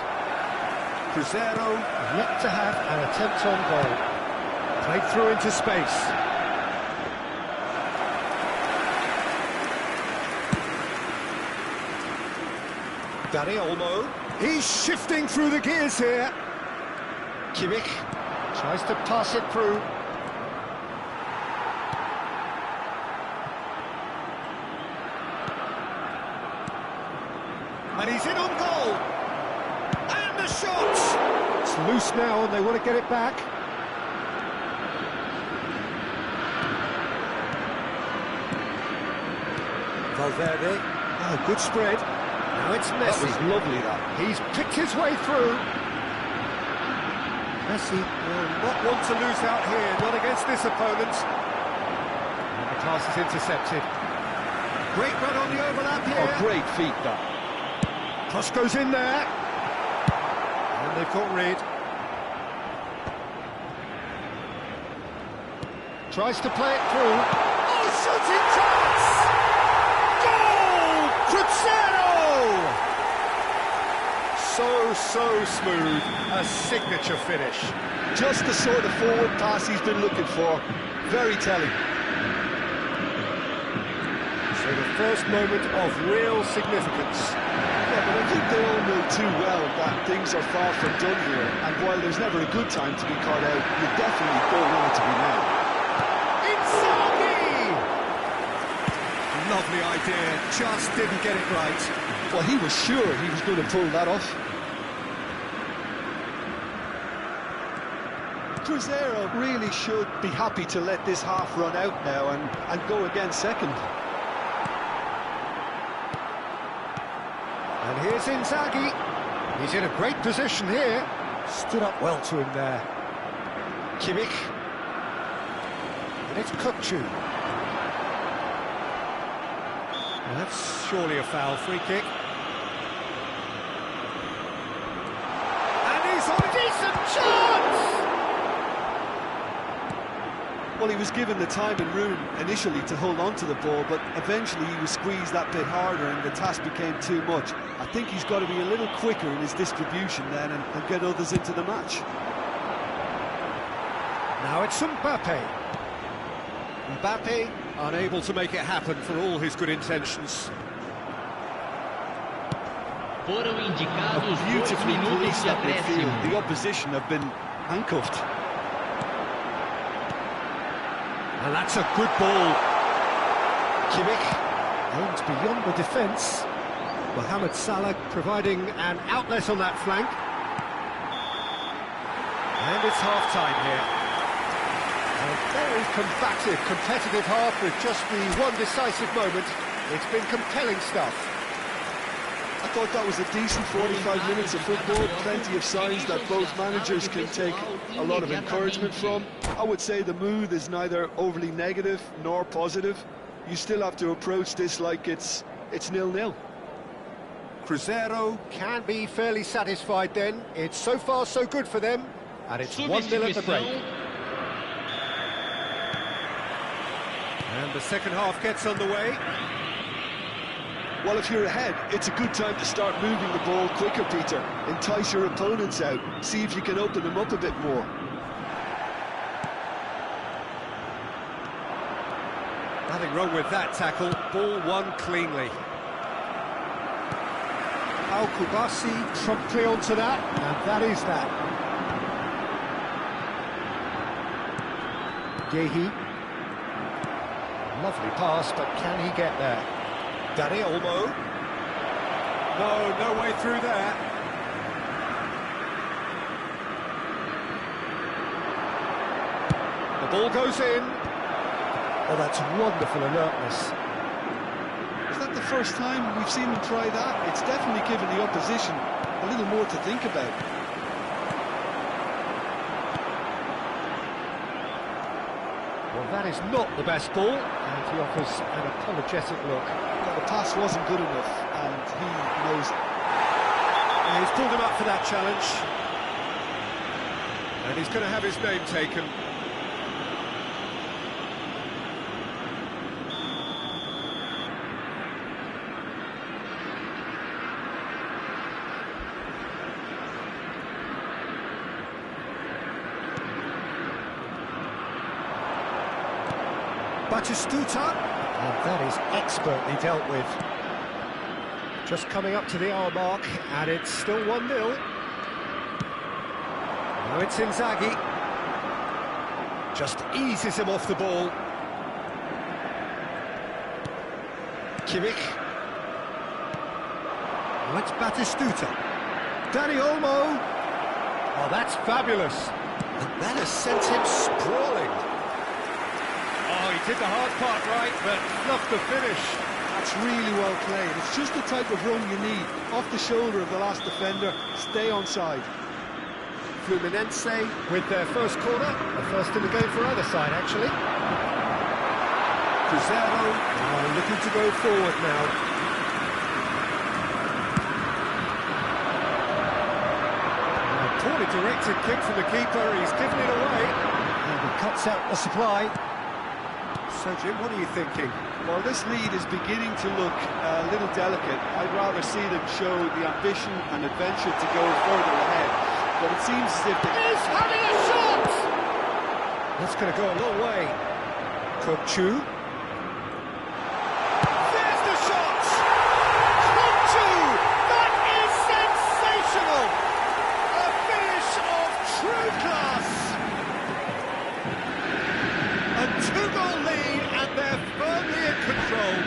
Cruzeiro yet to have an attempt on goal. Played through into space. Dani Olmo. He's shifting through the gears here. Kimmich tries to pass it through. And he's in on goal. And the shot! It's loose now and they want to get it back. Valverde. Oh, good spread. Now it's That Messi. was lovely, that. He's picked his way through. Messi will not want to lose out here, not against this opponent. And the pass is intercepted. Great run on the overlap here. Oh, great feet, that. Cross goes in there. And they've got Reed. Tries to play it through. Oh, shooting chance! Goal! Cruzeiro! So smooth. A signature finish. Just the sort of forward pass he's been looking for. Very telling. So the first moment of real significance. Yeah, but I think they all know too well that things are far from done here. And while there's never a good time to be caught out, you definitely don't want it to be now. Inzaghi! Lovely idea, just didn't get it right. Well, he was sure he was going to pull that off. Cruzeiro really should be happy to let this half run out now and go again second. And here's Inzaghi. He's in a great position here. Stood up well to him there. Kimmich. And it's Kukcu. That's surely a foul, free kick. And he's on a decent chance! Well, he was given the time and room initially to hold on to the ball, but eventually he was squeezed that bit harder and the task became too much. I think he's got to be a little quicker in his distribution then and get others into the match. Now it's Mbappe. Mbappe unable to make it happen for all his good intentions. Foram indicados 2 Beautifully minutos policed de that midfield. acréscimo. The opposition have been handcuffed. And that's a good ball. Kimmich aims beyond the defence. Mohamed Salah providing an outlet on that flank. And it's half-time here. A very combative, competitive half with just the one decisive moment. It's been compelling stuff. I thought that was a decent 45 minutes of football, plenty of signs that both managers can take a lot of encouragement from. I would say the mood is neither overly negative nor positive. You still have to approach this like it's 0-0. Cruzeiro can be fairly satisfied then. It's so far so good for them. And it's 1-0 at the break. And the second half gets underway. Well, if you're ahead, it's a good time to start moving the ball quicker, Peter. Entice your opponents out. See if you can open them up a bit more. Nothing wrong with that tackle. Ball won cleanly. Al-Kubasi promptly onto that, and that is that. Gehi. Lovely pass, but can he get there? Danny Olmo. No way through there. The ball goes in. Oh, that's wonderful alertness. Is that the first time we've seen them try that? It's definitely given the opposition a little more to think about. Well, that is not the best ball, and he offers an apologetic look. Well, the pass wasn't good enough, and he knows it. Yeah, he's pulled him up for that challenge. And he's going to have his name taken. Batistuta, and that is expertly dealt with. Just coming up to the hour mark, and it's still 1-0. Now it's Inzaghi. Just eases him off the ball. Kimmich. Now it's Batistuta. Danny Olmo. Oh, that's fabulous. And that has sent him sprawling. Oh, he did the hard part right, but fluffed the finish. That's really well played. It's just the type of run you need. Off the shoulder of the last defender, stay onside. Fluminense with their first corner, the first in the game for either side, actually. Cruzeiro are looking to go forward now. A poorly directed kick from the keeper, he's given it away. And he cuts out the supply. So, Jim, what are you thinking? Well, this lead is beginning to look a little delicate. I'd rather see them show the ambition and adventure to go further ahead. But it seems as if He's having a shot! That's going to go a long way. Kokchu. There's the shot! Kokchu! That is sensational! A finish of true class! A two-goal lead, and they're firmly in control.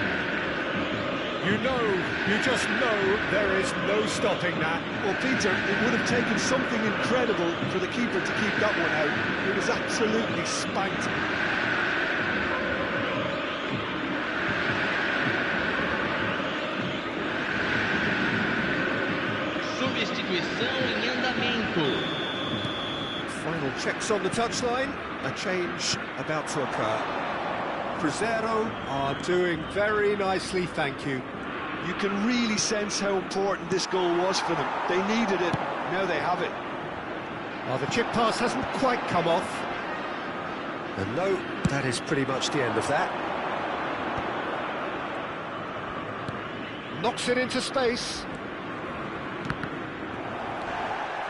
You just know there is no stopping that. well, Peter, it would have taken something incredible for the keeper to keep that one out. It was absolutely spanked. Substituição em andamento. Final checks on the touchline. A change about to occur. Cruzeiro are doing very nicely, thank you. You can really sense how important this goal was for them. They needed it, now they have it. Well, the chip pass hasn't quite come off. And no, that is pretty much the end of that. Knocks it into space.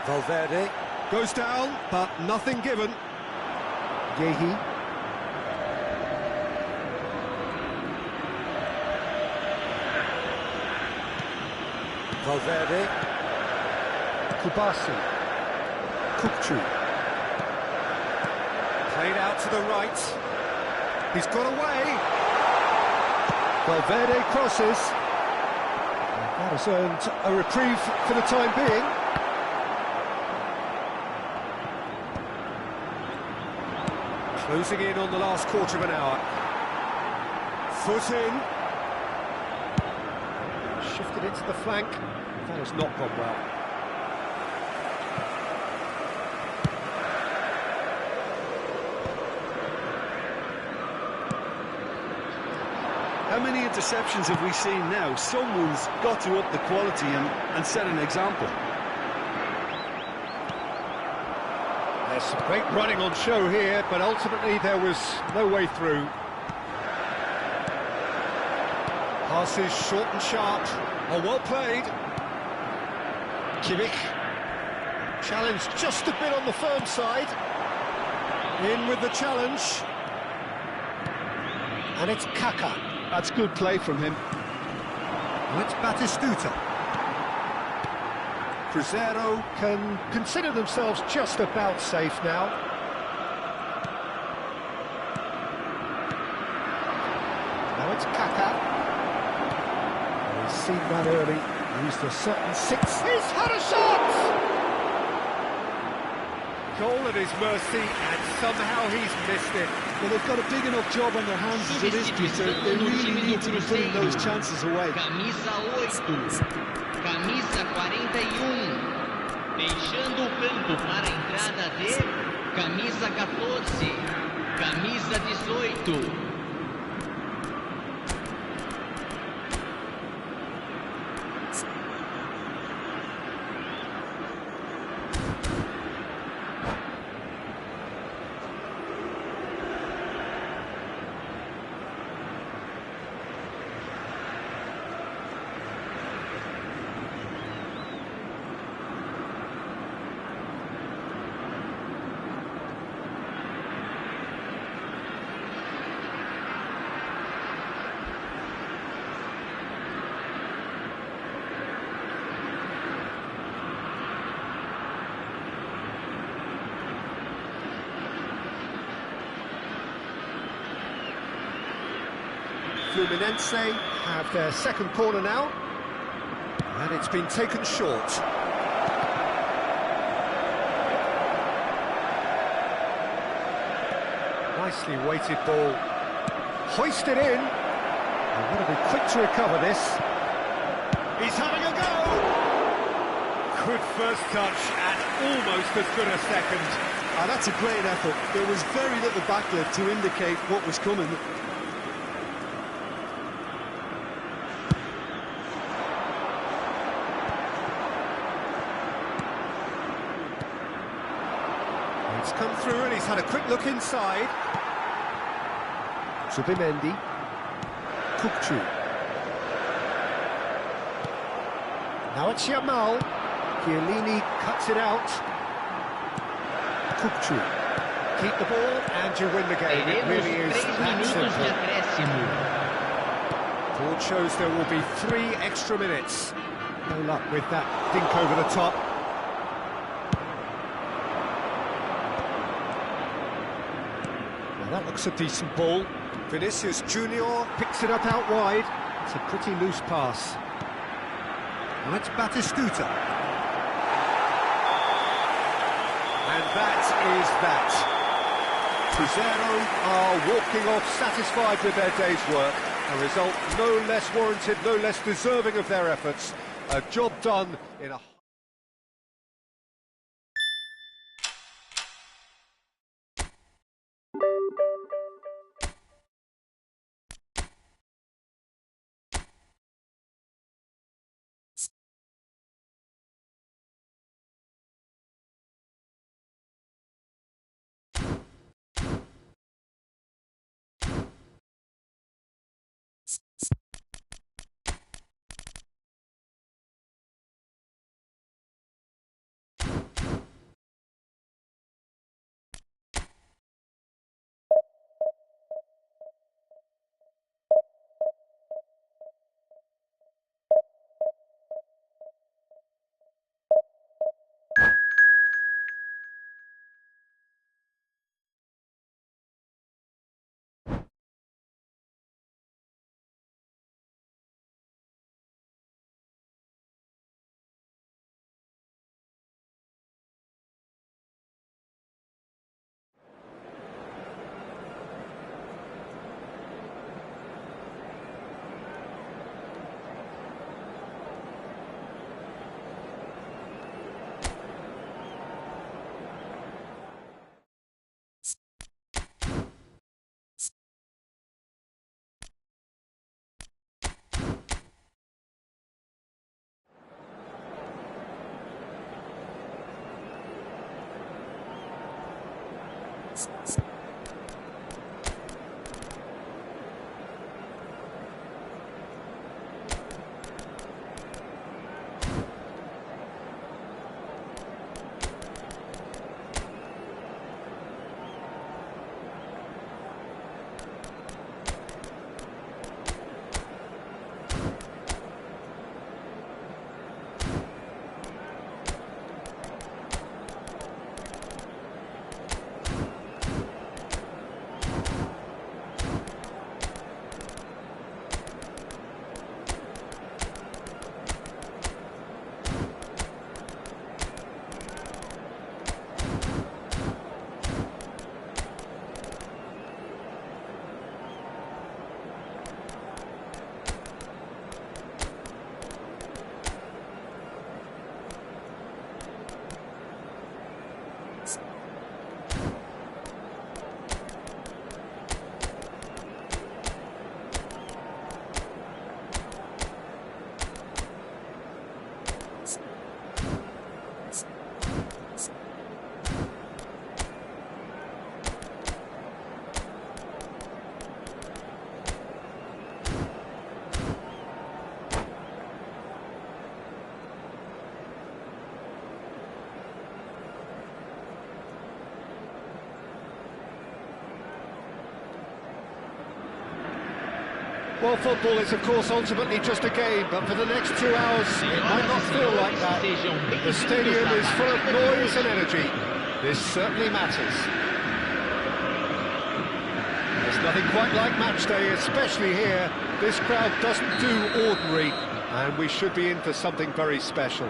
Valverde goes down, but nothing given. Yehi. Valverde. Kubasi. Kokchu. Played out to the right. He's got away. Valverde crosses. That has earned a reprieve for the time being. Closing in on the last quarter of an hour. Foot in. Shifted it to the flank. That has not gone well. How many interceptions have we seen now? Someone's got to up the quality and set an example. There's some great running on show here, but ultimately there was no way through. Passes short and sharp. Oh, well played. Kimmich. Challenged just a bit on the firm side. In with the challenge. And it's Kaka. That's good play from him. And it's Batistuta. Cruzeiro can consider themselves just about safe now. Now it's Kaka. He's seen that early, used a certain six. He's had a shot! Goal at his mercy, and somehow he's missed it. Well, they've got a big enough job on their hands as it is, Peter. They really need to be putting those chances away. Camisa 8, camisa 41, deixando o campo para a entrada de camisa 14, camisa 18. Fluminense have their second corner now, and it's been taken short. Nicely weighted ball, hoisted in, They've got to be quick to recover this. He's having a go! Good first touch and almost as good a second. That's a great effort. There was very little backlift to indicate what was coming. It's come through and he's had a quick look inside. Zubimendi. Kukçu. Now it's Yamal. Chiellini cuts it out. Kukçu. Keep the ball and you win the game. It Teremos really is 3 that minutos de simple. acréscimo. Board shows there will be 3 extra minutes. No luck with that dink over the top. Well, that looks a decent ball. Vinicius Junior picks it up out wide. It's a pretty loose pass. Now it's Batistuta. And that is that. Cruzeiro are walking off satisfied with their day's work. A result no less warranted, no less deserving of their efforts. A job done in a... Well, football is, of course, ultimately just a game, but for the next 2 hours, it might not feel like that. The stadium is full of noise and energy. This certainly matters. There's nothing quite like match day, especially here. This crowd doesn't do ordinary, and we should be in for something very special.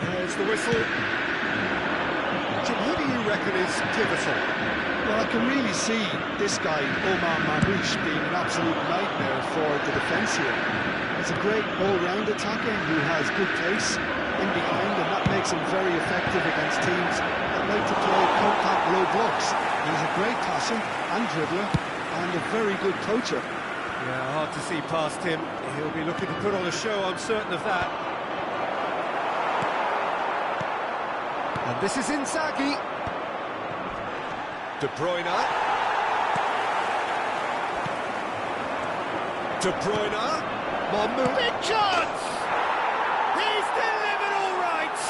There's the whistle. Jim, who do you reckon is pivotal. Well, I can really see this guy, Omar Marmoush, being an absolute nightmare for the defence here. He's a great all-round attacker who has good pace in behind, and that makes him very effective against teams that like to play compact low blocks. He's a great passer and dribbler and a very good coacher. Yeah, hard to see past him. He'll be looking to put on a show, I'm certain of that. And this is Inzaghi. De Bruyne. De Bruyne. Marmoush. Big chance! He's delivered all right!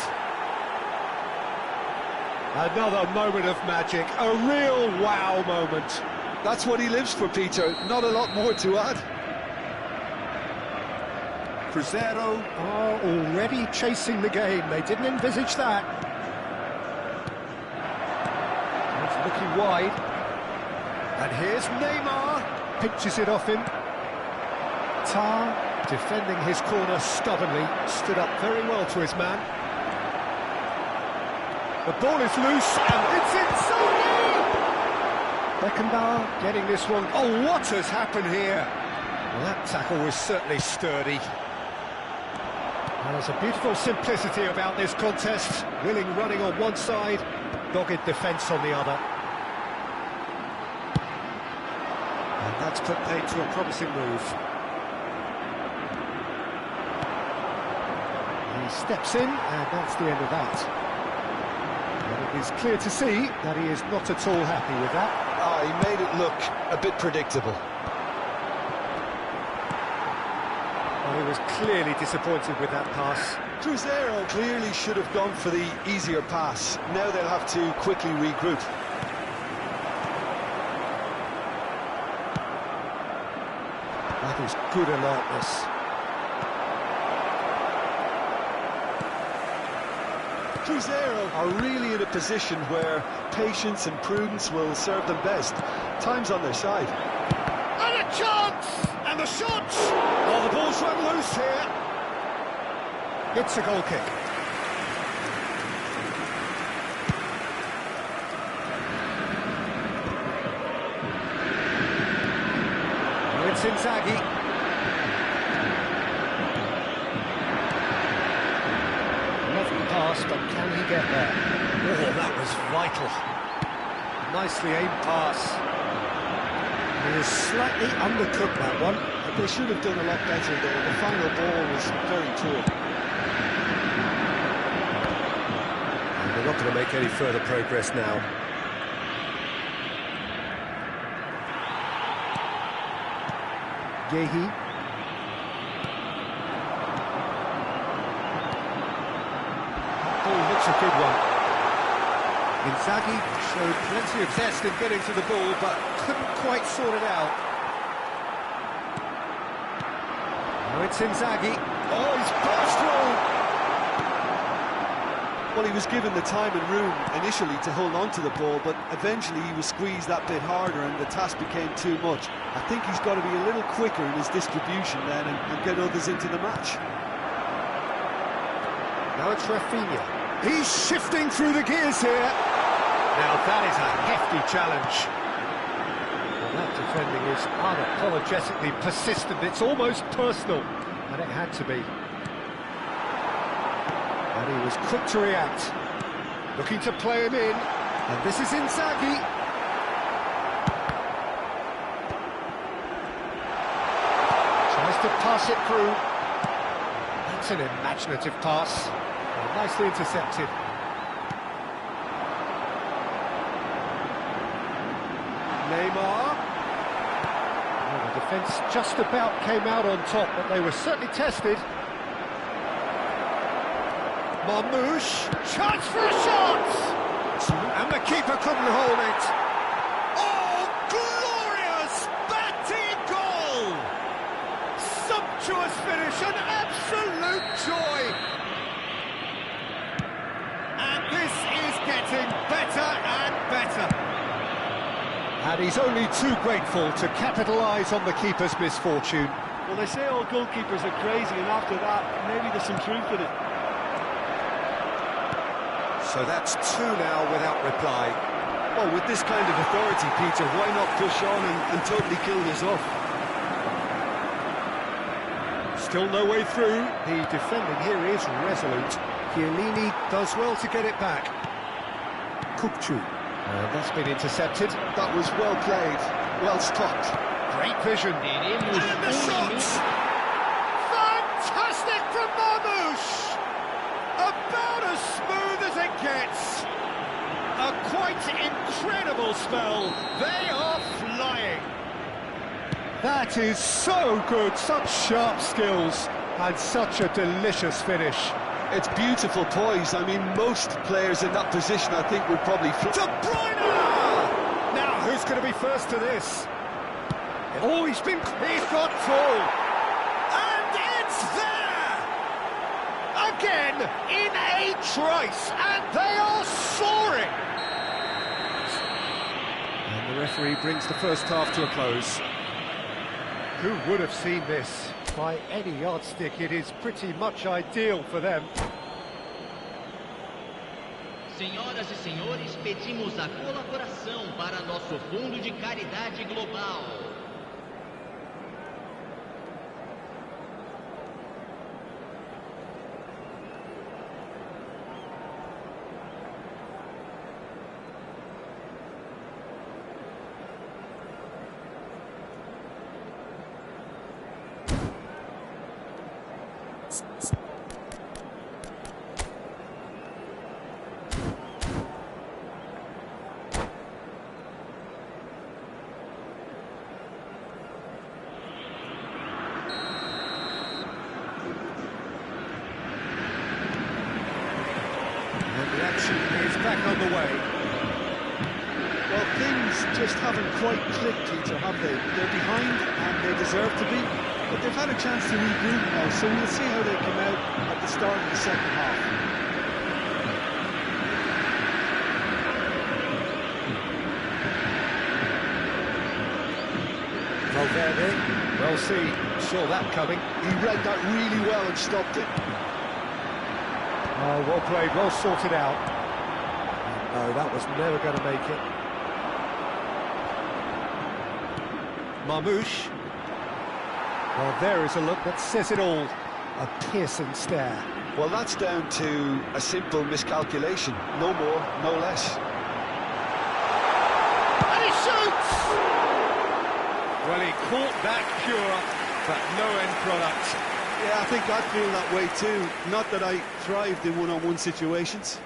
Another moment of magic, a real wow moment. That's what he lives for, Peter. Not a lot more to add. Cruzeiro are already chasing the game. They didn't envisage that. He's looking wide. And here's Neymar. Pinches it off him. Tar, defending his corner stubbornly, stood up very well to his man. The ball is loose, and it's inside! Beckenbauer getting this one. Oh, what has happened here? Well, that tackle was certainly sturdy. And there's a beautiful simplicity about this contest. Willing running on one side, dogged defence on the other. And that's put paid to a promising move. He steps in, and that's the end of that. And it is clear to see that he is not at all happy with that. He made it look a bit predictable. Well, he was clearly disappointed with that pass. Cruzeiro clearly should have gone for the easier pass. Now they'll have to quickly regroup. That is good alertness. Cruzeiro are really in a position where patience and prudence will serve them best. Time's on their side. And a chance! And the shot! Oh, the ball's run loose here. It's a goal kick. Oh, it's Inzaghi. Pass, but can he get there? Oh, that was vital. Nicely aimed pass. He was slightly undercooked, that one. But they should have done a lot better there. The final ball was very poor. And they're not going to make any further progress now. Gehi. It's a good one. Inzaghi showed plenty of zest in getting to the ball, but couldn't quite sort it out. Now it's Inzaghi. Oh, he's burst through! Well, he was given the time and room initially to hold on to the ball, but eventually he was squeezed that bit harder and the task became too much. I think he's got to be a little quicker in his distribution then and get others into the match. Now it's Rafinha. He's shifting through the gears here. Now that is a hefty challenge. Well, that defending is unapologetically persistent. It's almost personal, and it had to be. And he was quick to react. Looking to play him in. And this is Inzaghi. Tries to pass it through. That's an imaginative pass. Nicely intercepted. Neymar. Well, the defence just about came out on top, but they were certainly tested. Marmoush. Chance for a shot! And the keeper couldn't hold it. Oh, glorious batting goal! Sumptuous finish, an absolute joy! Getting better and better. And he's only too grateful to capitalise on the keeper's misfortune. Well, they say all goalkeepers are crazy, and after that, maybe there's some truth in it. So that's two now without reply. Well, with this kind of authority, Peter, why not push on and totally kill this off? Still no way through. The defending here is resolute. Chiellini does well to get it back. Kupchu. That's been intercepted. That was well played, well stopped. Great vision. Teremos And the shot! Fantastic from Marmoush! About as smooth as it gets. A quite incredible spell. They are flying. That is so good. Such sharp skills and such a delicious finish. It's beautiful poise. I mean, most players in that position, I think, would probably... De Bruyne! Now, who's going to be first to this? Oh, he's got full. And it's there! Again, in a trice, and they are soaring! And the referee brings the first half to a close. Who would have seen this? By any yardstick, it is pretty much ideal for them. Senhoras e senhores, pedimos a colaboração para nosso Fundo de Caridade Global. And the action is back on the way. Well, things just haven't quite clicked, Peter, have they? They're behind, and they deserve to be, but they've had a chance to regroup now, so we'll see how they come out at the start of the second half. Valverde, well, saw that coming. He read that really well and stopped it. Oh, well played, well sorted out. No, that was never going to make it. Marmoush. Well, there is a look that says it all. A piercing stare. Well, that's down to a simple miscalculation. No more, no less. And he shoots! Well, he caught that pure, but no end product. Yeah, I think I feel that way too. Not that I thrived in one-on-one situations.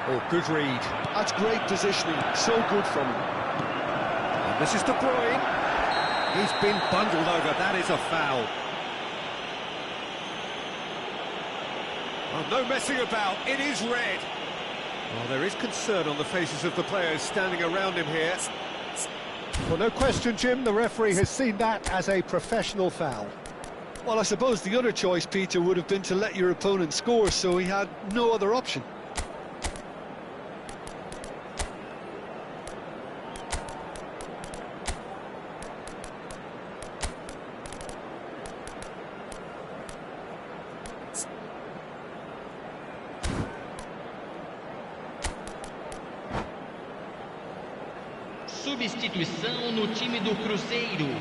Oh, good read. That's great positioning. So good from him. And this is De Bruyne. He's been bundled over. That is a foul. Oh, no messing about. It is red. Well, there is concern on the faces of the players standing around him here. Well, no question, Jim, the referee has seen that as a professional foul. Well, I suppose the other choice, Peter, would have been to let your opponent score, so he had no other option. Substituição no time do Cruzeiro.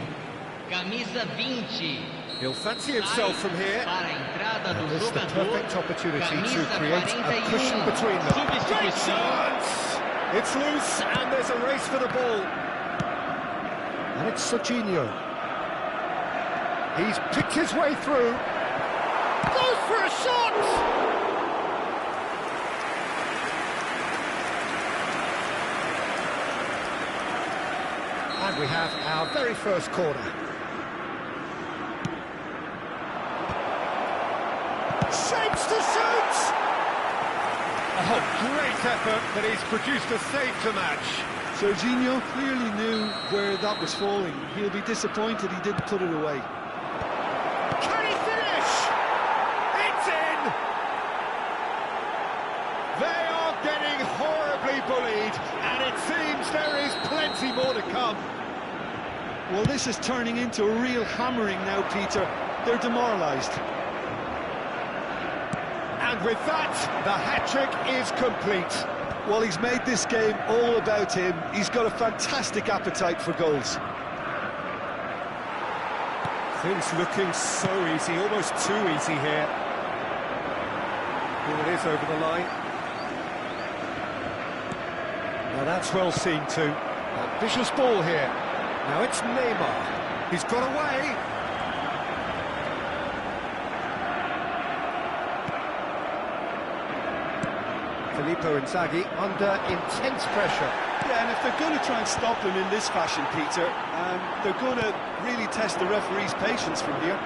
Camisa 20. He'll fancy himself from here. Para a entrada do This is the jogador. perfect opportunity to Camisa create a cushion 41. between them. Great Substituição. chance! It's loose and there's a race for the ball. And it's Serginho. He's picked his way through. Goes for a shot! And we have our very first corner. Shapes to shoot! Oh, great effort, but he's produced a save to match. Serginho clearly knew where that was falling. He'll be disappointed he didn't put it away. Can he finish? It's in! They are getting horribly bullied, and it seems there is plenty more to come. Well, this is turning into a real hammering now, Peter. They're demoralised. And with that, the hat-trick is complete. Well, he's made this game all about him. He's got a fantastic appetite for goals. Things looking so easy, almost too easy here. Here it is over the line. Now that's well seen too. A vicious ball here. Now it's Neymar. He's got away. Filippo Inzaghi under intense pressure. Yeah, and if they're going to try and stop him in this fashion, Peter, they're going to really test the referee's patience from here.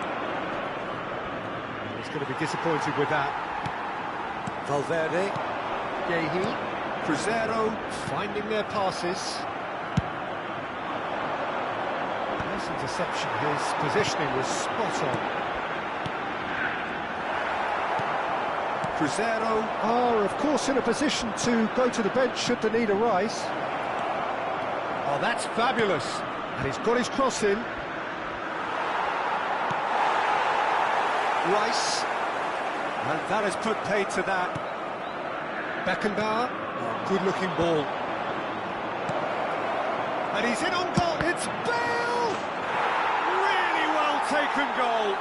He's going to be disappointed with that. Valverde, Gehi, Cruzeiro finding their passes. Nice interception, his positioning was spot on. Cruzeiro are, of course, in a position to go to the bench should the need arise. Oh, that's fabulous. And he's got his cross in. Rice. And that has put paid to that. Beckenbauer. Oh, good-looking ball. And he's in on goal. It's Bale! Really well-taken goal.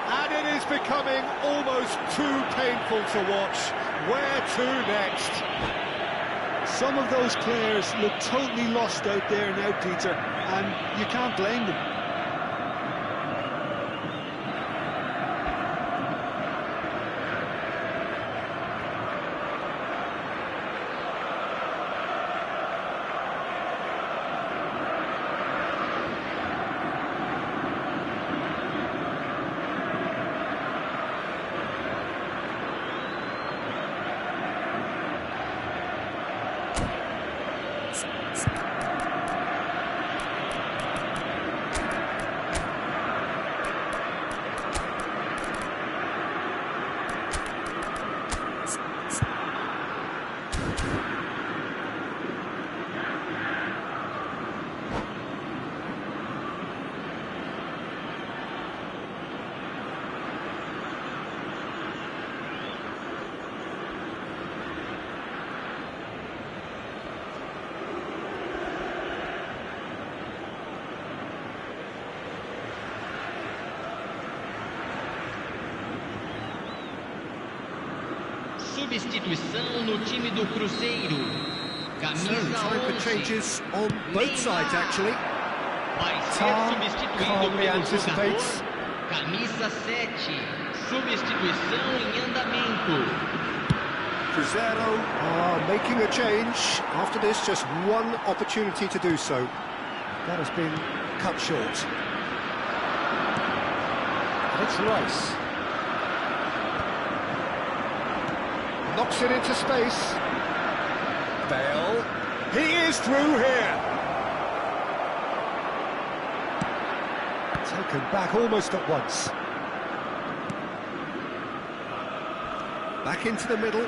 And it is becoming almost too painful to watch. Where to next? Some of those players look totally lost out there now, Peter, and you can't blame them. Substituição no time do Cruzeiro. Camisa Time for 11. changes on both sides, actually. Vai ser Tar substituído calmly pelo anticipates. jogador. Camisa 7. Substituição em andamento. Cruzeiro are making a change. After this, just one opportunity to do so. That has been cut short. And it's Rice. Knocks it into space. Bale. He is through here. Taken back almost at once. Back into the middle.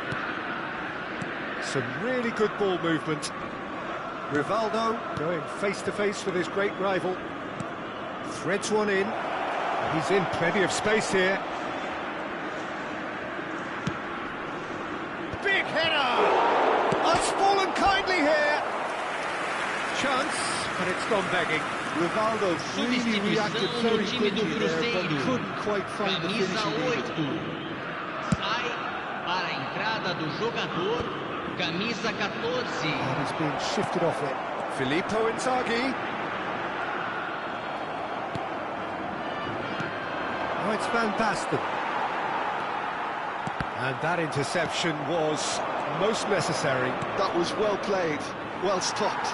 Some really good ball movement. Rivaldo going face-to-face with his great rival. Threads one in. He's in plenty of space here. Big header! It's fallen kindly here. Chance, but it's gone begging. Rivaldo really reacted very quickly there, but couldn't quite find the finish Camisa he needed. 8. Sai para a entrada do jogador. Camisa 14. And he's been shifted off it. Filippo Inzaghi. Now it's Van Basten. And that interception was most necessary. That was well played, well stopped.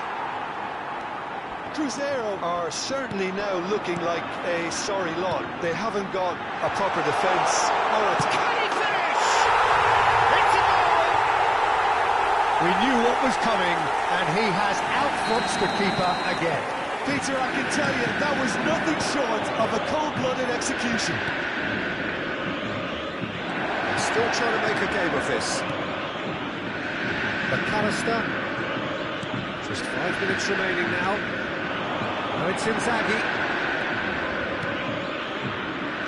Cruzeiro are certainly now looking like a sorry lot. They haven't got a proper defence. Oh, it's... Can he finish? It's a goal! We knew what was coming, and he has outfoxed the keeper again. Peter, I can tell you, that was nothing short of a cold-blooded execution. Still trying to make a game of this. McAllister. Just 5 minutes remaining now. Now it's Inzaghi.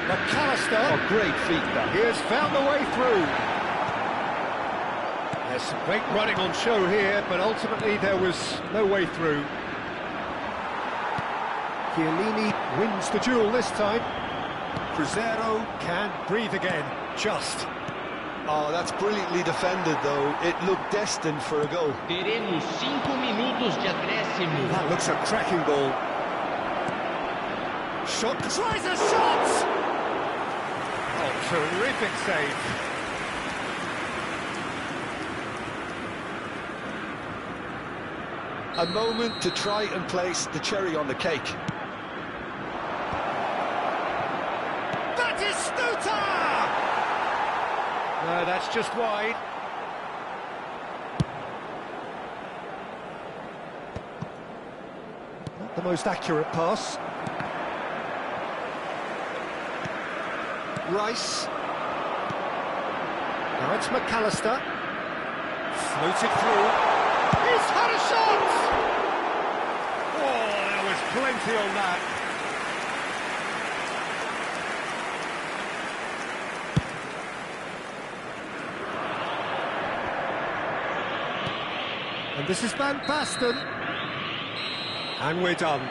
McAllister. Oh, great feet, that. He has found the way through. There's some great running on show here, but ultimately there was no way through. Chiellini wins the duel this time. Cruzeiro can breathe again, just. Oh, that's brilliantly defended, though. It looked destined for a goal. Teremos 5 minutos de acréscimo. That looks a cracking ball. Shot, tries a shot! Oh, terrific save. A moment to try and place the cherry on the cake. That is Stuta! No, that's just wide. Not the most accurate pass. Rice. Now it's McAllister. Floated through. He's had a shot! Oh, there was plenty on that. And this is Van Basten. And we're done.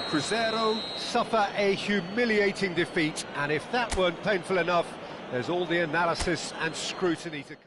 Cruzeiro suffer a humiliating defeat, and if that weren't painful enough, there's all the analysis and scrutiny to come.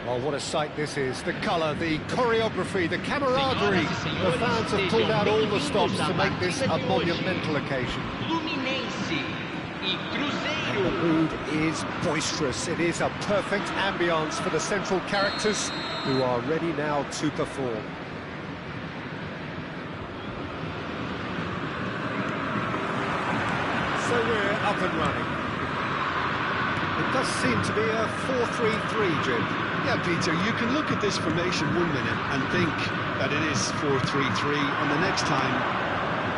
Oh, what a sight this is. The colour, the choreography, the camaraderie. The fans have pulled out all the stops to make this a monumental occasion. Fluminense e And the Cruzeiro. mood is boisterous. It is a perfect ambience for the central characters who are ready now to perform. So we're up and running. It does seem to be a 4-3-3, Jim. Yeah, Peter, you can look at this formation 1 minute and think that it is 4-3-3, and the next time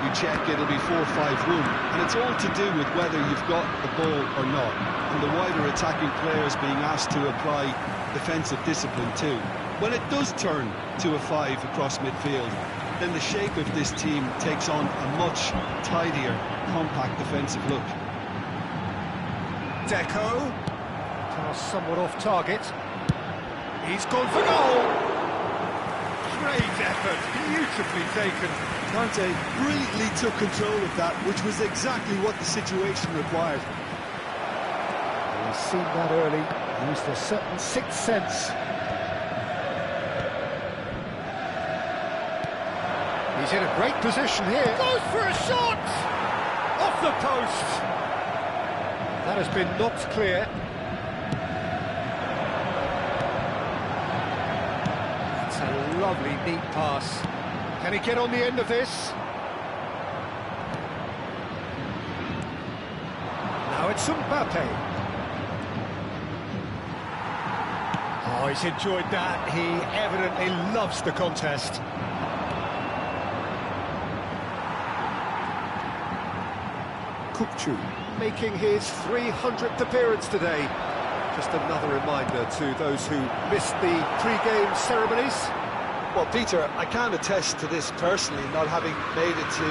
you check it'll be 4-5-1, and it's all to do with whether you've got the ball or not, and the wider attacking players being asked to apply defensive discipline too. When it does turn to a 5 across midfield, then the shape of this team takes on a much tidier, compact defensive look. Deco. Pass somewhat off target. He's gone for goal. Great effort, beautifully taken. Conte brilliantly took control of that, which was exactly what the situation required. He's seen that early, used a certain sixth sense. He's in a great position here. Goes for a shot! Off the post! That has been knocked clear. It's a lovely, neat pass. Can he get on the end of this? Now it's Mbappe. Oh, he's enjoyed that. He evidently loves the contest. Kukçu making his 300th appearance today. Just another reminder to those who missed the pre-game ceremonies. Well, Peter, I can't attest to this personally, not having made it to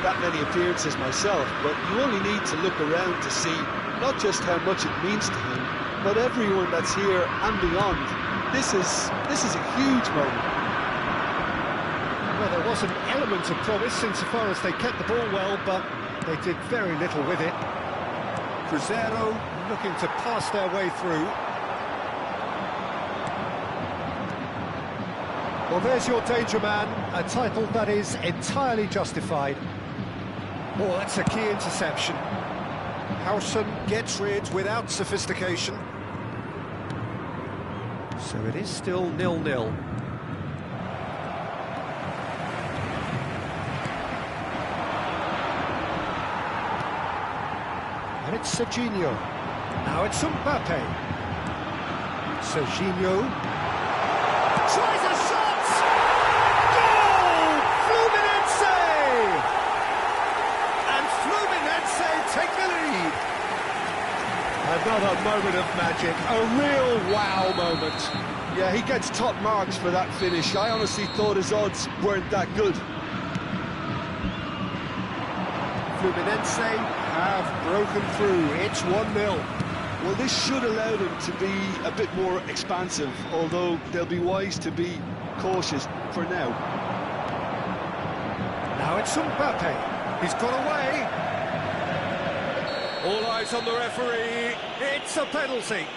that many appearances myself, but you only need to look around to see not just how much it means to him, but everyone that's here and beyond. This is a huge moment. Well, there was an element of promise insofar as they kept the ball well, but they did very little with it. Cruzeiro looking to pass their way through. Well, there's your danger man, a title that is entirely justified. Oh, that's a key interception. Howson gets rid without sophistication. So it is still 0-0. And it's Serginho. Now it's Mbappe. Serginho tries a shot! Goal! Fluminense! And Fluminense take the lead. Another moment of magic, a real wow moment. Yeah, he gets top marks for that finish. I honestly thought his odds weren't that good. Fluminense have broken through. It's 1-0. Well, this should allow them to be a bit more expansive, although they'll be wise to be cautious for now. Now it's Mbappe. He's got away. All eyes on the referee. It's a penalty.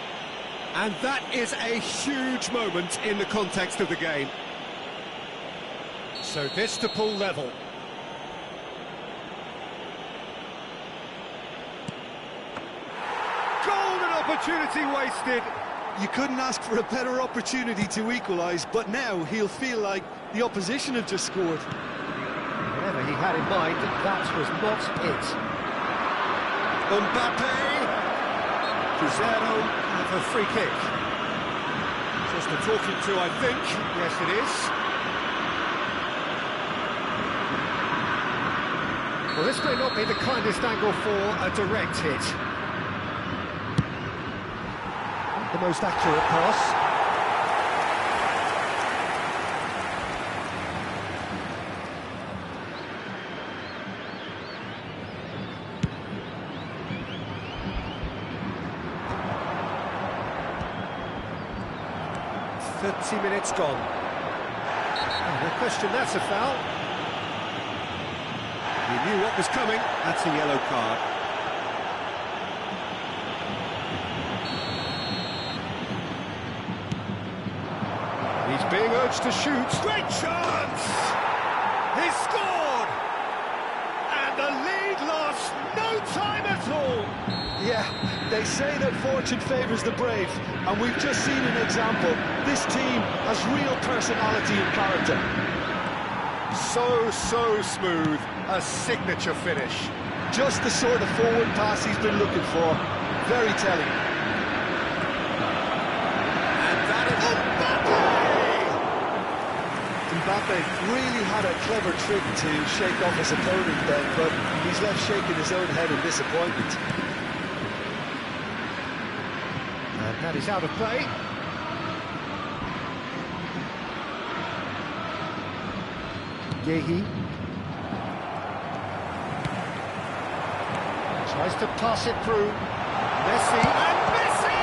And that is a huge moment in the context of the game. So this to pull level. Golden opportunity wasted. You couldn't ask for a better opportunity to equalise, but now he'll feel like the opposition have just scored. Whatever he had in mind, that was not it. Mbappe! Cruzeiro have a free kick. Just a talking to, I think. Yes, it is. Well, this may not be the kindest angle for a direct hit. The most accurate pass. .30 minutes gone. Oh, no question, that's a foul. He knew what was coming. That's a yellow card. being urged to shoot. Great chance! He scored! And the lead lost no time at all. Yeah, they say that fortune favours the brave, and we've just seen an example. This team has real personality and character. So smooth, a signature finish. Just the sort of forward pass he's been looking for. Very telling. And that is Mbappe really had a clever trick to shake off his opponent then, but he's left shaking his own head in disappointment. And that is out of play. Yehi tries to pass it through. Messi, and Messi!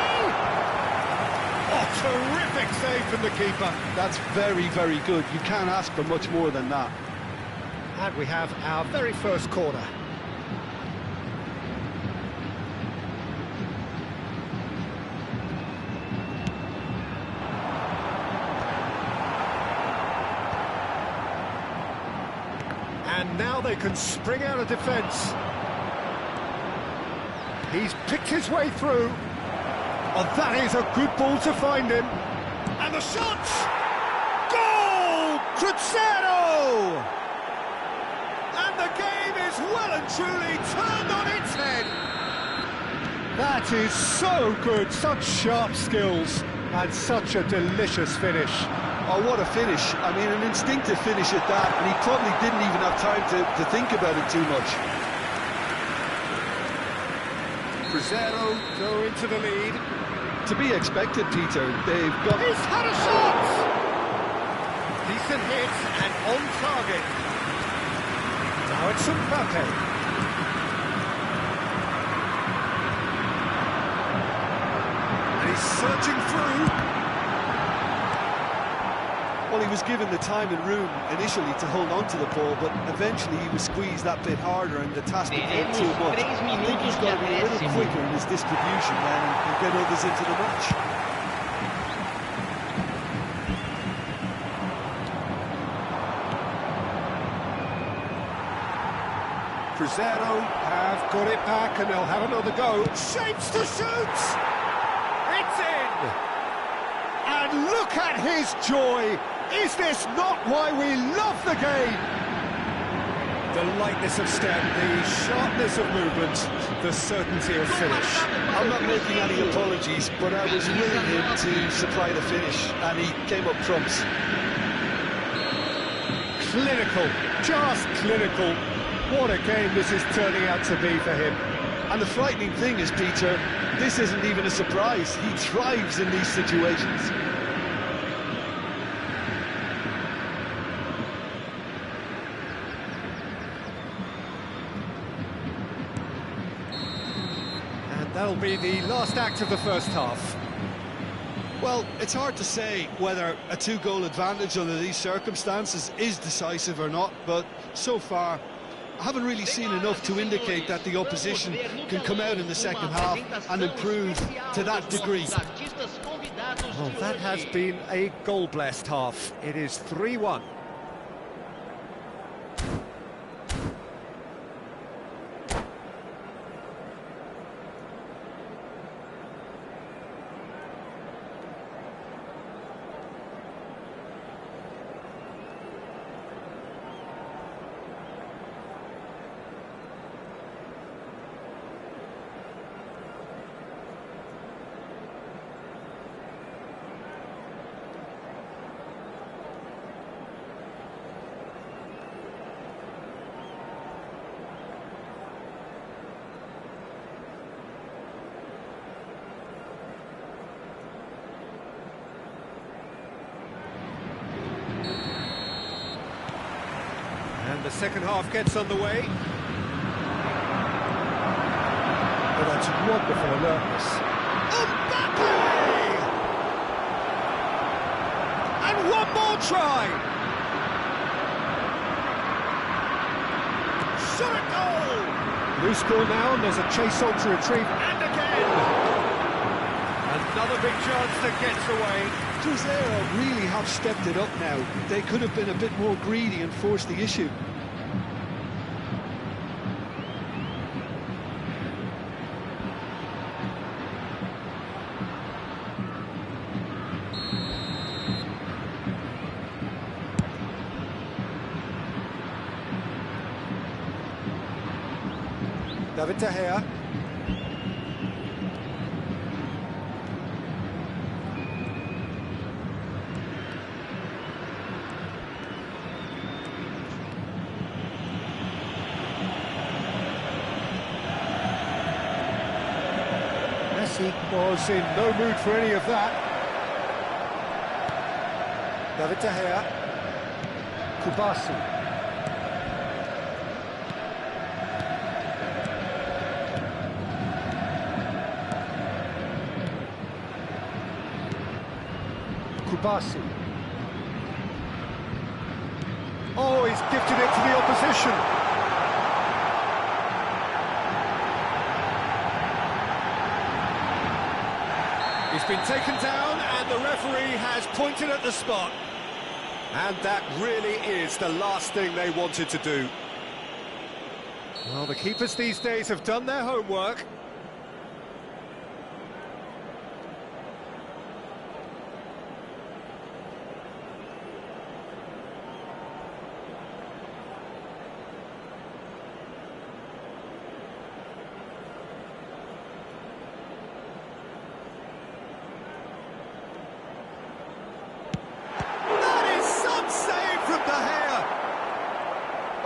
Oh, terrific save from the keeper. That's very, very good. You can't ask for much more than that. And we have our very first corner. And now they can spring out of defence. He's picked his way through. Oh, that is a good ball to find him. And the shot! Goal! Cruzeiro! And the game is well and truly turned on its head. That is so good. Such sharp skills and such a delicious finish. Oh, what a finish. I mean, an instinctive finish at that, and he probably didn't even have time to think about it too much. Cruzeiro go into the lead. To be expected, Peter. They've got... He's had a shot! Decent hit and on target. Now it's Mbappe. And he's surging through. Well, he was given the time and room initially to hold on to the ball, but eventually he was squeezed that bit harder and the task became too much. I think he's got to be a little quicker in his distribution then and get others into the match. Cruzeiro have got it back and they'll have another go. Shapes to shoot! It's in! And look at his joy! Is this not why we love the game? The lightness of step, the sharpness of movement, the certainty of finish. I'm not making any apologies, but I was willing him to supply the finish, and he came up trumps. Clinical, just clinical. What a game this is turning out to be for him. And the frightening thing is, Peter, this isn't even a surprise. He thrives in these situations. That'll be the last act of the first half. Well, it's hard to say whether a two-goal advantage under these circumstances is decisive or not, but so far I haven't really seen enough to indicate that the opposition can come out in the second half and improve to that degree. Well, that has been a goal-blessed half. It is 3-1. And the second half gets underway. Oh, that's wonderful alertness. Mbappe! And one more try! Shot at goal! Loose ball now, and there's a chase on to retrieve, and again! Another big chance that gets away. Cruzeiro really have stepped it up now. They could have been a bit more greedy and forced the issue. David De Gea. Messi was in no mood for any of that. David De Gea. Kubasi. Kubasi. Oh, he's gifted it to the opposition. He's been taken down and the referee has pointed at the spot. And that really is the last thing they wanted to do. Well, the keepers these days have done their homework.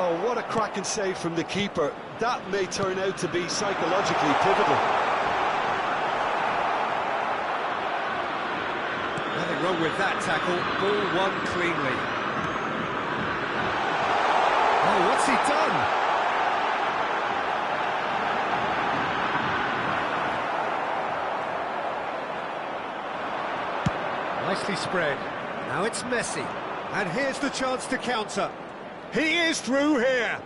Oh, what a cracking save from the keeper. That may turn out to be psychologically pivotal. Nothing wrong with that tackle. Ball won cleanly. Oh, what's he done? Nicely spread. Now it's Messi. And here's the chance to counter. He is through here.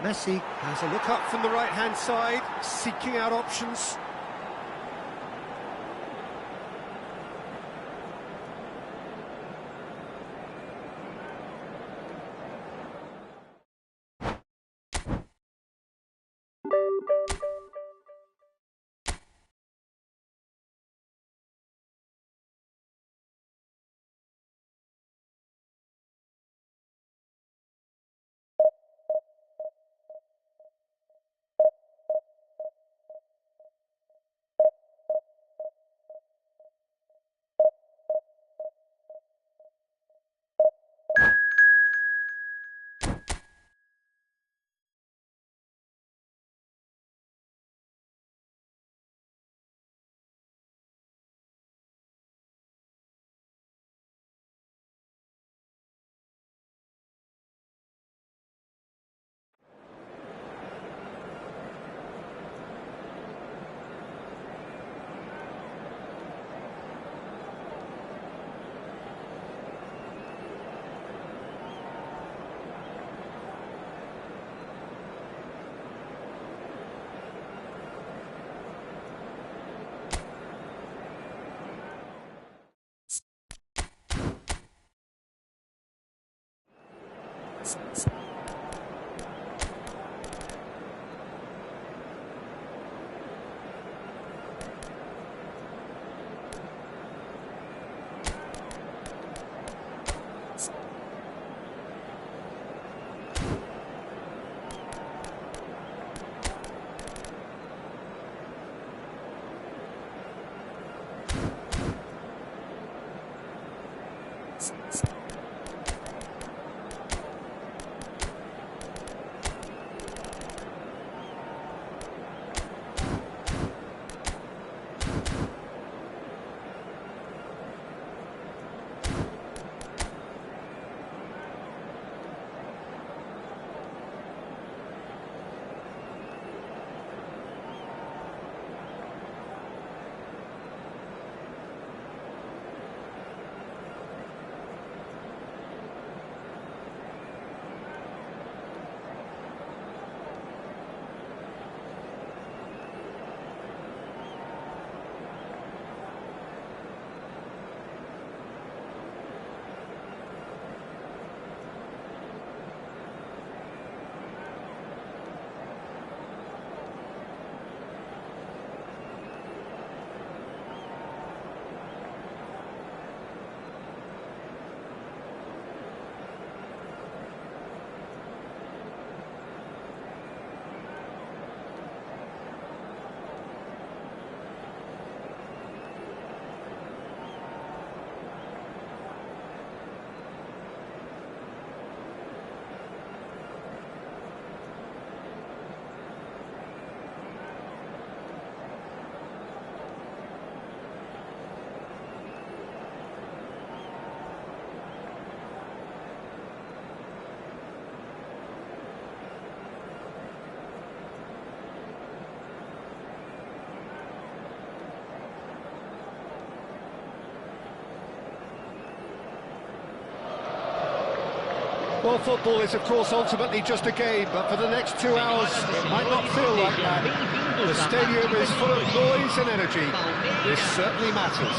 Messi has a look up from the right-hand side, seeking out options. Well, football is, of course, ultimately just a game, but for the next 2 hours, it might not feel like that. The stadium is full of noise and energy. This certainly matters.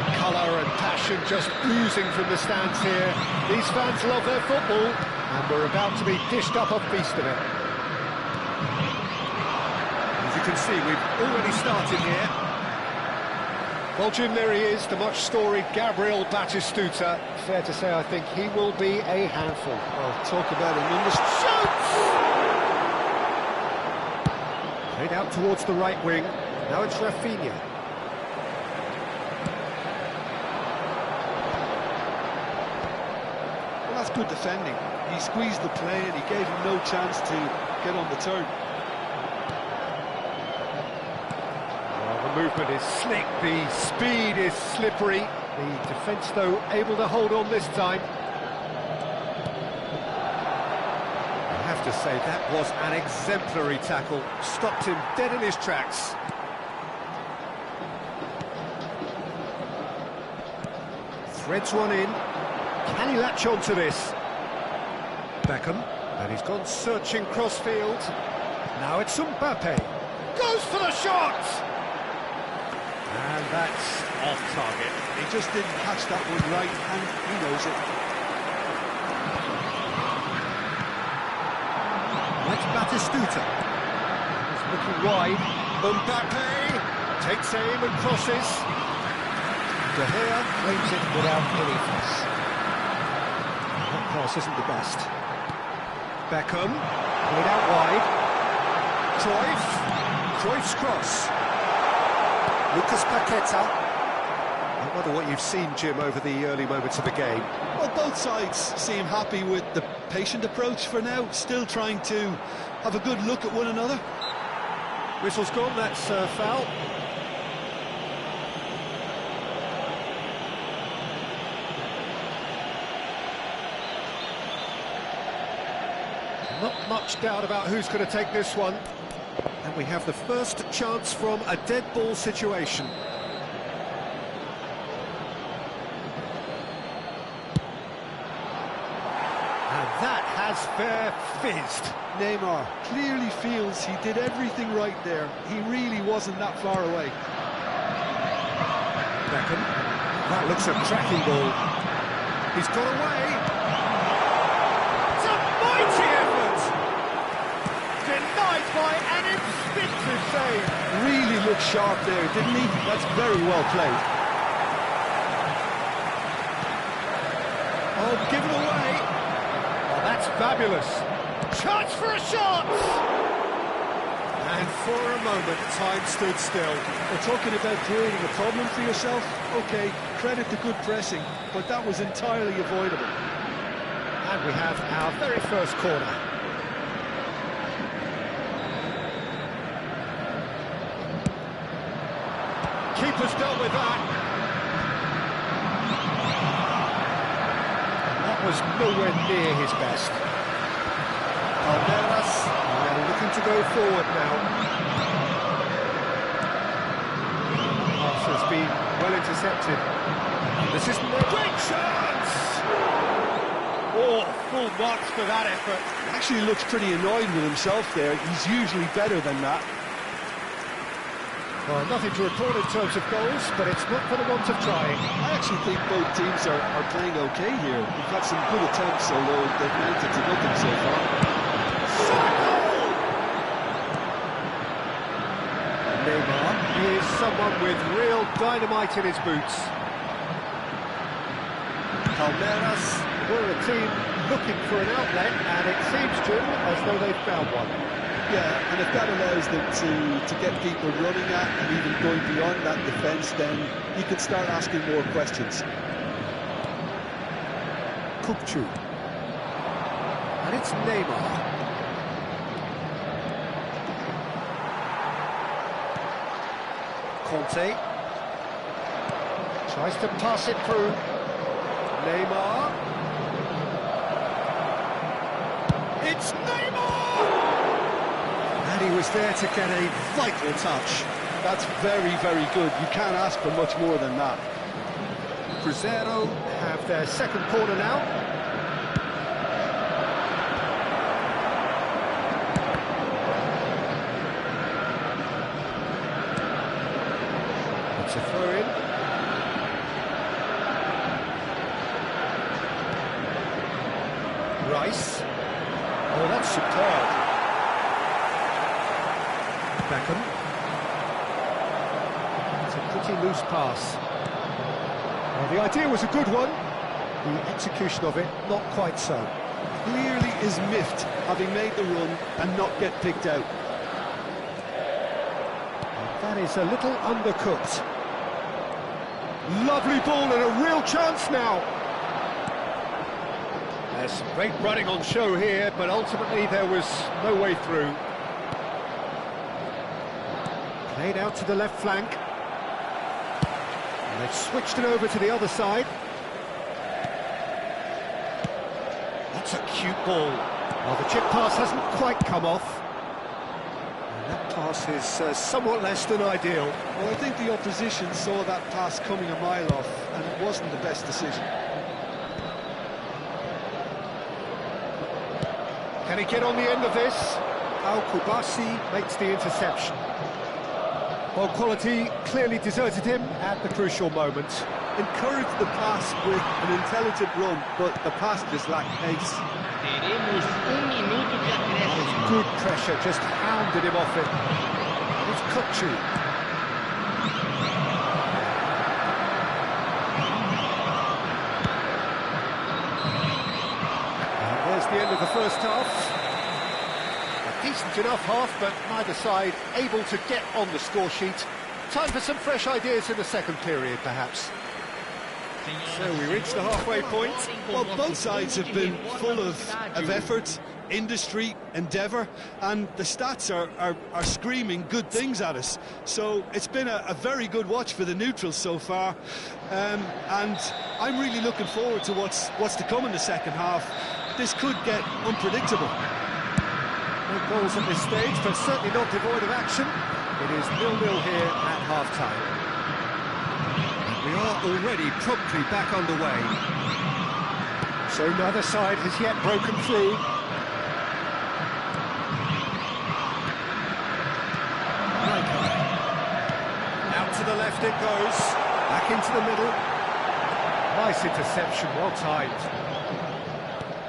The colour and passion just oozing from the stands here. These fans love their football, and we're about to be dished up a feast of it. As you can see, we've already started here. Well, Jim, there he is, the much-storied Gabriel Batistuta. Fair to say, I think he will be a handful. Oh, talk about an Shoots! Played out towards the right wing. Now it's Rafinha. Well, that's good defending. He squeezed the play and he gave him no chance to get on the turn. The movement is slick, the speed is slippery. The defence, though, able to hold on this time. I have to say, that was an exemplary tackle. Stopped him dead in his tracks. Threads one in. Can he latch on to this? Beckham. And he's gone searching cross-field. Now it's Mbappe. Goes for the shot! And that's off target. He just didn't catch that one right, and he knows it. That's Batistuta. He's looking wide. Mbappe takes aim and crosses. De Gea claims it without any fuss. That cross isn't the best. Beckham, played out wide. Cruyff's cross. Lucas Paqueta. I wonder what you've seen, Jim, over the early moments of the game. Well, both sides seem happy with the patient approach for now, still trying to have a good look at one another. Whistle's gone, that's foul. Not much doubt about who's going to take this one. And we have the first chance from a dead ball situation. And that has fair fizzed. Neymar clearly feels he did everything right there. He really wasn't that far away. Beckham. That looks a cracking ball. He's got away. It's a mighty effort! Denied by an instinctive save. Really looked sharp there, didn't he? That's very well played. Oh, given away. Oh, that's fabulous. Chance for a shot! And for a moment, time stood still. We're talking about creating a problem for yourself. OK, credit to good pressing, but that was entirely avoidable. And we have our very first corner. Keeper's dealt with that. That was nowhere near his best. Palmeiras are looking to go forward now. Pass has been well intercepted. This is a great chance! Oh, full marks for that effort. Actually looks pretty annoyed with himself there. He's usually better than that. Well, nothing to report in terms of goals, but it's not for the want of trying. I actually think both teams are playing okay here. We've had some good attempts, although they've mounted to nothing so far. Neymar is someone with real dynamite in his boots. Palmeiras were a team looking for an outlet, and it seems, Jim, as though they've found one. Yeah, and if that allows them to get people running at and even going beyond that defence, then you can start asking more questions. Kupchu. And it's Neymar. Conte. Tries to pass it through. Neymar. It's Neymar! And he was there to get a vital touch. That's very, very good. You can't ask for much more than that. Cruzeiro have their second corner now. It's a throw-in. Rice. Oh, that's superb. Beckham. It's a pretty loose pass. Well, the idea was a good one. The execution of it, not quite so. Clearly is miffed, having made the run and not get picked out. That is a little undercooked. Lovely ball and a real chance now. There's some great running on show here, but ultimately there was no way through. Played out to the left flank. And they've switched it over to the other side. That's a cute ball. Well, the chip pass hasn't quite come off. And that pass is somewhat less than ideal. Well, I think the opposition saw that pass coming a mile off, and it wasn't the best decision. Can he get on the end of this? Al-Kubasi makes the interception. Well, quality clearly deserted him at the crucial moment. Encouraged the pass with an intelligent run, but the pass just lacked pace. Teremos minuto de acréscimo. Good pressure, just hounded him off it. It's Kutchu. And there's the end of the first half. A decent enough half, but neither side able to get on the score sheet. Time for some fresh ideas in the second period, perhaps. So we reach the halfway point. Well, both sides have been full of effort, industry, endeavour, and the stats are screaming good things at us. So it's been a very good watch for the neutrals so far, and I'm really looking forward to what's to come in the second half. This could get unpredictable. No goals at this stage, but certainly not devoid of action. It is 0-0 here at half-time. We are already promptly back underway. So neither side has yet broken through. Out to the left it goes. Back into the middle. Nice interception, well timed.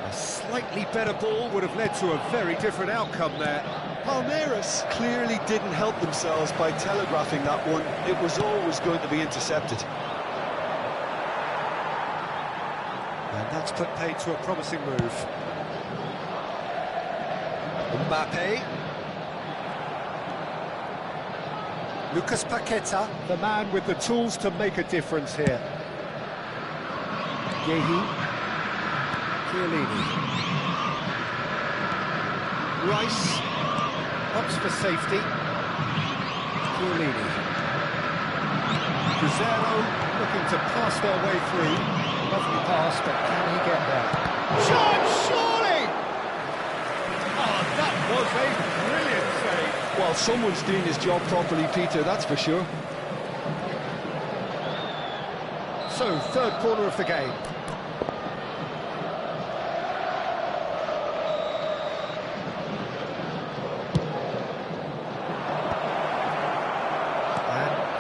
A slightly better ball would have led to a very different outcome there. Palmeiras clearly didn't help themselves by telegraphing that one. It was always going to be intercepted. And that's put paid to a promising move. Mbappe. Lucas Paqueta, the man with the tools to make a difference here. Yehi. Chiellini. Rice. Opts for safety. Chiellini. Cruzeiro looking to pass their way through. Lovely pass, but can he get there? Shot, surely! Oh, that was a brilliant save. Well, someone's doing his job properly, Peter, that's for sure. So, third corner of the game.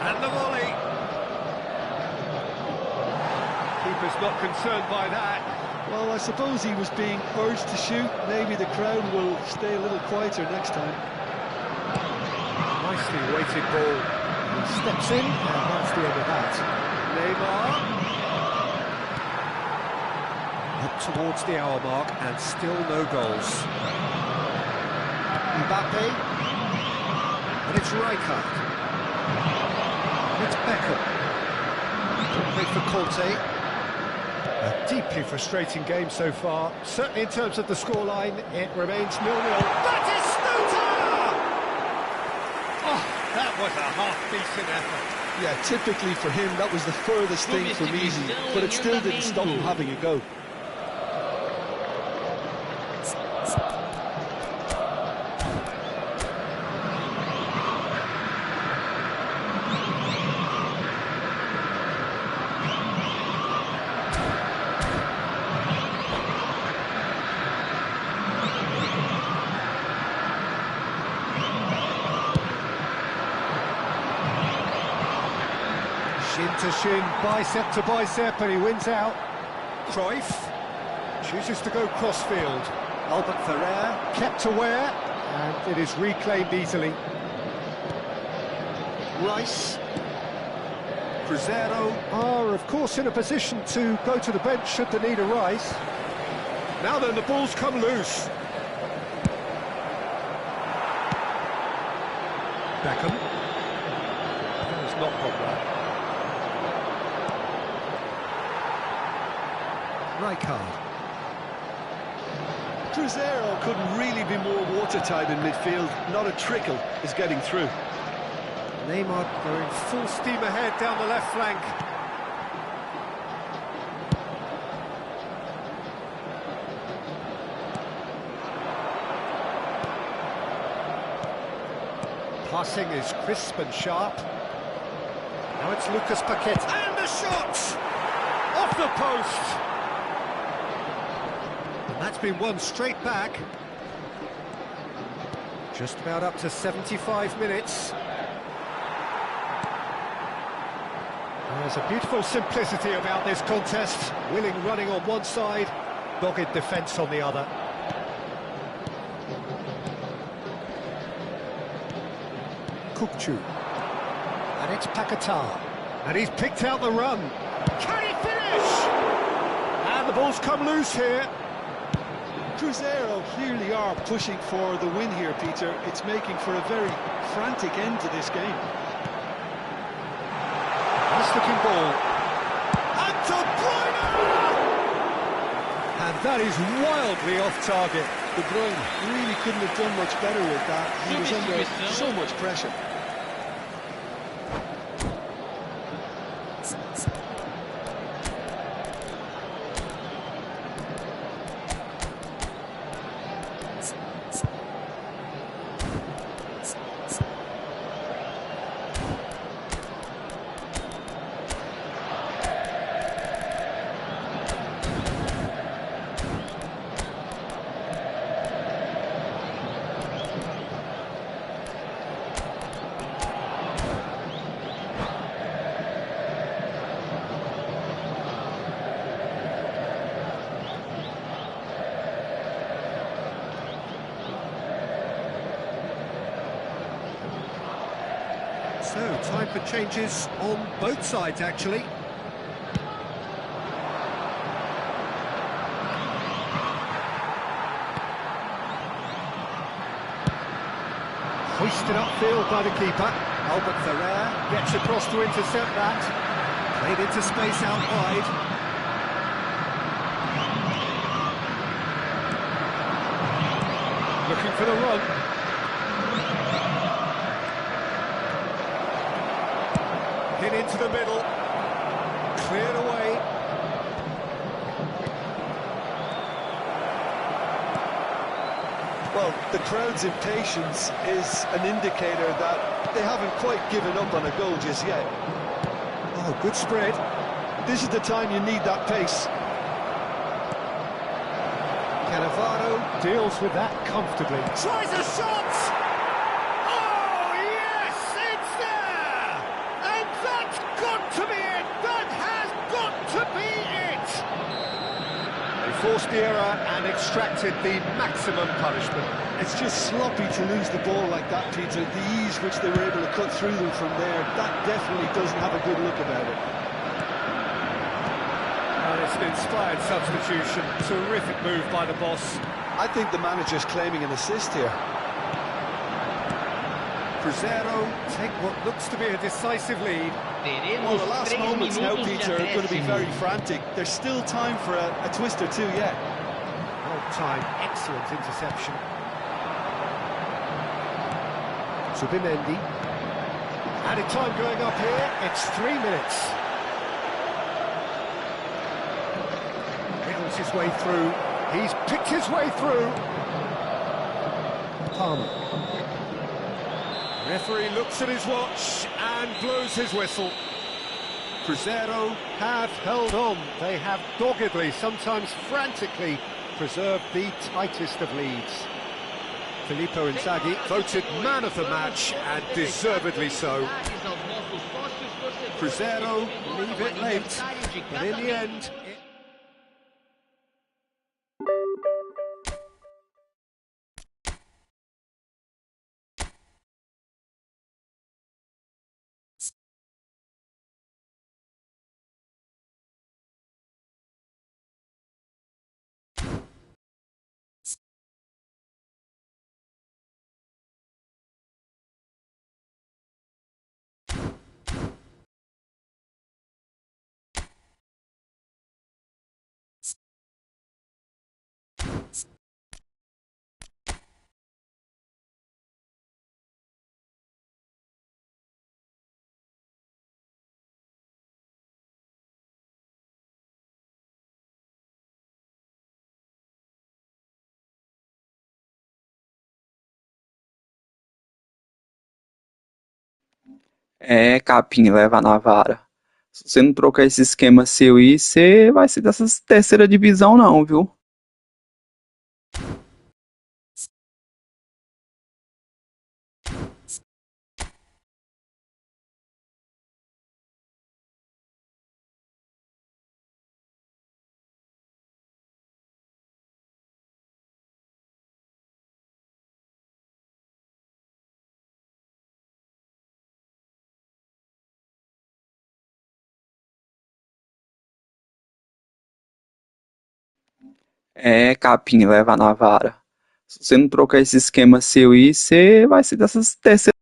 And the volley. Keeper's not concerned by that. Well, I suppose he was being urged to shoot. Maybe the crowd will stay a little quieter next time. Nicely weighted ball. He steps in, and that's the end of that. Neymar. Up towards the hour mark, and still no goals. Mbappe. And it's Rijkaard. It's Beckham. Played for Conte. A deeply frustrating game so far. Certainly in terms of the scoreline, it remains 0-0. That is Stuta! Oh, that was a half-decent effort. Yeah, typically for him, that was the furthest thing from easy, but it still didn't stop him having a go. Shin to shin, bicep to bicep, and he wins out. Cruyff chooses to go crossfield. Albert Ferrer kept aware, and it is reclaimed easily. Rice. Cruzeiro are, of course, in a position to go to the bench should the need arise. Now then, the ball's come loose. Beckham. It's not Pogba. Rijkaard. Cruzeiro couldn't really be more watertight in midfield. Not a trickle is getting through. Neymar going full steam ahead down the left flank. Passing is crisp and sharp. Now it's Lucas Paqueta. And the shot! Off the post! And that's been won straight back. Just about up to 75 minutes. There's a beautiful simplicity about this contest. Willing running on one side, dogged defence on the other. Kukçu. And it's Paqueta. And he's picked out the run. Can he finish? And the ball's come loose here. Cruzeiro clearly are pushing for the win here, Peter. It's making for a very frantic end to this game. Nice looking ball. And De Bruyne! And that is wildly off target. De Bruyne really couldn't have done much better with that. He was under so much pressure. So, time for changes on both sides, actually. Hoisted upfield by the keeper. Albert Ferrer gets across to intercept that. Played into space out wide. Looking for the run. Hit into the middle, cleared away. Well, the crowd's impatience is an indicator that they haven't quite given up on a goal just yet. Oh, good spread. This is the time you need that pace. Cannavaro deals with that comfortably. Tries a shot! Oh, yes, it's there! And that's got to be it! That has got to be it! They forced the error and extracted the maximum punishment. It's just sloppy to lose the ball like that, Peter. The ease which they were able to cut through them from there, that definitely doesn't have a good look about it. And it's an inspired substitution. Terrific move by the boss. I think the manager's claiming an assist here. Cruzeiro take what looks to be a decisive lead. Well, the last moments now, Peter, are going to be very frantic. There's still time for a twist or two yet. Well timed, excellent interception. Subimendi. Added time going up here, it's 3 minutes. Wriggles his way through, he's picked his way through. Palmer. Referee looks at his watch and blows his whistle. Cruzeiro have held on. They have doggedly, sometimes frantically, preserved the tightest of leads. Filippo Inzaghi voted man of the match, and deservedly so. Cruzeiro leave it late, but in the end... É, capim, leva na vara. Se você não trocar esse esquema seu aí, você vai ser dessas terceira divisão não, viu? É, capim, leva na vara. Se você não trocar esse esquema seu aí, você vai ser dessas terceira.